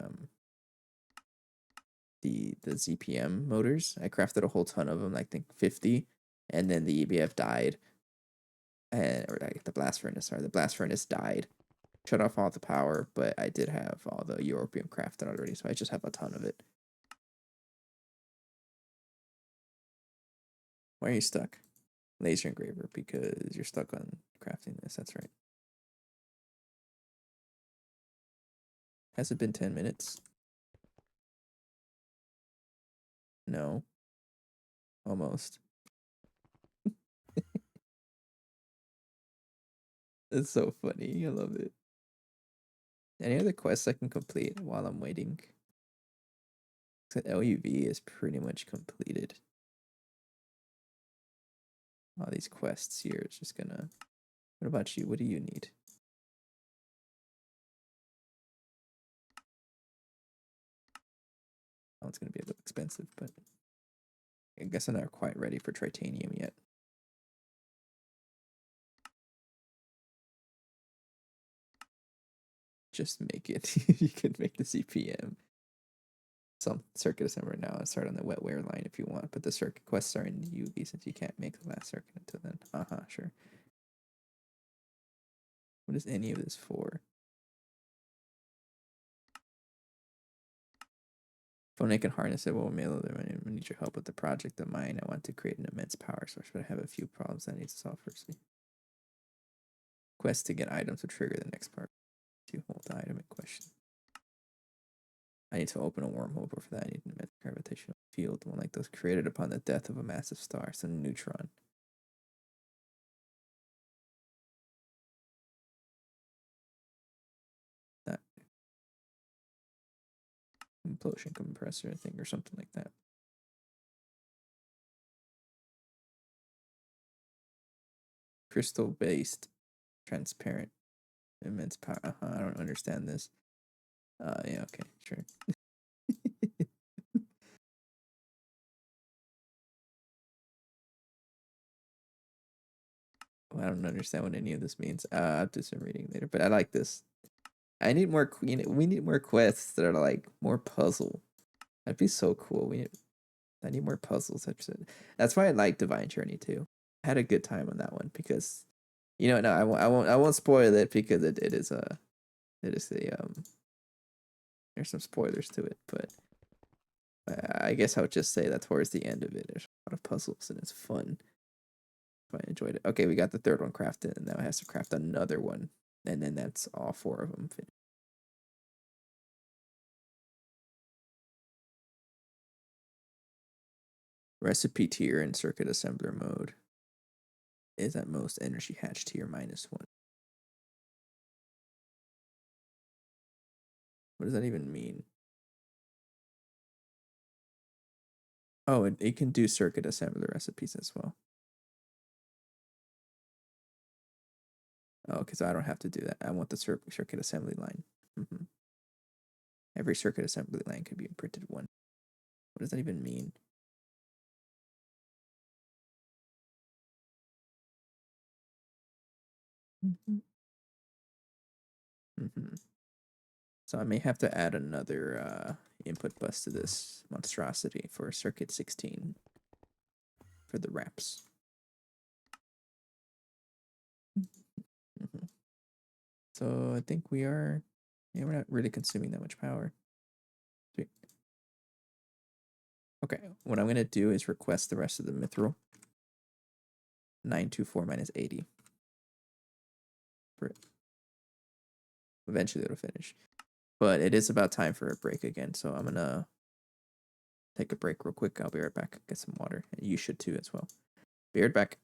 ZPM motors. I crafted a whole ton of them, I think 50, and then the EBF died, or like the blast furnace. Sorry, the blast furnace died, shut off all the power. But I did have all the European crafted already, so I just have a ton of it. Why are you stuck? Laser engraver, because you're stuck on crafting this. That's right. Has it been 10 minutes? No. Almost. It's so funny. I love it. Any other quests I can complete while I'm waiting? LUV is pretty much completed. All these quests here is just gonna... What about you? What do you need? Oh, it's gonna be a little expensive, but I guess I'm not quite ready for titanium yet. Just make it. You can make the CPM. Some circuit assembler now and start on the wetware line if you want, but the circuit quests are in UV since you can't make the last circuit until then. Sure. What is any of this for? If I can harness it, we'll mail them. I need your help with the project of mine. I want to create an immense power source, but I have a few problems I need to solve firstly. Quest to get items to trigger the next part. To hold the item in question. I need to open a wormhole, but for that I need an immense gravitational field, one like those created upon the death of a massive star, some neutron. That implosion compressor, I think, or something like that. Crystal based, transparent, immense power. I don't understand this. Yeah, okay, sure. I don't understand what any of this means. I'll do some reading later, but I like this. I need more. We need more quests that are like more puzzle. That'd be so cool. I need more puzzles. That's why I like Divine Journey too. I had a good time on that one because, no, I won't spoil it because it is a, there's some spoilers to it, but I guess I would just say that towards the end of it, there's a lot of puzzles and it's fun. I enjoyed it. Okay, we got the third one crafted, and now it has to craft another one, and then that's all 4 of them finished. Recipe tier in circuit assembler mode is at most energy hatch tier -1. What does that even mean? Oh, it can do circuit assembler recipes as well. Oh, because I don't have to do that. I want the circuit assembly line. Every circuit assembly line could be imprinted 1. What does that even mean? So I may have to add another input bus to this monstrosity for circuit 16 for the wraps. So I think we're not really consuming that much power. Sweet. Okay, what I'm gonna do is request the rest of the mithril. 924 minus 80. For it. Eventually it'll finish. But it is about time for a break again, so I'm gonna take a break real quick. I'll be right back. Get some water. And you should too as well. Be right back.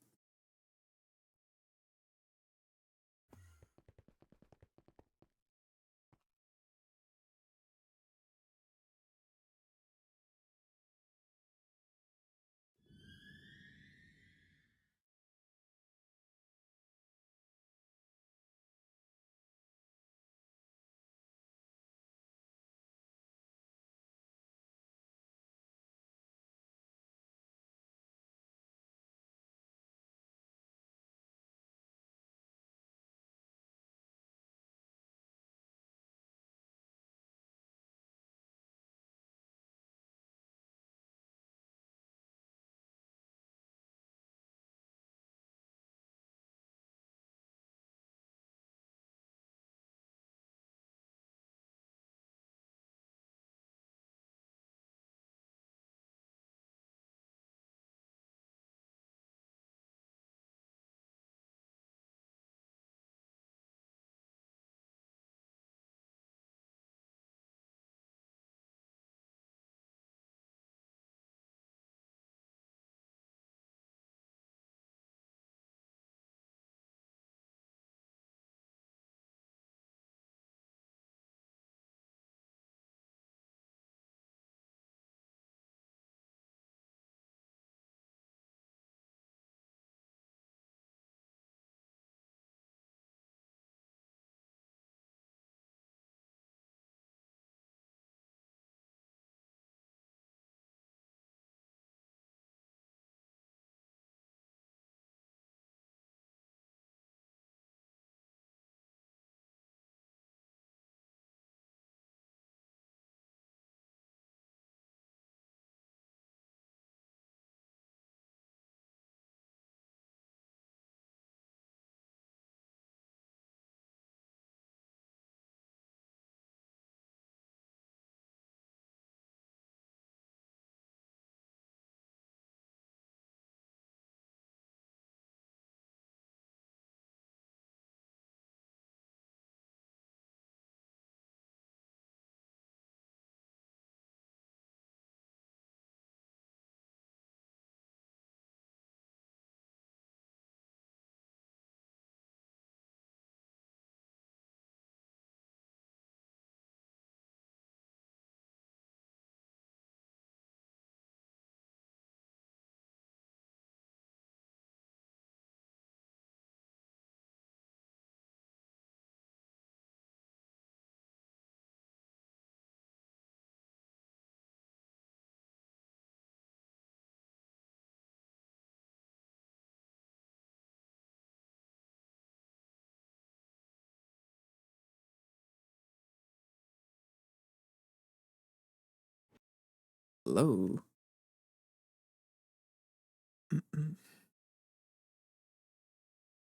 Hello.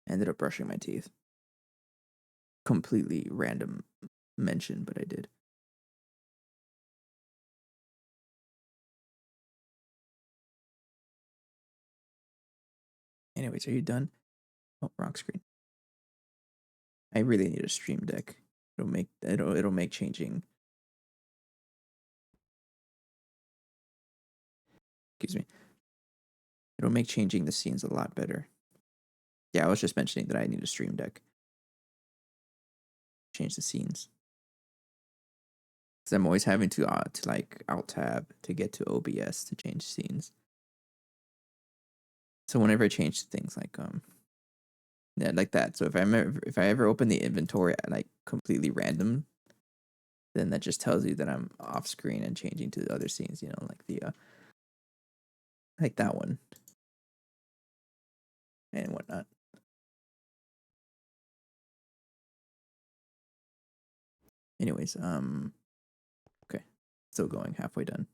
Ended up brushing my teeth. Completely random mention, but I did. Anyways, are you done? Oh, wrong screen. I really need a stream deck. It'll make changing. Excuse me. It'll make changing the scenes a lot better. Yeah, I was just mentioning that I need a stream deck. Change the scenes. Because I'm always having to like alt tab to get to OBS to change scenes. So whenever I change things like yeah, like that. So if I ever open the inventory at like completely random, then that just tells you that I'm off screen and changing to the other scenes, you know, like the like that one and whatnot. Anyways, okay, still going, halfway done.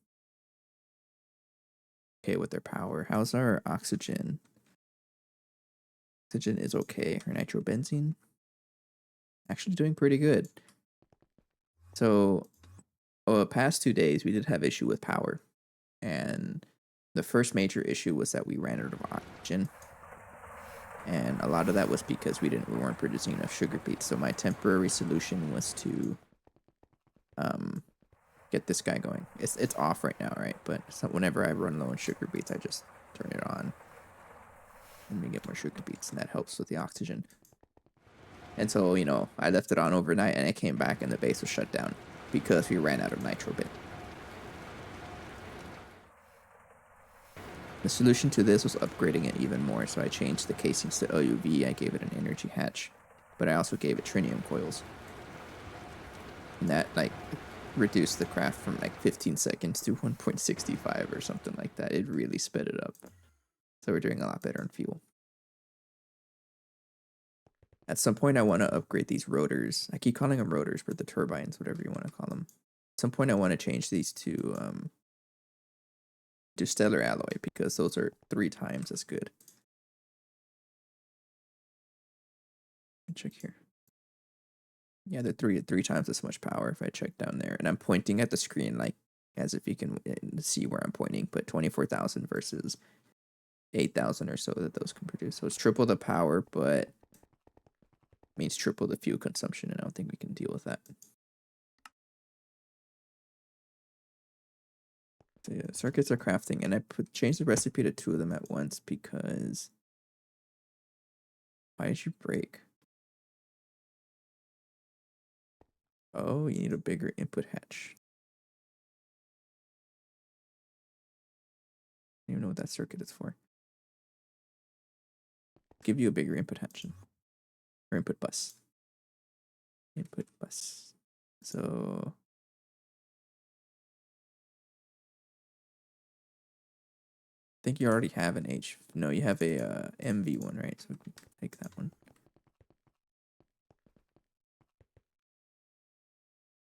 Okay, with their power, how's our oxygen? Oxygen is okay. Our nitrobenzene actually doing pretty good. So, past 2 days we did have issue with power, and the first major issue was that we ran out of oxygen. And a lot of that was because we weren't producing enough sugar beets. So my temporary solution was to get this guy going. It's off right now, right? But so whenever I run low on sugar beets, I just turn it on and we get more sugar beets, and that helps with the oxygen. And so, you know, I left it on overnight and I came back and the base was shut down because we ran out of nitro bit. The solution to this was upgrading it even more, so I changed the casings to LUV, I gave it an energy hatch, but I also gave it trinium coils. And that, like, reduced the craft from, like, 15 seconds to 1.65 or something like that. It really sped it up. So we're doing a lot better on fuel. At some point, I want to upgrade these rotors. I keep calling them rotors, but the turbines, whatever you want to call them. At some point, I want to change these to stellar alloy because those are 3 times as good. Check here. Yeah, they're three times as much power if I check down there. And I'm pointing at the screen like as if you can see where I'm pointing, but 24,000 versus 8,000 or so that those can produce. So it's triple the power, but means triple the fuel consumption, and I don't think we can deal with that. So yeah, circuits are crafting, and I changed the recipe to 2 of them at once because why did you break? Oh, you need a bigger input hatch. I don't even know what that circuit is for. Give you a bigger input hatch or input bus. Input bus. So I think you already have an H. No, you have a MV one, right? So we can take that one.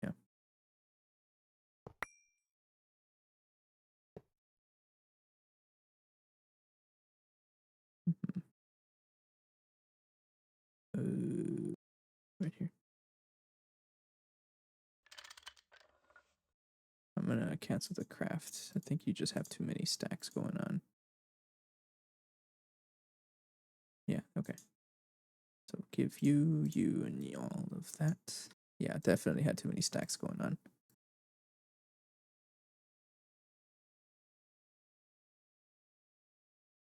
Yeah. Right here. I'm gonna cancel the craft. I think you just have too many stacks going on. Yeah, okay. So give you, and all of that. Yeah, definitely had too many stacks going on.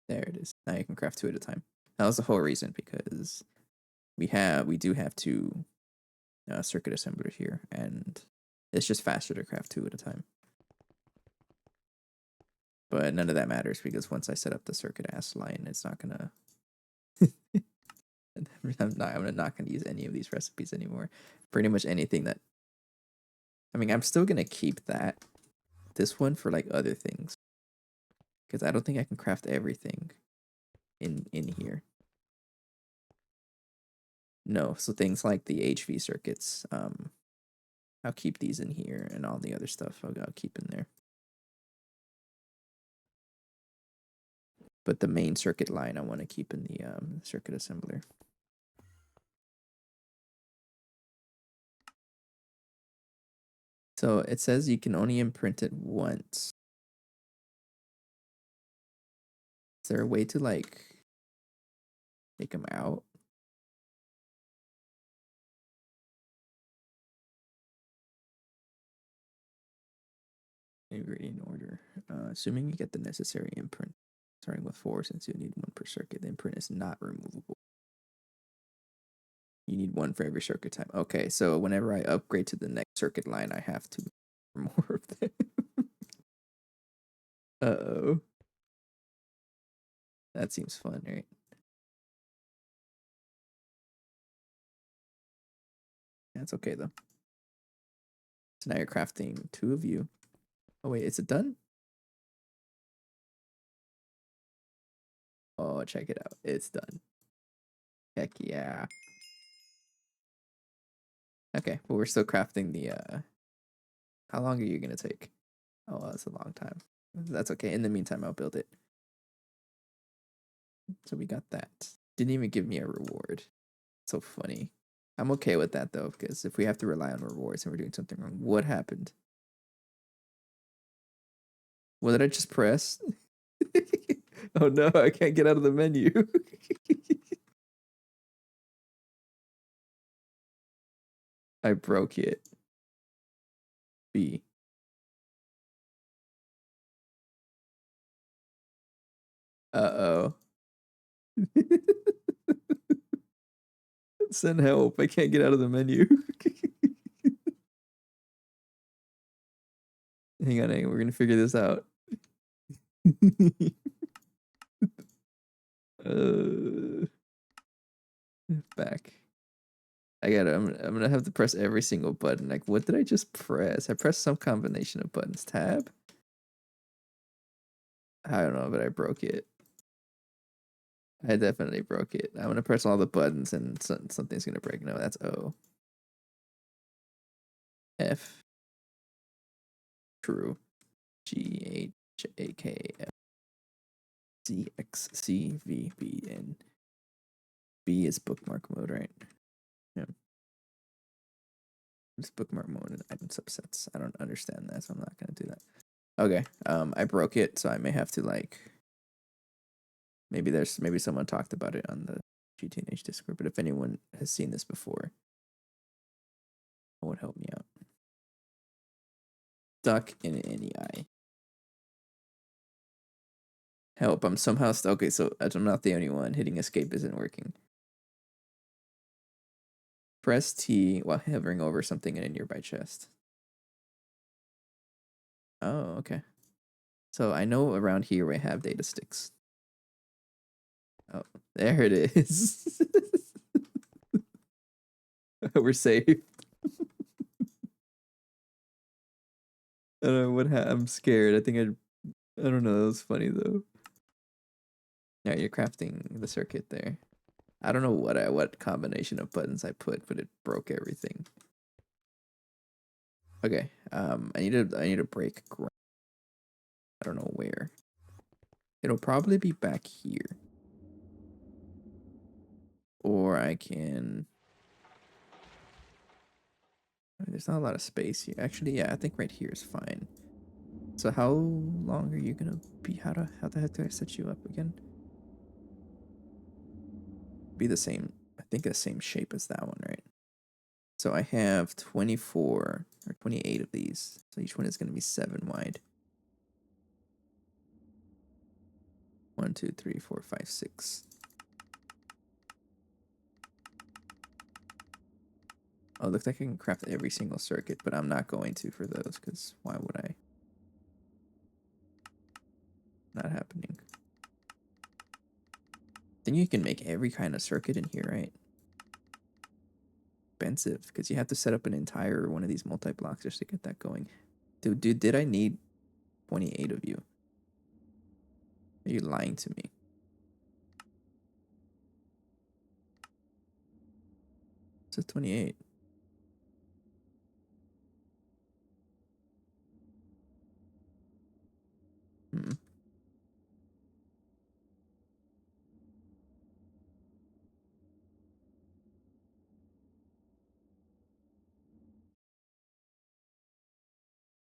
There it is. Now you can craft 2 at a time. That was the whole reason, because we do have 2 circuit assemblers here, and it's just faster to craft 2 at a time. But none of that matters because once I set up the circuit ass line, it's not gonna. I'm not gonna use any of these recipes anymore. Pretty much anything that. I mean, I'm still gonna keep this one for like other things, because I don't think I can craft everything in here. No, so things like the HV circuits, I'll keep these in here, and all the other stuff I'll keep in there. But the main circuit line I want to keep in the circuit assembler. So it says you can only imprint it once. Is there a way to like take them out? Ingredient order. Assuming you get the necessary imprint, starting with 4, since you need 1 per circuit, the imprint is not removable. You need 1 for every circuit type. Okay, so whenever I upgrade to the next circuit line, I have to more of them. Uh-oh. That seems fun, right? That's okay, though. So now you're crafting 2 of you. Oh, wait, is it done? Oh, check it out. It's done. Heck yeah. Okay, well, we're still crafting the, how long are you gonna take? Oh, that's a long time. That's okay. In the meantime, I'll build it. So we got that. Didn't even give me a reward. So funny. I'm okay with that, though, because if we have to rely on rewards and we're doing something wrong, what happened? What did I just press? Oh no, I can't get out of the menu. I broke it. B. Uh-oh. Send help. I can't get out of the menu. Hang on, we're gonna figure this out. uh, back. I'm gonna have to press every single button. Like, what did I just press? I pressed some combination of buttons. Tab? I don't know, but I broke it. I definitely broke it. I'm gonna press all the buttons and something's gonna break. No, that's O. F. True. G H A K F C X C V B N. B is bookmark mode, right? Yeah. It's bookmark mode and item subsets. I don't understand that, so I'm not gonna do that. Okay. I broke it, so I may have to like maybe someone talked about it on the GTNH Discord, but if anyone has seen this before, it would help me out. Stuck in NEI. Help, I'm somehow stuck. Okay, so I'm not the only one. Hitting escape isn't working. Press T while hovering over something in a nearby chest. Oh, okay. So I know around here we have data sticks. Oh, there it is. We're safe. I don't know what I'm scared. I don't know. That was funny though. Yeah, you're crafting the circuit there. I don't know what combination of buttons I put, but it broke everything. Okay. I need to break ground. I don't know where. It'll probably be back here. Or I can. There's not a lot of space here. Actually, yeah, I think right here is fine. So how long are you gonna be? How the heck do I set you up again? Be the same. I think the same shape as that one, right? So I have 24 or 28 of these. So each one is gonna be 7 wide. 1, 2, 3, 4, 5, 6. Oh, it looks like I can craft every single circuit, but I'm not going to for those, because why would I? Not happening. Then you can make every kind of circuit in here, right? Expensive, because you have to set up an entire one of these multi-blocks just to get that going. Dude, did I need 28 of you? Are you lying to me? It says 28. Hmm.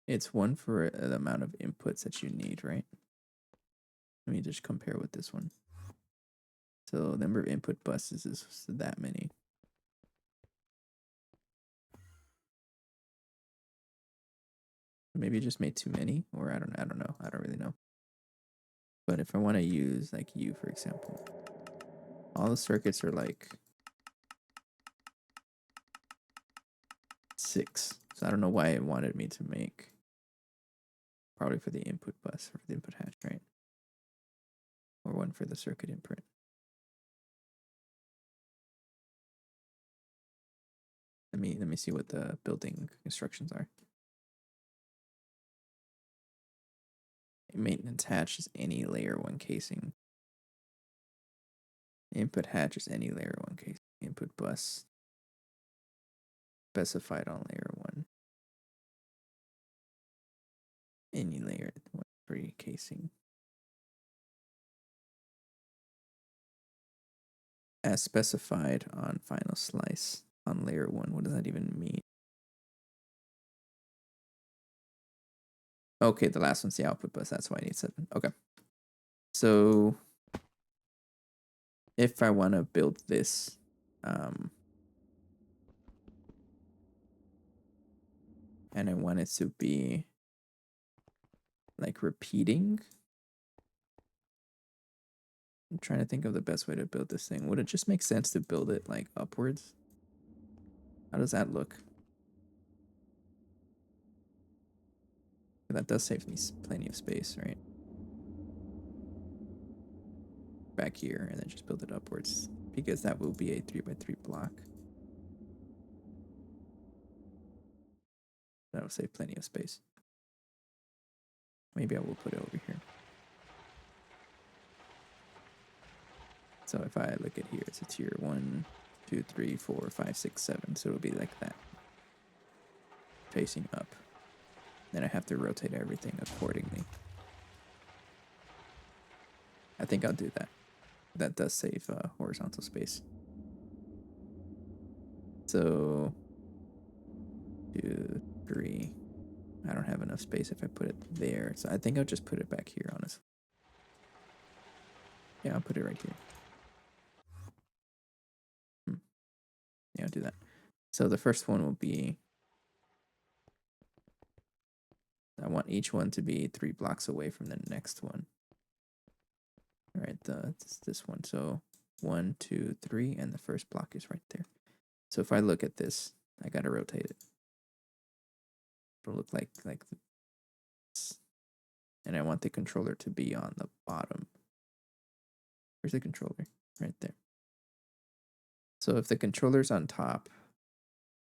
It's 1 for the amount of inputs that you need, right? Let me just compare with this one. So the number of input buses is that many. Maybe it just made too many, or I don't know. I don't really know. But if I want to use like U, for example, all the circuits are like 6. So I don't know why it wanted me to make, probably for the input bus or the input hatch, right? Or 1 for the circuit input. Let me see what the building instructions are. Maintenance hatch is any layer 1 casing. Input hatch is any layer 1 casing. Input bus specified on layer 1. Any layer 1 free casing. As specified on final slice on layer 1. What does that even mean? Okay, the last one's the output bus. That's why I need 7. Okay. So if I want to build this, and I want it to be like repeating, I'm trying to think of the best way to build this thing. Would it just make sense to build it like upwards? How does that look? That does save me plenty of space, right? Back here, and then just build it upwards, because that will be a 3x3 block. That will save plenty of space. Maybe I will put it over here. So if I look at here, it's a tier 1, 2, 3, 4, 5, 6, 7. So it'll be like that, facing up. Then I have to rotate everything accordingly. I think I'll do that. That does save horizontal space. So 2, 3. I don't have enough space if I put it there. So I think I'll just put it back here, honestly. Yeah, I'll put it right here. Yeah, I'll do that. So the first one will be, I want each one to be 3 blocks away from the next one. All right, this one. So 1, 2, 3, and the first block is right there. So if I look at this, I gotta rotate it. It'll look like this. And I want the controller to be on the bottom. Where's the controller? Right there. So if the controller's on top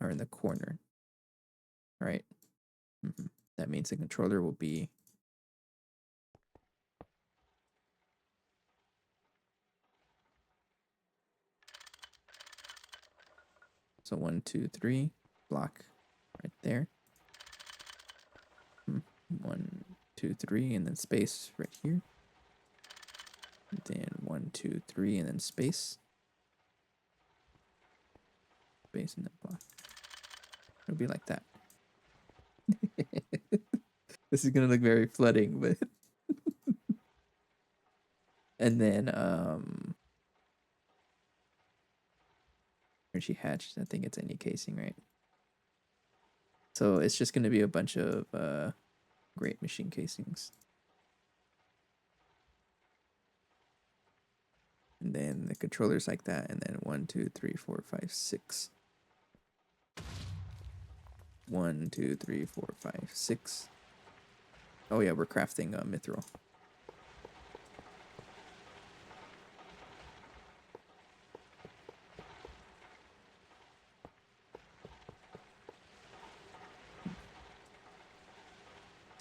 or in the corner, right? That means the controller will be so 1, 2, 3 block right there. 1, 2, 3, and then space right here. And then 1, 2, 3, and then space. Space and then block. It'll be like that. This is gonna look very flooding, but and then where she hatched, I think it's any casing, right? So it's just gonna be a bunch of great machine casings. And then the controller's like that, and then 1, 2, 3, 4, 5, 6. 1, 2, 3, 4, 5, 6. Oh yeah, we're crafting mithril.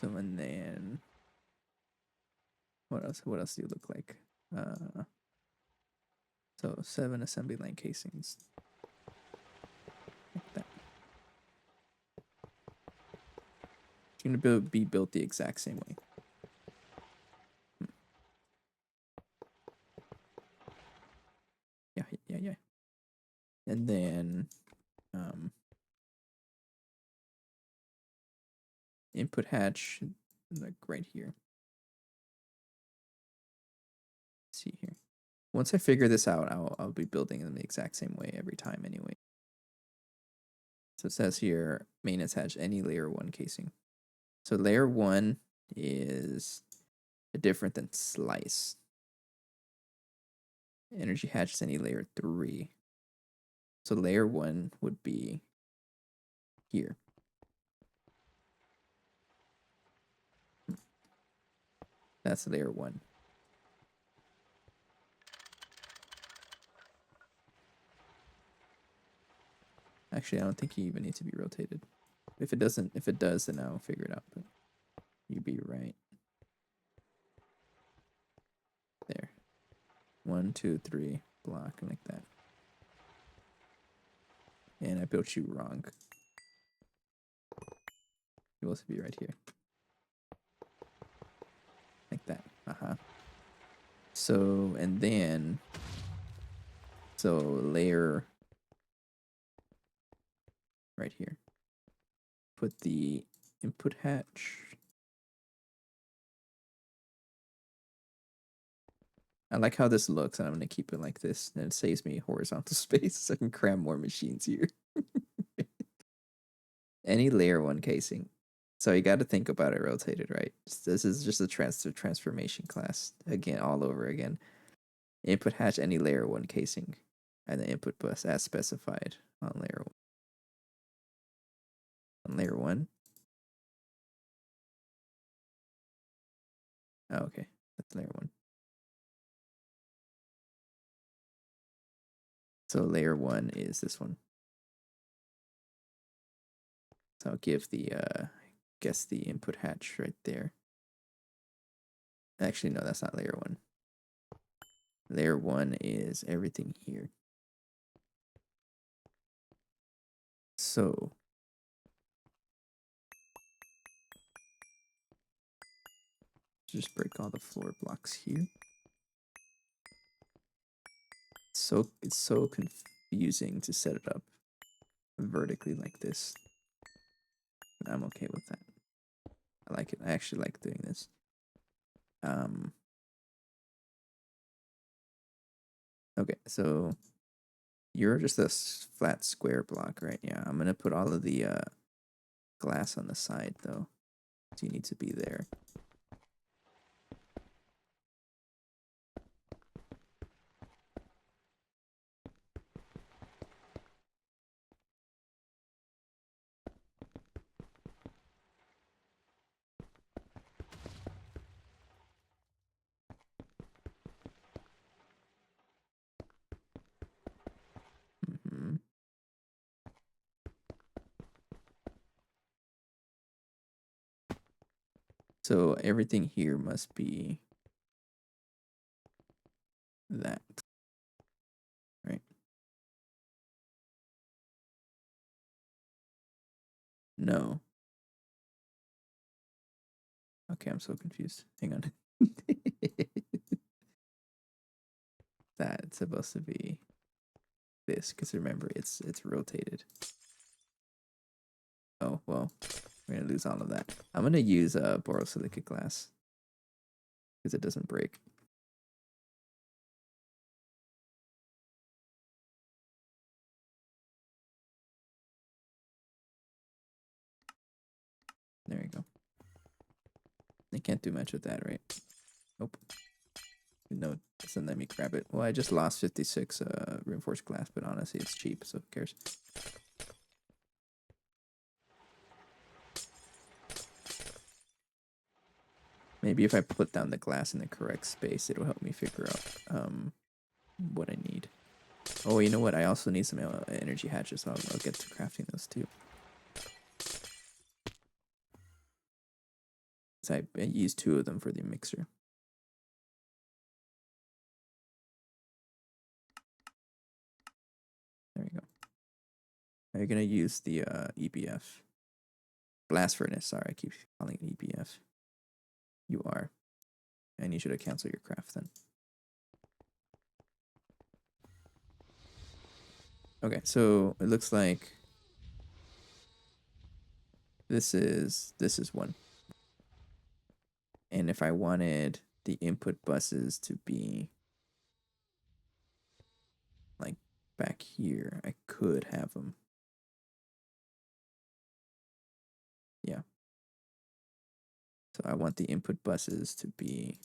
So and then what else? What else do you look like? So 7 assembly line casings. Like that. It's gonna be built the exact same way. Yeah. And then input hatch, like right here. Let's see here. Once I figure this out, I'll be building in the exact same way every time anyway. So it says here, maintenance hatch, any layer 1 casing. So layer 1 is different than slice. Energy hatch is any layer 3. So layer 1 would be here. That's layer 1. Actually, I don't think you even need to be rotated. If it does, then I'll figure it out. But you'd be right. There. 1, 2, 3, block, like that. And I built you wrong. You're supposed to be right here. Like that. So, and then, so layer right here. Put the input hatch. I like how this looks, and I'm going to keep it like this. And it saves me horizontal space so I can cram more machines here. Any layer 1 casing. So you got to think about it rotated, right? This is just a transformation class. Again, all over again. Input hatch any layer 1 casing. And the input bus as specified on layer 1. On layer 1. Oh, okay. That's layer 1. So layer 1 is this one. So I'll give the, guess the input hatch right there. Actually, no, that's not layer 1. Layer 1 is everything here. So just break all the floor blocks here. It's so confusing to set it up vertically like this. But I'm okay with that. I like it. I actually like doing this. Okay, so you're just a flat square block, right? Yeah, I'm gonna put all of the glass on the side though. So you need to be there. Mm-hmm. So everything here must be that, right? No. Okay, I'm so confused. Hang on. That's supposed to be this, because remember, it's rotated. Oh, well, we're going to lose all of that. I'm going to use borosilicate glass, because it doesn't break. There you go. I can't do much with that, right? Nope. No, it doesn't let me grab it. Well, I just lost 56 reinforced glass, but honestly, it's cheap, so who cares? Maybe if I put down the glass in the correct space, it'll help me figure out what I need. Oh, you know what? I also need some energy hatches, so I'll get to crafting those too. So I used 2 of them for the mixer. There we go. Are you going to use the EBF? Blast furnace, sorry, I keep calling it EBF. You are. I need you to cancel your craft then. Okay, so it looks like This is one. And if I wanted the input buses to be like back here, I could have them. Yeah. So I want the input buses to be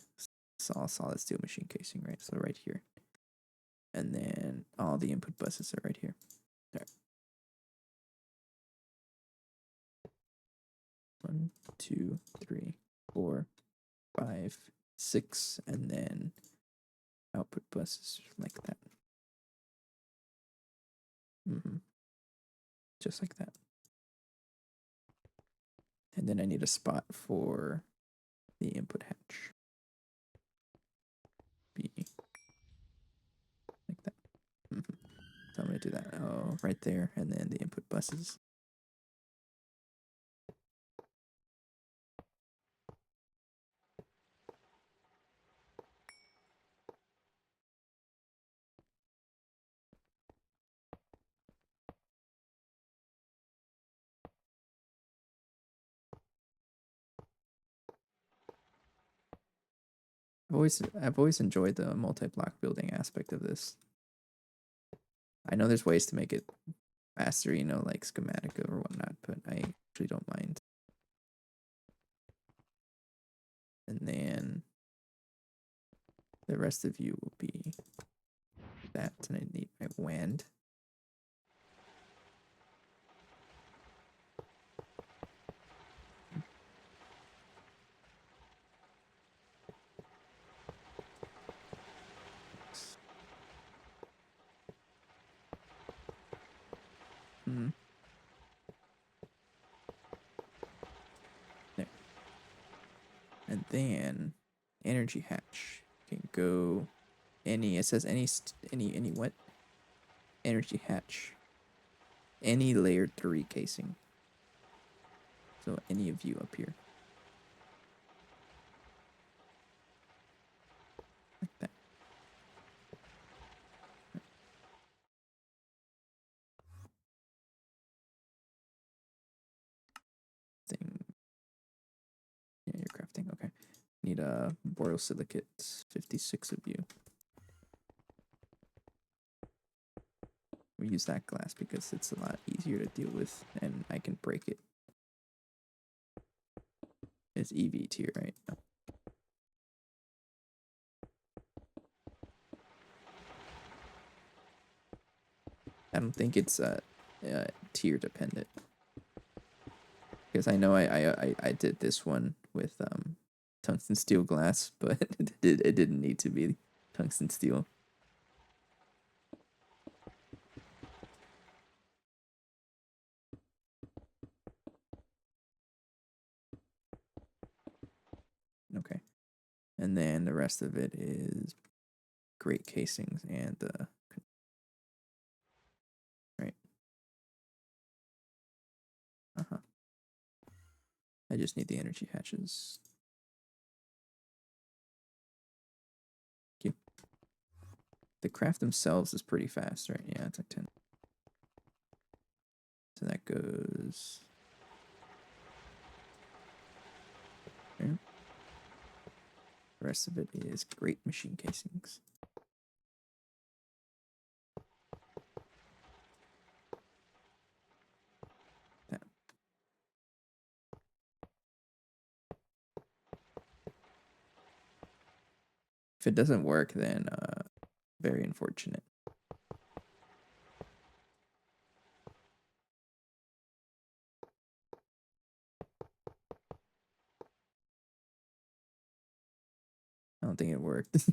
solid steel machine casing, right? So right here. And then all the input buses are right here. There. 1, 2, 3, 4, 5, 6, and then output buses like that. Just like that. And then I need a spot for the input hatch. B. Like that. So I'm going to do that. Oh, right there. And then the input buses. I've always enjoyed the multi-block building aspect of this. I know there's ways to make it faster, you know, like schematic or whatnot, but I actually don't mind. And then the rest of you will be that, and I need my wand. There. And then energy hatch can go any. It says any what? Energy hatch. Any layer 3 casing. So any of you up here. Like that. Thing. Yeah, you're crafting. Okay. Need a borosilicate. 56 of you. We use that glass because it's a lot easier to deal with, and I can break it. It's EV tier, right? No. I don't think it's tier dependent, because I know I did this one with tungsten steel glass, but it didn't need to be tungsten steel. Okay, and then the rest of it is great casings and right. I just need the energy hatches. Thank you. The craft themselves is pretty fast, right? Yeah, it's like 10. So that goes there. The rest of it is great machine casings. That. If it doesn't work, then very unfortunate. I don't think it worked.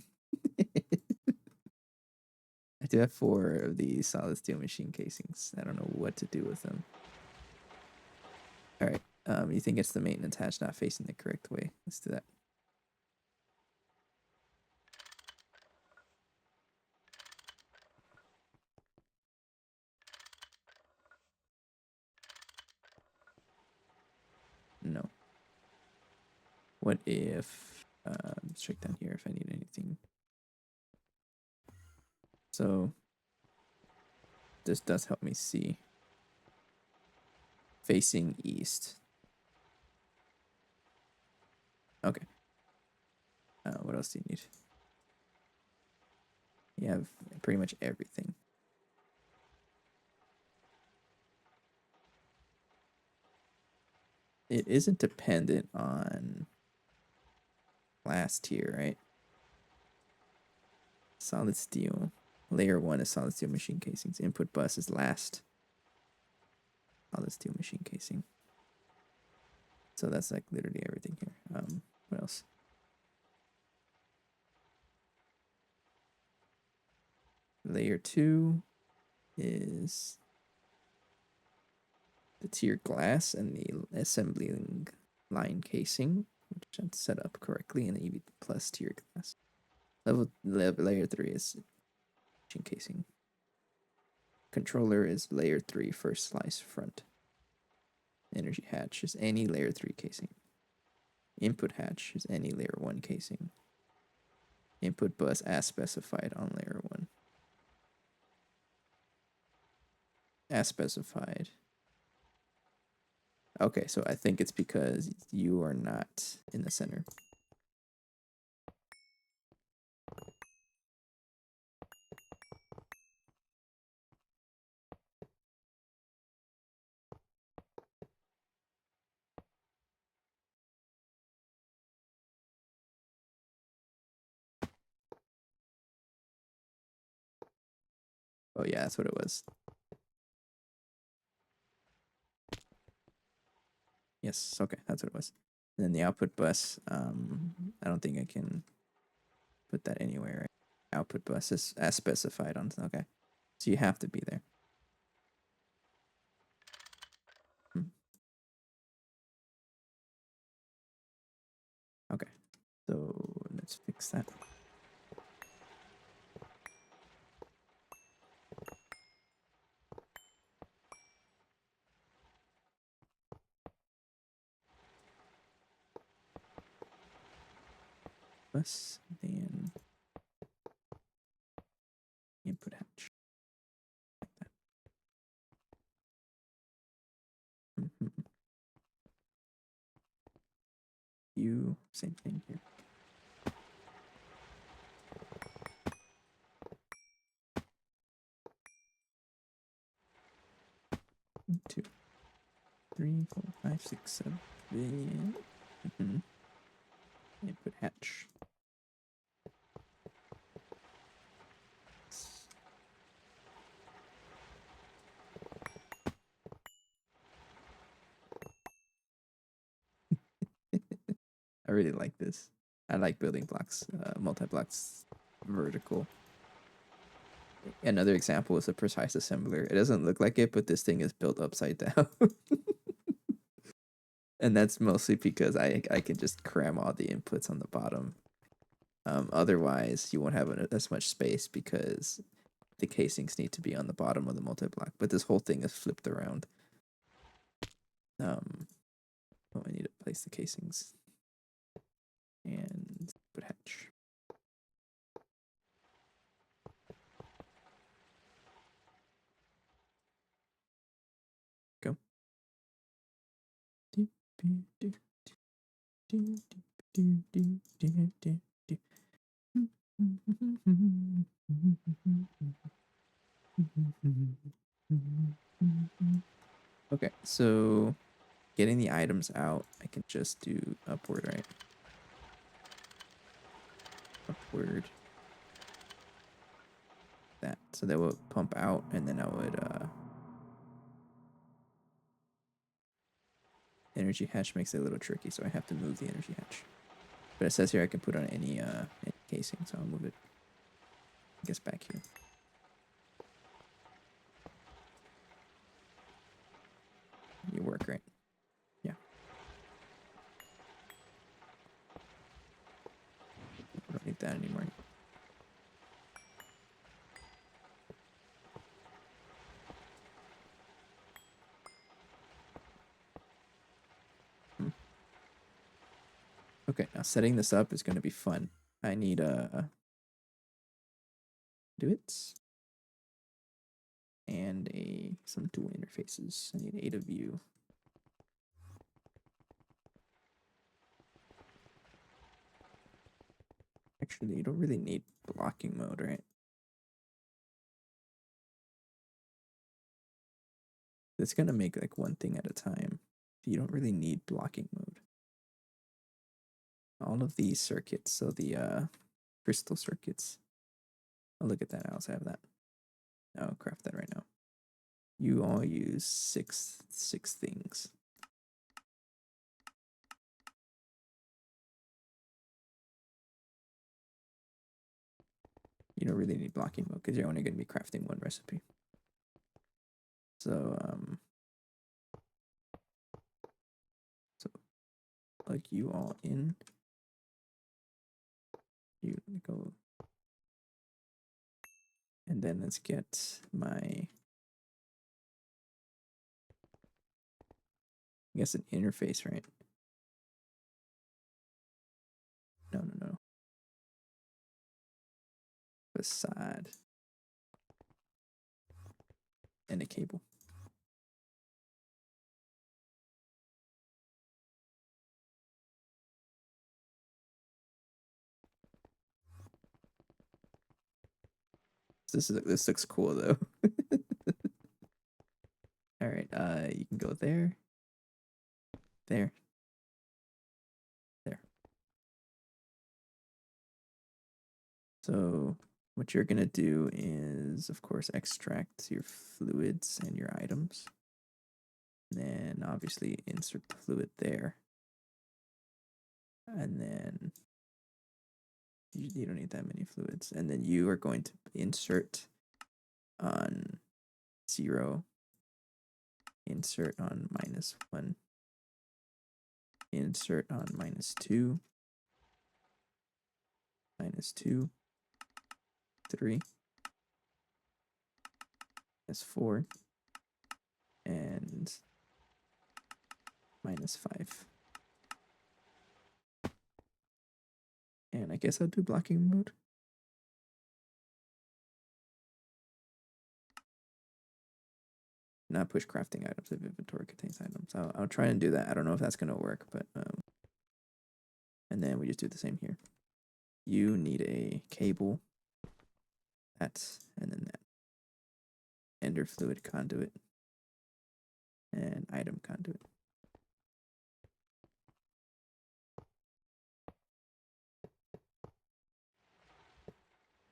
I do have 4 of the solid steel machine casings. I don't know what to do with them. All right. You think it's the maintenance hatch not facing the correct way? Let's do that. No. What if... let's check down here if I need anything. So... this does help me see. Facing east. Okay. What else do you need? You have pretty much everything. It isn't dependent on last tier, right? Solid steel. Layer 1 is solid steel machine casings. Input bus is last. Solid steel machine casing. So that's like literally everything here. What else? Layer 2 is the tier glass and the assembling line casing, which I have to set up correctly in the EV plus tier glass. Layer 3 is machine casing. Controller is layer 3 first slice front. Energy hatch is any layer 3 casing. Input hatch is any layer 1 casing. Input bus as specified on layer 1. As specified. Okay, so I think it's because you are not in the center. Oh yeah, that's what it was. Yes, okay, that's what it was. And then the output bus, I don't think I can put that anywhere, right? Output bus is as specified on, okay. So you have to be there. Okay, so let's fix that. Bus, then input hatch. Like that. You, same thing here. One, 2, 3, 4, 5, 6, 7. Input hatch. I really like this. I like building blocks, multi-blocks vertical. Another example is a precise assembler. It doesn't look like it, but this thing is built upside down. And that's mostly because I can just cram all the inputs on the bottom. Otherwise, you won't have as much space because the casings need to be on the bottom of the multi-block. But this whole thing is flipped around. Oh, I need to place the casings. And put hatch. Go. Okay, so getting the items out, I can just do upward, right? Upward. That. So that will pump out, and then I would energy hatch makes it a little tricky, so I have to move the energy hatch. But it says here I can put on any casing, so I'll move it. I guess back here. You work, right? Yeah. I don't need that anymore. Okay, now setting this up is going to be fun. I need duets and some tool interfaces. I need 8 of you. Actually, you don't really need blocking mode, right? It's gonna make like one thing at a time. You don't really need blocking mode. All of these circuits, so the crystal circuits. Oh, look at that. I also have that. I'll craft that right now. You all use six things. You don't really need blocking mode because you're only going to be crafting one recipe. So plug you all in. You go, and then let's get my, I guess, an interface, right? No. Facade and a cable. This looks cool though. All right, you can go there, there. So what you're gonna do is, of course, extract your fluids and your items. And then obviously insert the fluid there. And then you don't need that many fluids. And then you are going to insert on 0, insert on -1, insert on -2, -2, 3, -4, and -5. And I guess I'll do blocking mode. Not push crafting items if inventory contains items. I'll try and do that. I don't know if that's gonna work, but and then we just do the same here. You need a cable. That's, and then that. Ender fluid conduit and item conduit.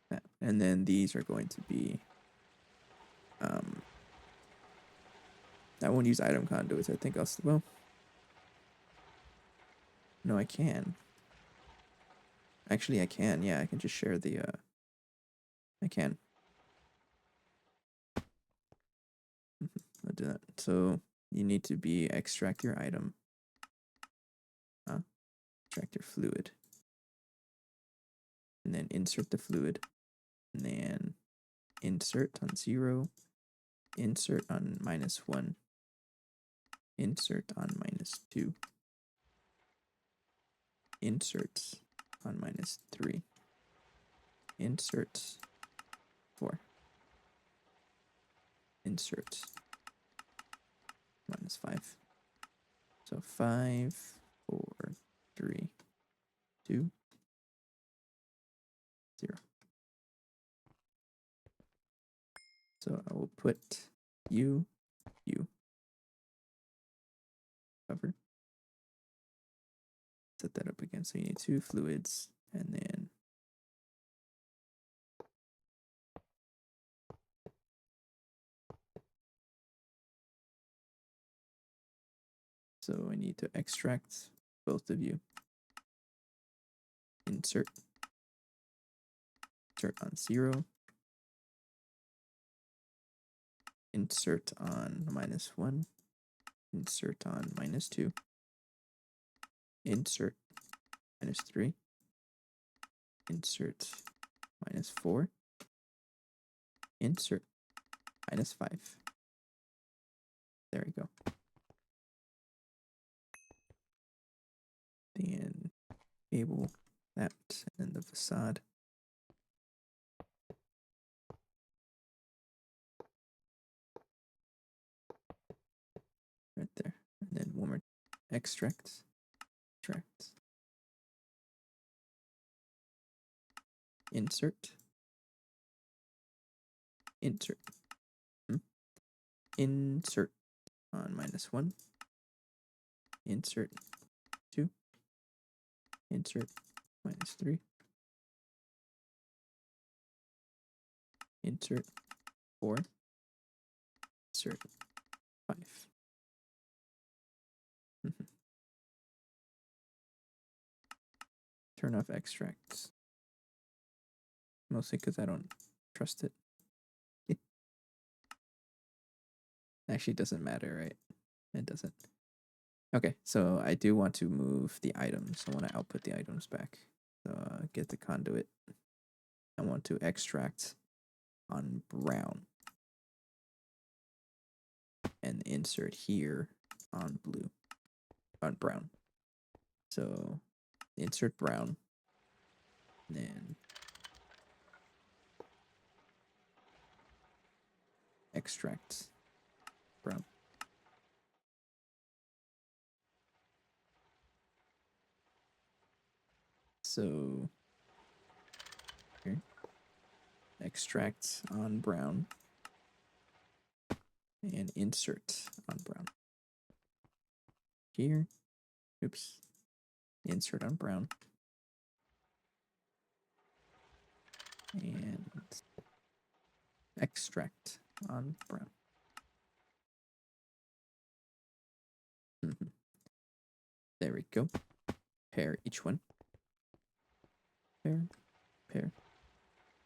That. And then these are going to be I won't use item conduits. I think well, no, I can. Actually, I can. Yeah, I can just share the I can. I'll do that. So you need to extract your item. Extract your fluid. And then insert the fluid. And then insert on 0. Insert on -1. Insert on -2. Insert on -3. Insert 4. Insert -5. So 5, 4, 3, 2, 0. So I will put you, cover. Set that up again. So you need 2 fluids, and then so I need to extract both of you. Insert on 0. Insert on -1. Insert on -2. Insert -3. Insert -4. Insert -5. There we go. Then cable that, and the facade. Right there. And then one more. Extract. insert, insert, insert on -1, insert 2, insert -3, insert 4, insert 5. Turn off extracts. Mostly because I don't trust it. Actually, it doesn't matter, right? It doesn't. Okay, so I do want to move the items. I want to output the items back. So get the conduit. I want to extract on brown. And insert here on blue. On brown. So insert brown. And then extract brown. So here, extract on brown and insert on brown. Here, oops, insert on brown and extract on brown. There we go. Pair each one. Pair, pair,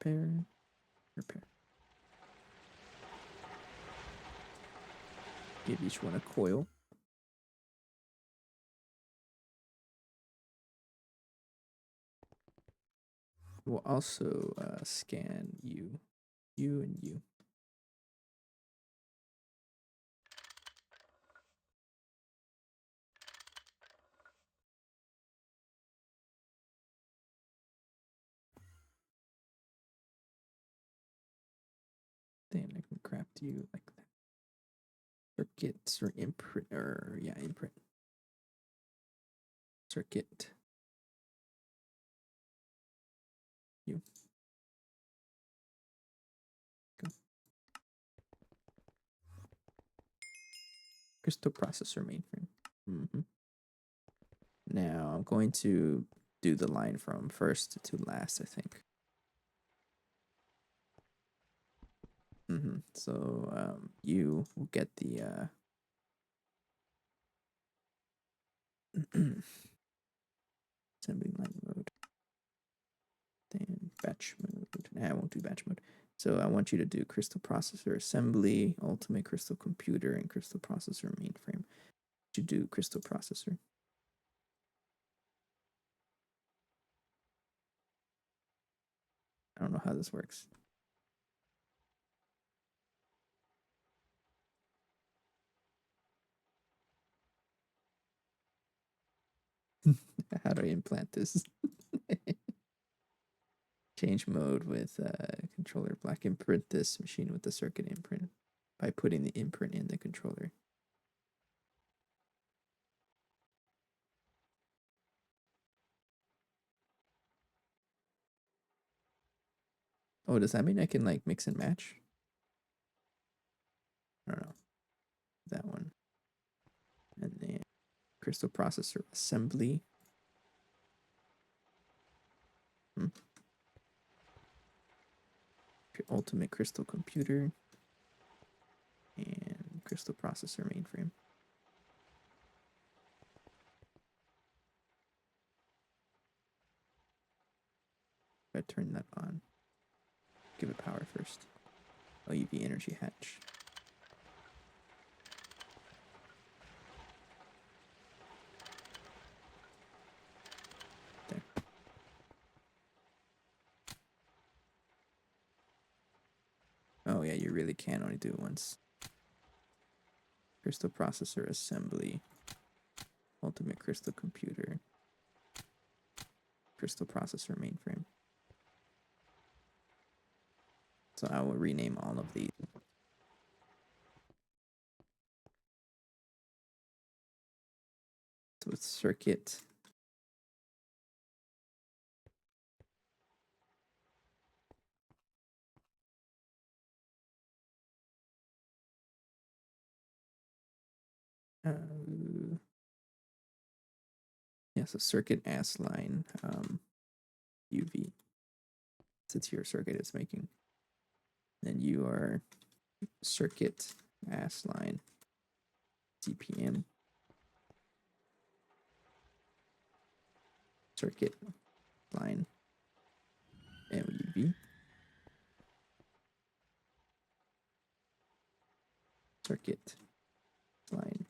pair, pair. Give each one a coil. We'll also scan you, and you. Then I can craft you like that. Circuits or imprint, or yeah, imprint. Circuit. You. Go. Crystal processor mainframe. Now I'm going to do the line from first to last, I think. So you will get the assembly line mode. Then batch mode. Nah, I won't do batch mode. So I want you to do crystal processor assembly, ultimate crystal computer, and crystal processor mainframe. You do crystal processor. I don't know how this works. How do I implant this? Change mode with controller black. Imprint this machine with the circuit imprint by putting the imprint in the controller. Oh, does that mean I can like mix and match? I don't know. That one. And then crystal processor assembly. Ultimate crystal computer. And crystal processor mainframe. I turn that on. Give it power first. UV energy hatch. There. Oh yeah, you really can only do it once. Crystal processor assembly. Ultimate crystal computer. Crystal processor mainframe. So I will rename all of these. So it's circuit. Yeah, so circuit ass line, UV. Since your circuit is making. Then you are circuit ass line CPM. Circuit line MUV. Circuit line.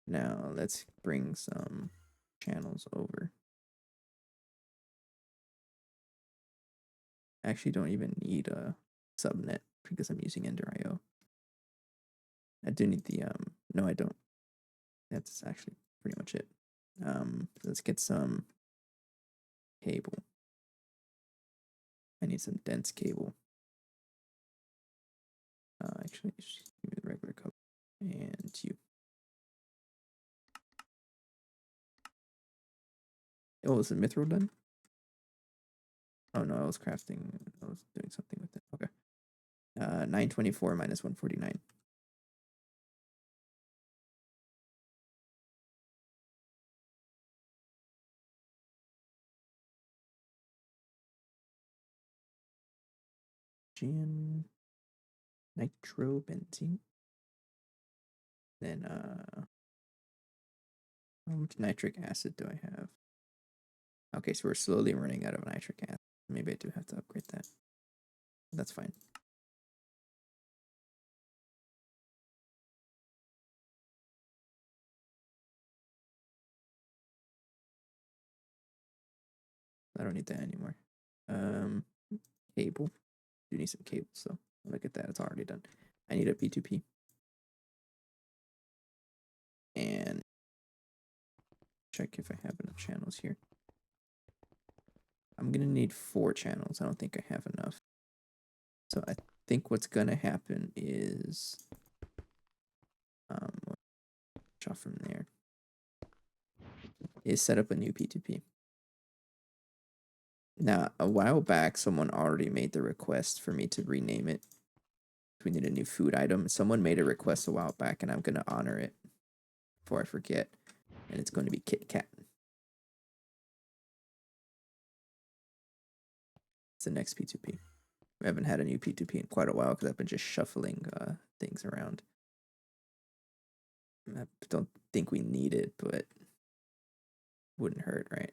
Now let's bring some channels over. I actually don't even need a subnet because I'm using Ender.io. I do need the no, I don't. That's actually pretty much it. Let's get some cable. I need some dense cable. Actually, just give me the regular color. And you. Oh, is the mithril done? Oh no, I was crafting. I was doing something with it. Okay. 924 minus 149. Gian nitrobenzene. Then how much nitric acid do I have? Okay, so we're slowly running out of nitric acid. Maybe I do have to upgrade that. That's fine. I don't need that anymore. Cable. Do need some cable, so look at that. It's already done. I need a P2P. And check if I have enough channels here. I'm gonna need 4 channels. I don't think I have enough. So I think what's gonna happen is off from there is set up a new P2P. Now, a while back, someone already made the request for me to rename it. We need a new food item. Someone made a request a while back, and I'm gonna honor it before I forget. And it's going to be Kit Kat. It's the next P2P. We haven't had a new P2P in quite a while because I've been just shuffling things around. I don't think we need it, but wouldn't hurt, right?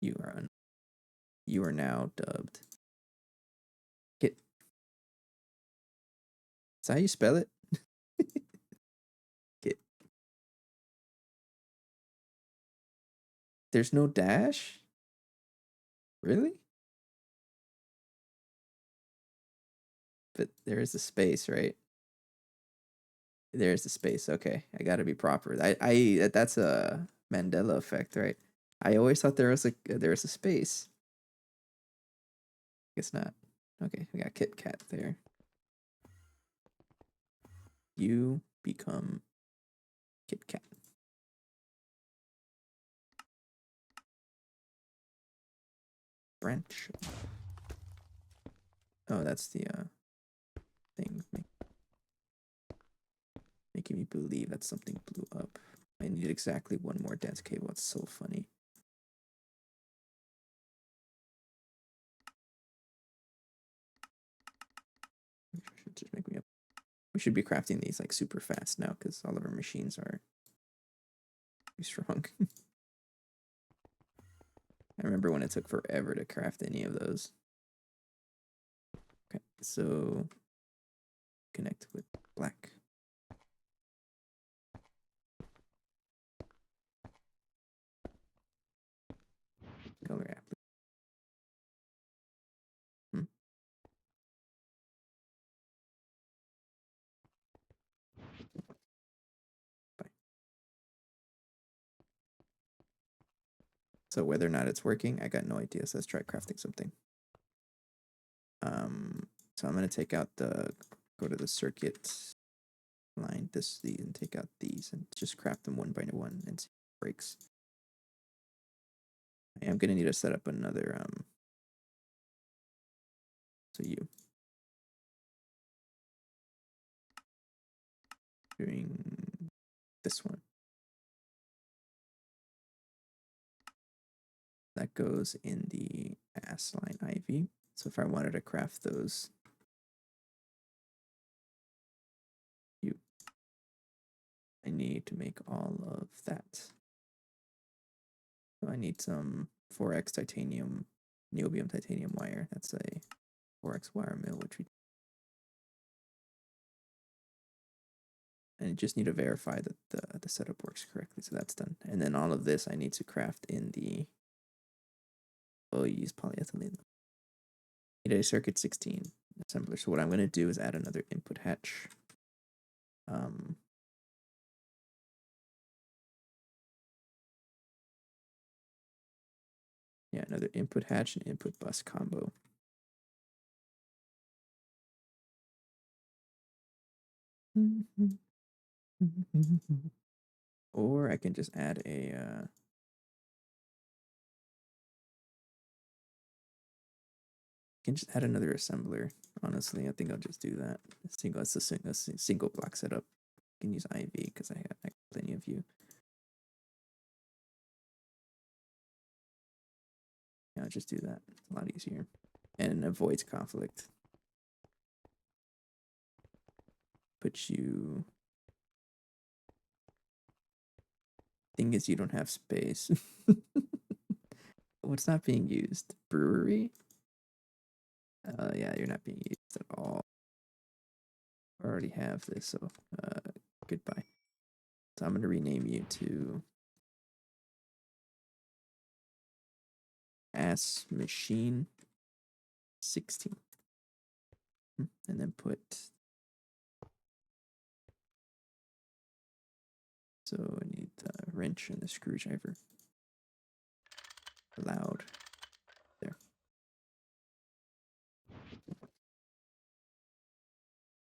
You are now dubbed Kit. Is that how you spell it? Kit. There's no dash? Really? But there is a space, right? There's a space. Okay, I gotta be proper. That's a Mandela effect, right? I always thought there was a space. Guess not. Okay, we got Kit Kat there. You become Kit Kat. Branch. Oh, that's the thing making me believe that something blew up. I need exactly one more dense cable. It's so funny. Should just make me up. We should be crafting these like super fast now because all of our machines are pretty strong. I remember when it took forever to craft any of those. Okay, so connect with black. Color app. Bye. So whether or not it's working, I got no idea. So let's try crafting something. So I'm gonna take out go to the circuit line these and take out these and just craft them one by one and see if it breaks. I am gonna need to set up another so doing this one. That goes in the ass line ivy. So if I wanted to craft those, I need to make all of that. So I need some 4x titanium, niobium titanium wire. That's a 4x wire mill, which we and I just need to verify that the setup works correctly. So that's done. And then all of this I need to craft in the use polyethylene. Need a circuit 16 assembler. So what I'm going to do is add another input hatch. Yeah, another input hatch and input bus combo. Or I can just add a can just add another assembler. Honestly, I think I'll just do that. It's a single block setup. I can use IV because I have plenty of you. Yeah, I'll just do that. It's a lot easier and avoids conflict. Put you. Thing is, you don't have space. What's not being used? Brewery? Yeah, you're not being used at all. I already have this, so goodbye. So I'm going to rename you to Ass Machine 16. And then put. So I need the wrench and the screwdriver. Loud. There.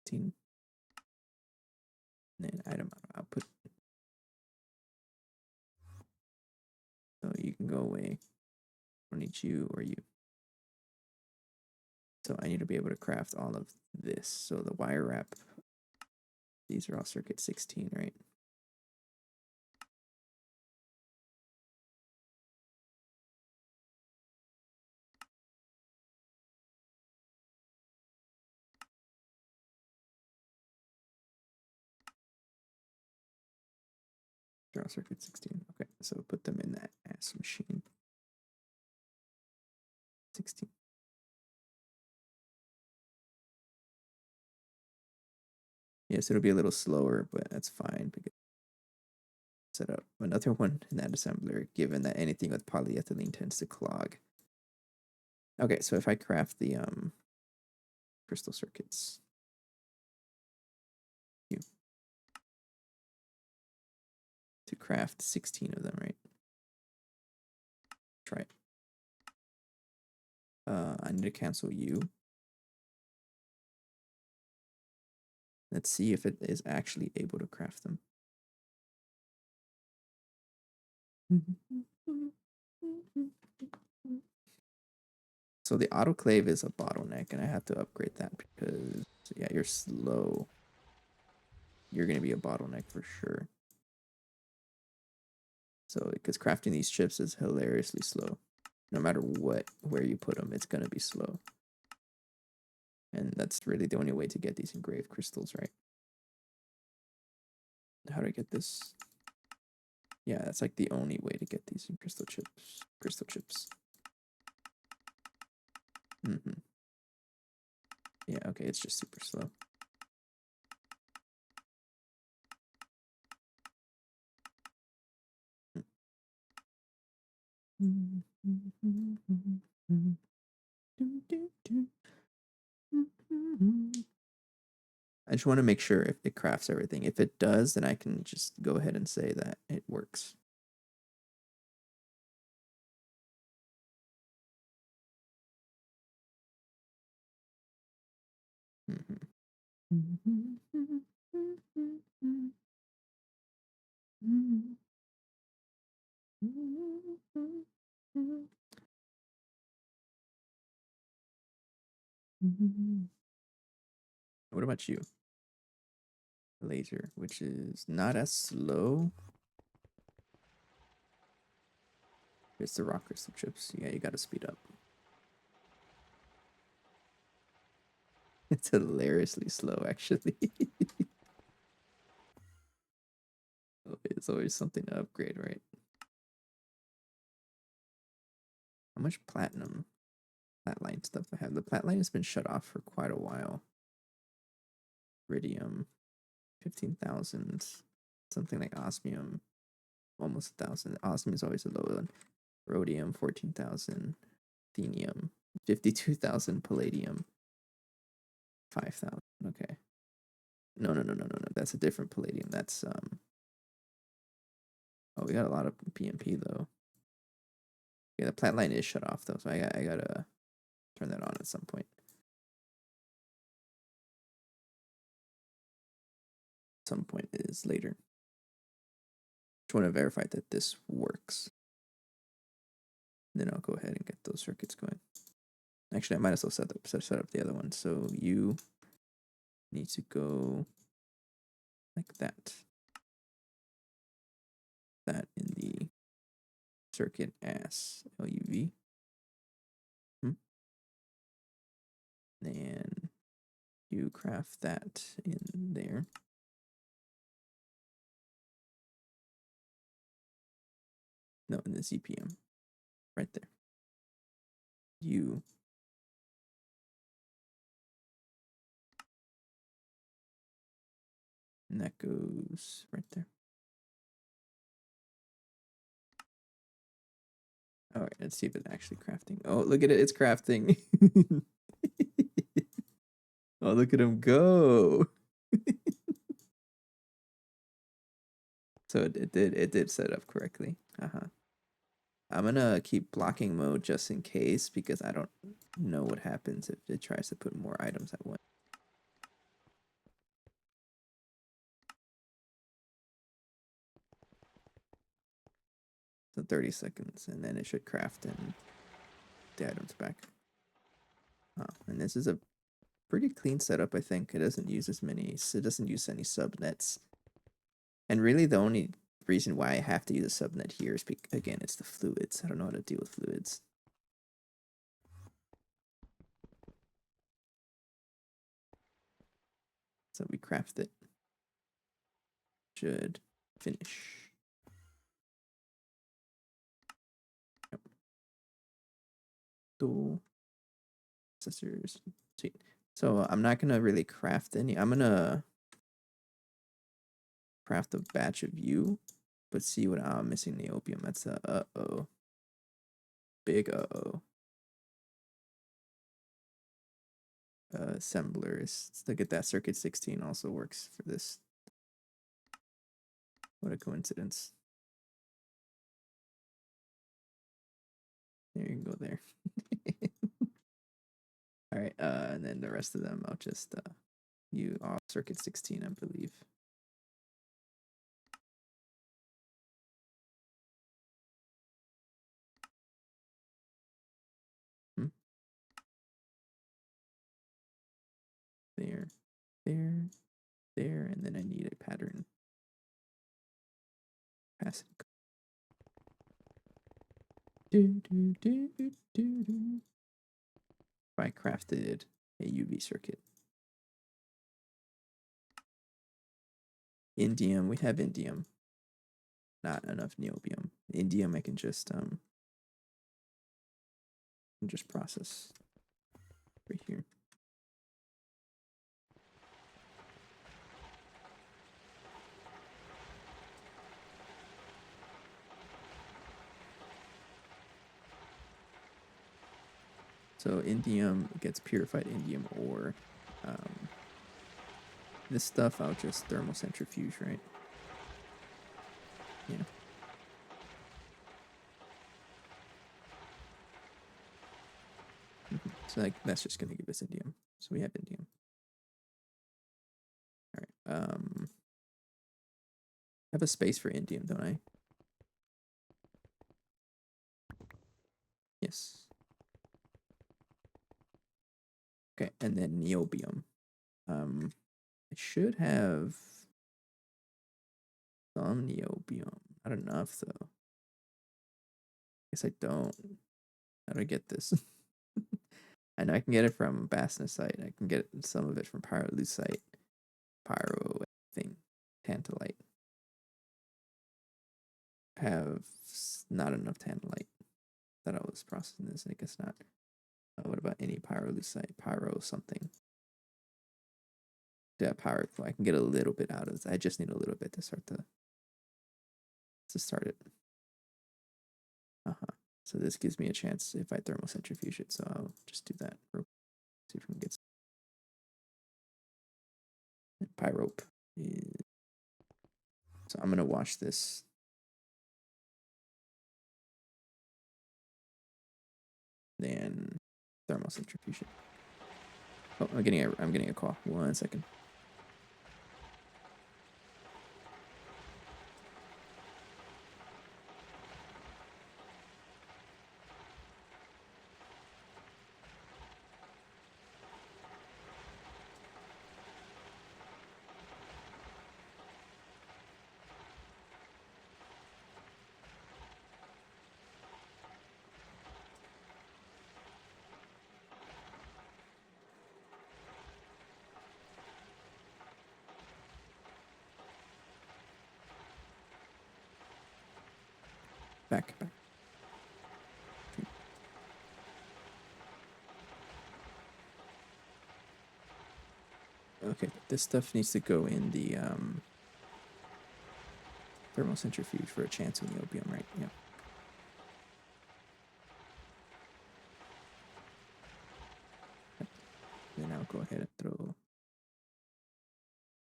15. And then item output. So you can go away. I don't need you or you. So I need to be able to craft all of this. So the wire wrap. These are all circuit 16, right? Draw circuit 16. Okay, so put them in that ass machine. 16. Yes, it'll be a little slower, but that's fine because set up another one in that assembler, given that anything with polyethylene tends to clog. Okay, so if I craft the crystal circuits. To craft 16 of them, right? Try it. I need to cancel you. Let's see if it is actually able to craft them. So the autoclave is a bottleneck, and I have to upgrade that because, yeah, you're slow. You're going to be a bottleneck for sure. So, because crafting these chips is hilariously slow. No matter where you put them, it's going to be slow. And that's really the only way to get these engraved crystals, right? How do I get this? Yeah, that's like the only way to get these in crystal chips. Crystal chips. Yeah, okay, it's just super slow. I just want to make sure if it crafts everything. If it does, then I can just go ahead and say that it works. What about you? laser, which is not as slow. It's the rock crystal chips. Yeah, you gotta speed up. It's hilariously slow, actually. It's always something to upgrade, right? How much platinum? Flatline stuff I have. The flatline has been shut off for quite a while. Iridium, 15,000. Something like osmium, almost 1,000. Osmium is always a low one. Rhodium, 14,000. Athenium, 52,000. Palladium, 5,000. Okay. No. That's a different palladium. That's Oh, we got a lot of PMP though. Yeah, the plant line is shut off though, so I gotta turn that on at some point. Some point is later. Just want to verify that this works. Then I'll go ahead and get those circuits going. Actually, I might as well set up the other one. So you need to go like that. That in the circuit as LUV. Then you craft that in there. No, in the CPM. Right there. You and that goes right there. All right, let's see if it's actually crafting. Oh, look at it. It's crafting. Oh, look at him go. So it did set up correctly. I'm gonna keep blocking mode just in case because I don't know what happens if it tries to put more items at once. So 30 seconds and then it should craft and the items back. And this is a pretty clean setup, I think. It doesn't use it doesn't use any subnets. And really the only reason why I have to use a subnet here is because, again, it's the fluids. I don't know how to deal with fluids. So we craft it. Should finish. Yep. Dual accessors. Sweet. So I'm not gonna really craft any. I'm gonna craft a batch of you, but see what I'm missing the opium. That's a uh-oh. Big uh-oh. Assemblers. Let's look at that. Circuit 16 also works for this. What a coincidence. There you go there. All right, and then the rest of them I'll just you off circuit 16, I believe. There, there, and then I need a pattern. Passing. If I crafted a UV circuit. Indium, we have indium. Not enough niobium. Indium I can just process right here. So indium gets purified indium ore. This stuff I'll just thermocentrifuge, right? Yeah. So like that's just gonna give us indium. So we have indium. All right. I have a space for indium, don't I? Yes. Okay, and then niobium. I should have Some niobium. Not enough though. Guess I don't. How do I get this? I know I can get it from bastnasite. I can get some of it from pyrolusite, pyro thing, tantalite. I have not enough tantalite that I was processing this. I guess not. What about any pyrolusite? Pyro something. Yeah, pyro. I can get a little bit out of this. I just need a little bit to start it. So this gives me a chance if I thermocentrifuge it. So I'll just do that. See if we can get some. Pyrope. So I'm gonna wash this. Then thermocentrifuge it. Oh, I'm getting a call. 1 second. Back. Okay, this stuff needs to go in the thermocentrifuge for a chance of niobium, right? Yeah. Then I'll go ahead and throw.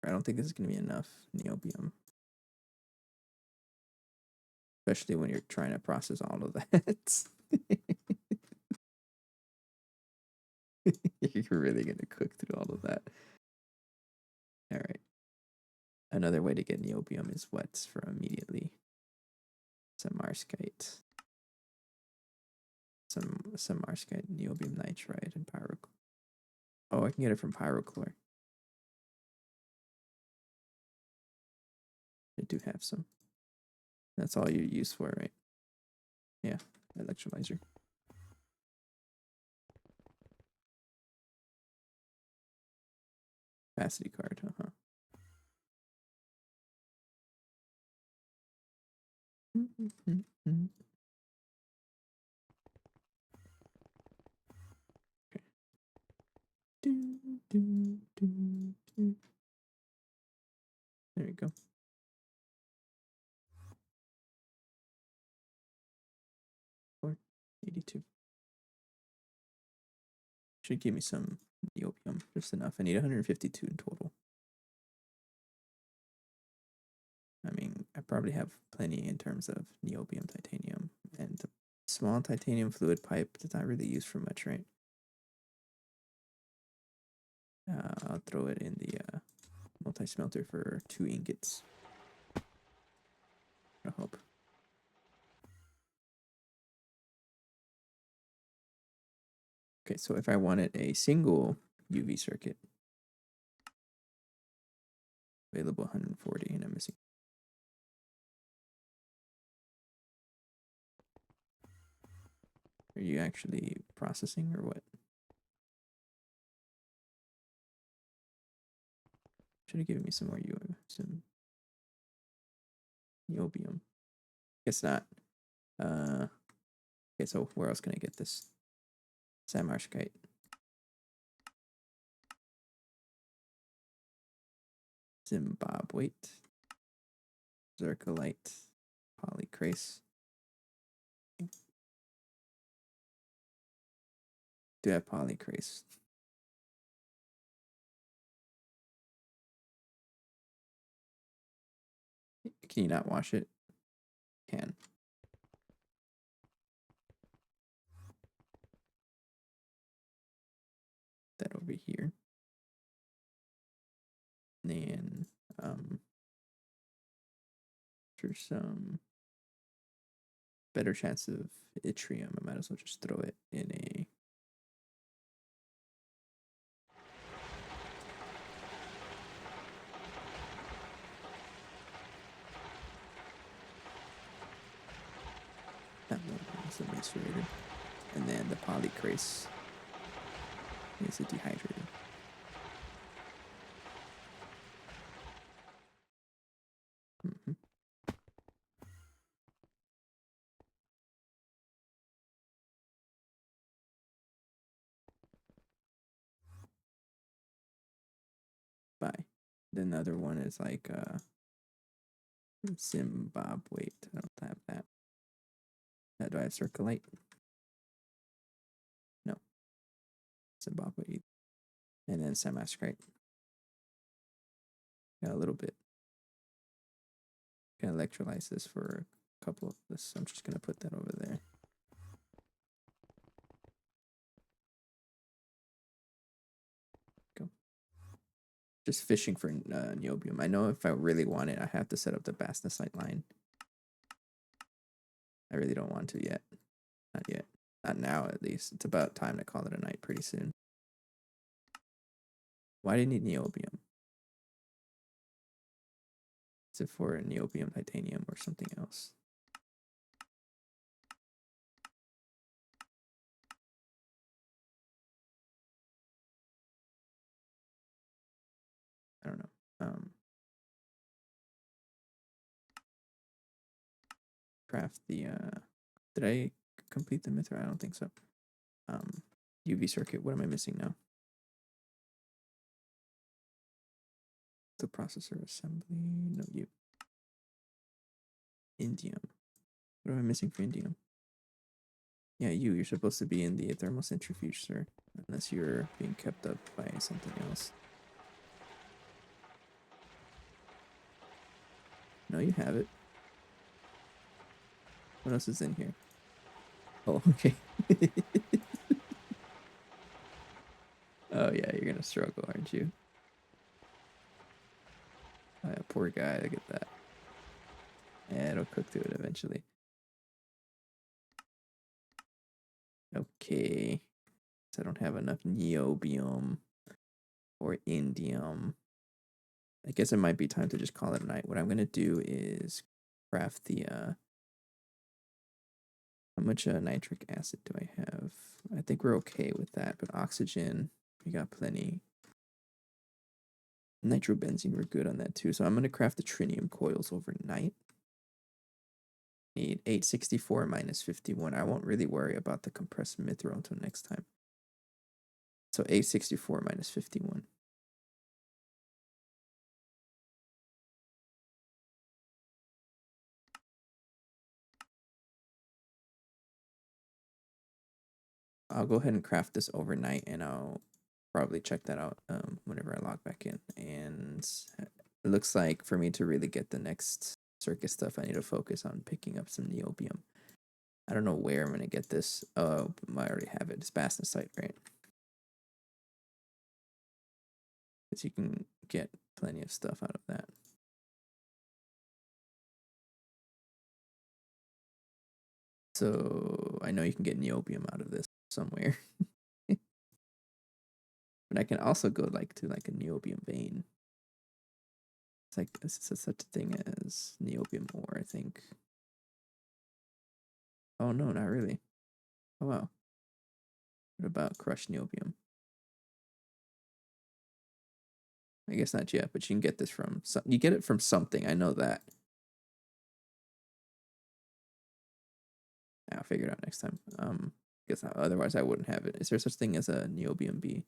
I don't think this is going to be enough niobium, especially when you're trying to process all of that. You're really going to cook through all of that. All right. Another way to get niobium is what for immediately. Some marskite. Some marskite, niobium nitride, and pyrochlor. Oh, I can get it from pyrochlor. I do have some. That's all you're used for, right? Yeah, electrolyzer. Capacity card, There you go. Or 82. Should give me some niobium, just enough. I need 152 in total. I mean, I probably have plenty in terms of niobium, titanium, and the small titanium fluid pipe that's not really used for much, right? I'll throw it in the multi-smelter for 2 ingots. I hope. Okay, so if I wanted a single UV circuit, available 140, and I'm missing. Are you actually processing or what? Should have given me some more some niobium. Guess not. Okay, so where else can I get this? Samarskite. Zimbabweite. Zircolite. Polycrace. Do have polycrace. Can you not wash it? Can. That over here. And for some better chance of yttrium, I might as well just throw it in a is the macerator. And then the polycrace is a dehydrator. Mm-hmm. Bye. Then the other one is like Zimbabwe. I don't have that. Do I have Circulite? No. Zimbabwe. And then Samascrite. Got a little bit. Got electrolysis for a couple of this. I'm just gonna put that over there. Go. Just fishing for niobium. I know if I really want it, I have to set up the bastnasite line. I really don't want to yet. Not yet. Not now, at least. It's about time to call it a night pretty soon. Why do you need niobium? Is it for niobium, titanium, or something else? I don't know. Craft the did I complete the Mithra? I don't think so. UV circuit. What am I missing now? The processor assembly. No, you. Indium. What am I missing for indium? Yeah, you're supposed to be in the thermocentrifuge, sir. Unless you're being kept up by something else. No, you have it. What else is in here? Oh, okay. Oh, yeah, you're gonna struggle, aren't you? Oh, yeah, poor guy, look at that. Yeah, it'll cook to it eventually. Okay. So I don't have enough niobium or indium. I guess it might be time to just call it a night. What I'm gonna do is craft the how much nitric acid do I have? I think we're okay with that, but oxygen, we got plenty. Nitrobenzene, we're good on that too. So I'm gonna craft the trinium coils overnight. Need 864 minus 51. I won't really worry about the compressed mithril until next time. So 864 minus 51. I'll go ahead and craft this overnight, and I'll probably check that out whenever I log back in. And it looks like for me to really get the next circuit stuff, I need to focus on picking up some niobium. I don't know where I'm going to get this. Oh, I already have it. It's bastnasite, right? Because you can get plenty of stuff out of that. So I know you can get niobium out of this somewhere. But I can also go to a niobium vein. It's like such a thing as niobium ore, I think. Oh no, not really. Oh wow. What about crushed niobium? I guess not yet, but you can get this from you get it from something. I know that. I'll figure it out next time. Guess otherwise I wouldn't have it. Is there such thing as a niobium B?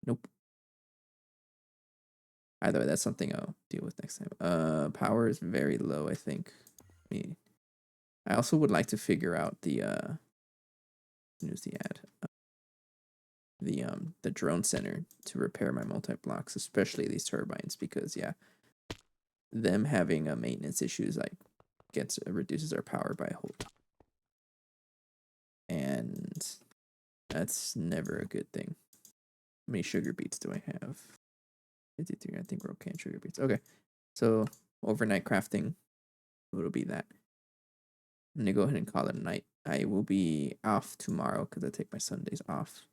Nope. Either way, that's something I'll deal with next time. Power is very low, I think. I also would like to figure out the news the ad. The drone center to repair my multi-blocks, especially these turbines, because yeah, them having maintenance issues like reduces our power by a whole ton. And that's never a good thing. How many sugar beets do I have? 53. I think we're okay in sugar beets. Okay. So overnight crafting, it'll be that. I'm gonna go ahead and call it a night. I will be off tomorrow because I take my Sundays off.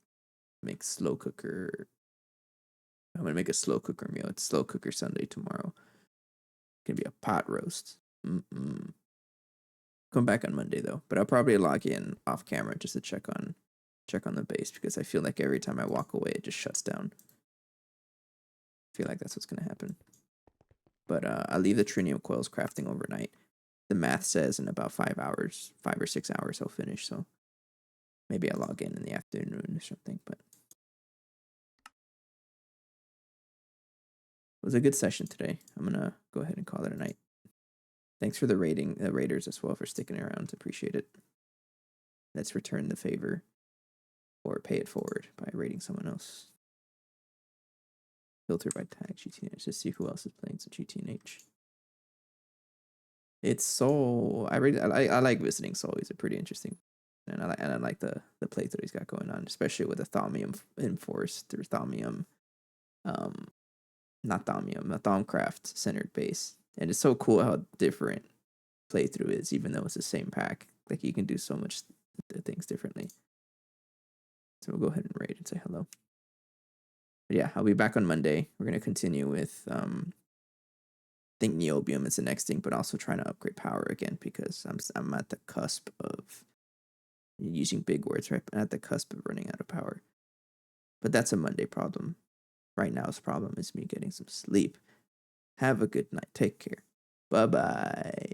Make slow cooker. I'm gonna make a slow cooker meal. It's slow cooker Sunday tomorrow. It's gonna be a pot roast. Come back on Monday though, but I'll probably log in off camera just to check on the base because I feel like every time I walk away, it just shuts down. I feel like that's what's gonna happen. But I'll leave the trinium coils crafting overnight. The math says in about 5 hours, 5 or 6 hours, I'll finish. So maybe I'll log in the afternoon or something. But it was a good session today. I'm gonna go ahead and call it a night. Thanks for the raiders as well for sticking around. Appreciate it. Let's return the favor or pay it forward by raiding someone else. Filter by tag GTNH to see who else is playing some GTNH. It's Soul. I like visiting Soul. He's a pretty interesting, and I like the playthrough he's got going on, especially with the Thaumium enforced or Thaumium, not Thaumium, a Thaumcraft centered base, and it's so cool how different playthrough is, even though it's the same pack. Like you can do so much things differently. So we'll go ahead and raid and say hello. But yeah, I'll be back on Monday. We're gonna continue with I think Niobium is the next thing, but also trying to upgrade power again because I'm at the cusp of using big words, right? I'm at the cusp of running out of power. But that's a Monday problem. Right now's problem is me getting some sleep. Have a good night. Take care. Bye-bye.